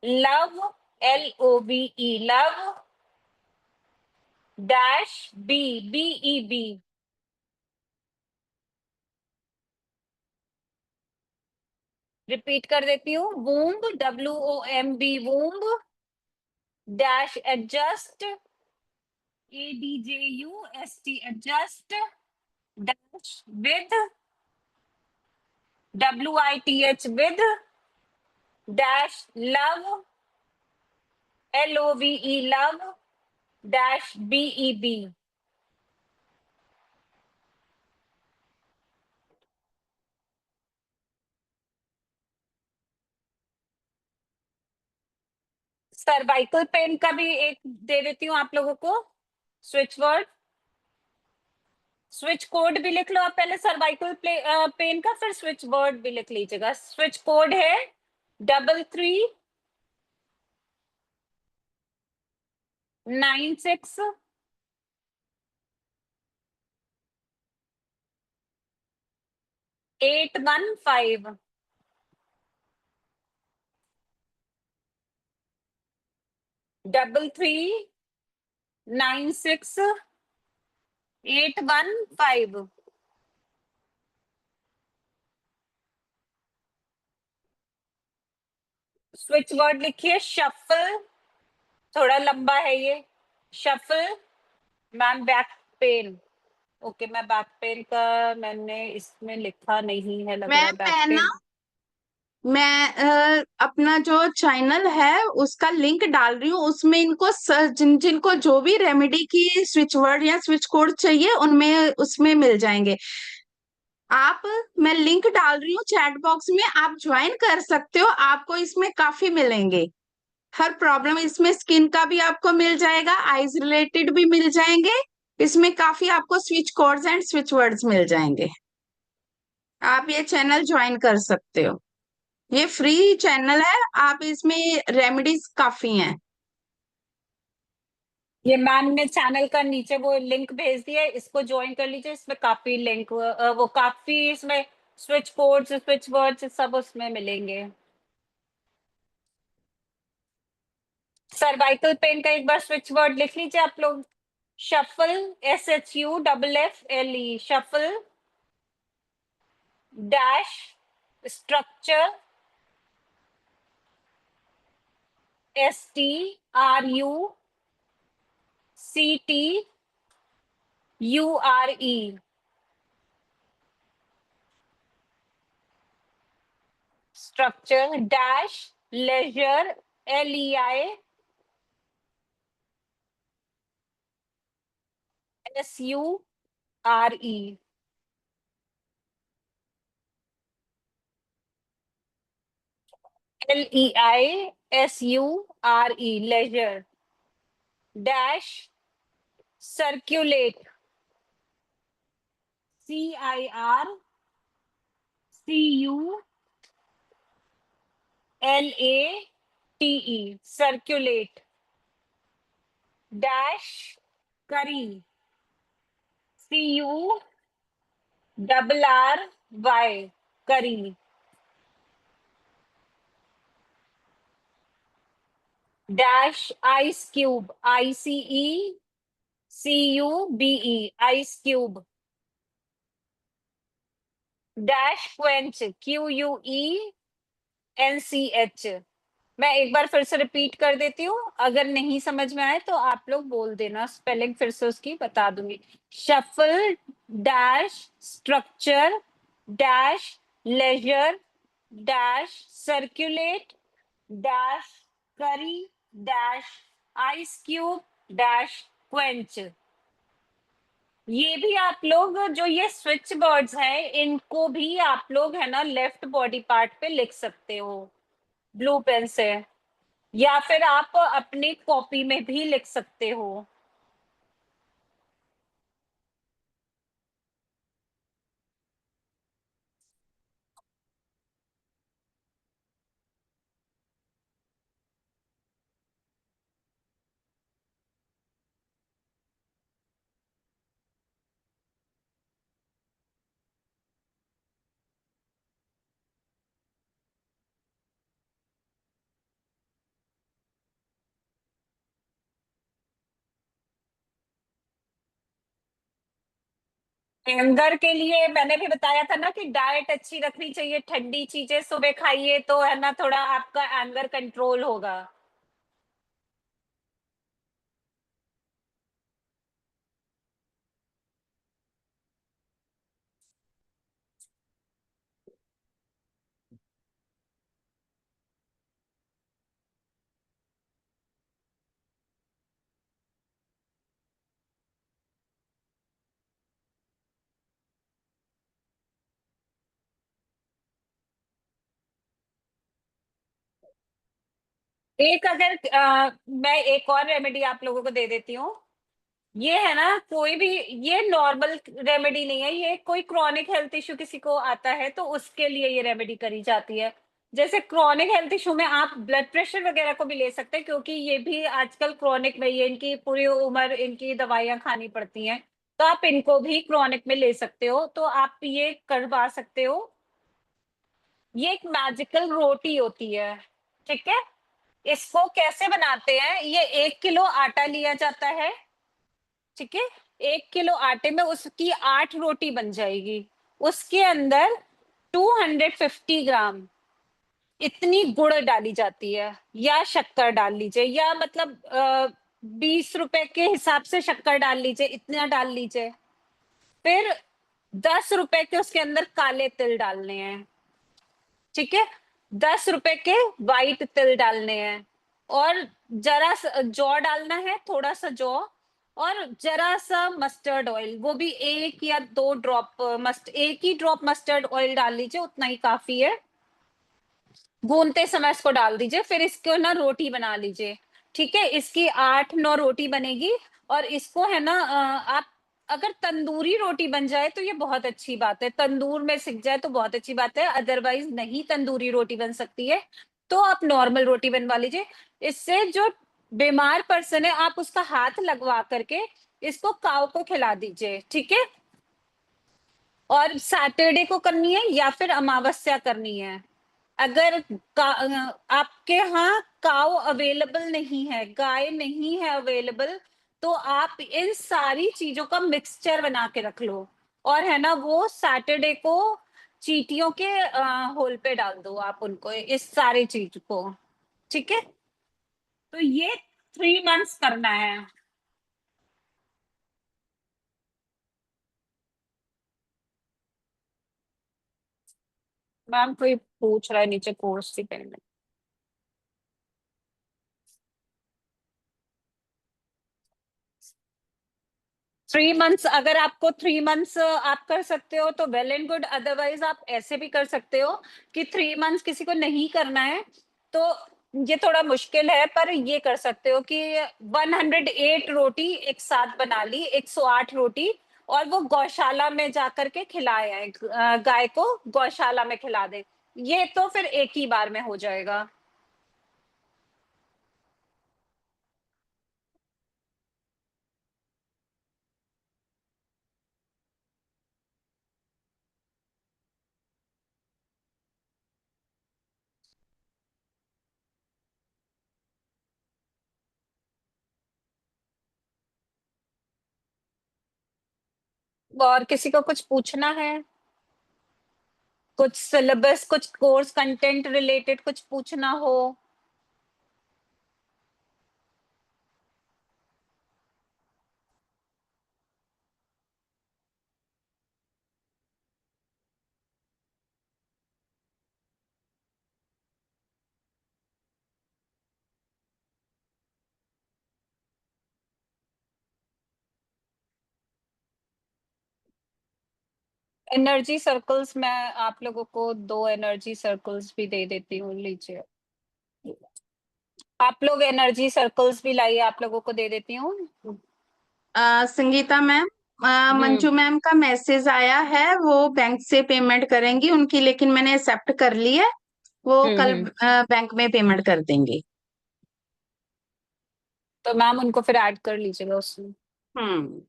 love, LOVE, love dash BEB। Repeat कर देती हूँ। Womb, WOMB, womb dash adjust, ADJUST, adjust dash with, WITH, with dash love, LOVE, love dash BEB। Cervical pain का भी एक दे देती हूँ आप लोगों को स्विच वर्ड। स्विच कोड भी लिख लो आप पहले सर्वाइकल पेन का, फिर स्विच वर्ड भी लिख लीजिएगा। स्विच कोड है 3396 815। 3396 815। स्विच वर्ड लिखिए शफल, थोड़ा लंबा है ये। Shuffle, ma'am back pain. Okay, मैं बैक पेन का, मैंने इसमें लिखा नहीं है लग रहा है मैम बैक मैं ना पेन। अपना जो चैनल है उसका लिंक डाल रही हूँ, उसमें इनको जिनको जो भी रेमेडी की स्विच वर्ड या स्विच कोड चाहिए उनमें उसमें मिल जाएंगे। आप मैं लिंक डाल रही हूँ चैट बॉक्स में, आप ज्वाइन कर सकते हो, आपको इसमें काफी मिलेंगे। हर प्रॉब्लम इसमें, स्किन का भी आपको मिल जाएगा, आईज रिलेटेड भी मिल जाएंगे, इसमें काफी आपको switch codes and switch words मिल जाएंगे। आप ये चैनल ज्वाइन कर सकते हो, ये फ्री चैनल है, आप इसमें रेमेडीज काफी हैं। ये मैम ने चैनल का नीचे वो लिंक भेज दिया है, इसको ज्वाइन कर लीजिए। इसमें काफी लिंक, वो काफी इसमें स्विच कोड्स, स्विच वर्ड्स सब उसमें मिलेंगे। सर्वाइकल पेन का एक बार स्विच वर्ड लिख लीजिए आप लोग। Shuffle, SHUFFLE, shuffle dash structure, STRUCTURE, structure dash leisure, LEISURE। LEISURE, leisure, dash circulate, CIRCULATE, circulate, dash curry, CURRY, curry, dash ice cube, ICECUBE, ice cube, dash quench, QUENCH। मैं एक बार फिर से repeat कर देती हूँ, अगर नहीं समझ में आए तो आप लोग बोल देना, स्पेलिंग फिर से उसकी बता दूंगी। Shuffle dash structure dash ledger dash circulate dash curry dash ice cube dash quench. ये भी आप लोग जो ये स्विच वर्ड्स हैं इनको भी आप लोग है ना लेफ्ट बॉडी पार्ट पे लिख सकते हो ब्लू पेन से, या फिर आप अपनी कॉपी में भी लिख सकते हो। एंगर के लिए मैंने भी बताया था ना कि डाइट अच्छी रखनी चाहिए, ठंडी चीजें सुबह खाइए तो है ना थोड़ा आपका एंगर कंट्रोल होगा। एक अगर मैं एक और रेमेडी आप लोगों को दे देती हूँ। ये है ना कोई भी, ये नॉर्मल रेमेडी नहीं है, ये कोई क्रॉनिक हेल्थ इश्यू किसी को आता है तो उसके लिए ये रेमेडी करी जाती है। जैसे क्रॉनिक हेल्थ इश्यू में आप ब्लड प्रेशर वगैरह को भी ले सकते हैं, क्योंकि ये भी आजकल क्रॉनिक में ही है, इनकी पूरी उम्र इनकी दवाइयां खानी पड़ती हैं, तो आप इनको भी क्रॉनिक में ले सकते हो, तो आप ये करवा सकते हो। ये एक मैजिकल रोटी होती है, ठीक है। इसको कैसे बनाते हैं, ये 1 किलो आटा लिया जाता है, ठीक है। 1 किलो आटे में उसकी 8 रोटी बन जाएगी। उसके अंदर 250 ग्राम इतनी गुड़ डाली जाती है, या शक्कर डाल लीजिए, या मतलब 20 रुपए के हिसाब से शक्कर डाल लीजिए, इतना डाल लीजिए। फिर 10 रुपए के उसके अंदर काले तिल डालने हैं, ठीक है। 10 रुपए के वाइट तिल डालने हैं, और जरा सा जौ डालना है, थोड़ा सा जौ, और जरा सा मस्टर्ड ऑयल, वो भी 1 या 2 ड्रॉप एक ही ड्रॉप मस्टर्ड ऑयल डाल लीजिए, उतना ही काफी है। भूनते समय इसको डाल दीजिए, फिर इसको ना रोटी बना लीजिए, ठीक है। इसकी 8-9 रोटी बनेगी, और इसको है ना आप अगर तंदूरी रोटी बन जाए तो ये बहुत अच्छी बात है, तंदूर में सिक जाए तो बहुत अच्छी बात है, अदरवाइज नहीं तंदूरी रोटी बन सकती है तो आप नॉर्मल रोटी बनवा लीजिए। इससे जो बीमार पर्सन है आप उसका हाथ लगवा करके इसको काऊ को खिला दीजिए, ठीक है। और सैटरडे को करनी है या फिर अमावस्या करनी है। अगर आपके यहाँ काऊ अवेलेबल नहीं है, गाय नहीं है अवेलेबल, तो आप इन सारी चीजों का मिक्सचर बना के रख लो, और है ना वो सैटरडे को चींटियों के होल पे डाल दो आप उनको, इस सारी चीज को, ठीक है। तो ये 3 मंथ्स करना है। मैम कोई पूछ रहा है नीचे कोर्स की पेमेंट। 3 मंथ्स, अगर आपको 3 मंथ्स आप कर सकते हो तो वेल एंड गुड, अदरवाइज आप ऐसे भी कर सकते हो कि 3 मंथ्स किसी को नहीं करना है तो ये थोड़ा मुश्किल है, पर ये कर सकते हो कि 108 रोटी एक साथ बना ली, 108 रोटी, और वो गौशाला में जाकर के खिलाए आए, गाय को गौशाला में खिला दे। ये तो फिर एक ही बार में हो जाएगा। और किसी को कुछ पूछना है? कुछ सिलेबस, कुछ कोर्स कंटेंट रिलेटेड कुछ पूछना हो? एनर्जी सर्कल्स, मैं आप लोगों को 2 एनर्जी सर्कल्स भी दे देती हूँ, लीजिए। आप लोग एनर्जी सर्कल्स भी लाइए, आप लोगों को दे देती हूँ। संगीता मैम, हम्म। मंजू मैम का मैसेज आया है, वो बैंक से पेमेंट करेंगी उनकी, लेकिन मैंने एक्सेप्ट कर ली है। वो कल बैंक में पेमेंट कर देंगे। तो मैम उनको फिर ऐड कर लीजिएगा उसमें। हम्म।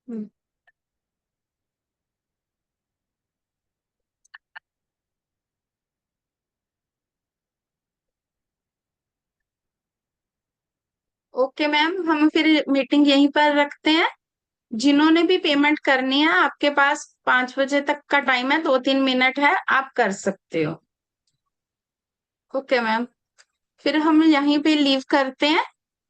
हम्म। ओके मैम, हम फिर मीटिंग यहीं पर रखते हैं। जिन्होंने भी पेमेंट करनी है, आपके पास 5 बजे तक का टाइम है, 2-3 मिनट है, आप कर सकते हो। ओके मैम, फिर हम यहीं पे लीव करते हैं।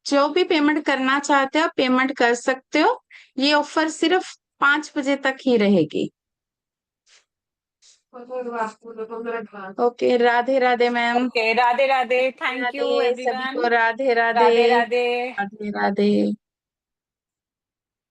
जो भी पेमेंट करना चाहते हो पेमेंट कर सकते हो। ये ऑफर सिर्फ 5 बजे तक ही रहेगी। Okay, Radhe Radhe ma'am. Okay, Radhe Radhe, thank you Radhe सभी एवरीवन। को, राधे राधे। राधे राधे। राधे राधे।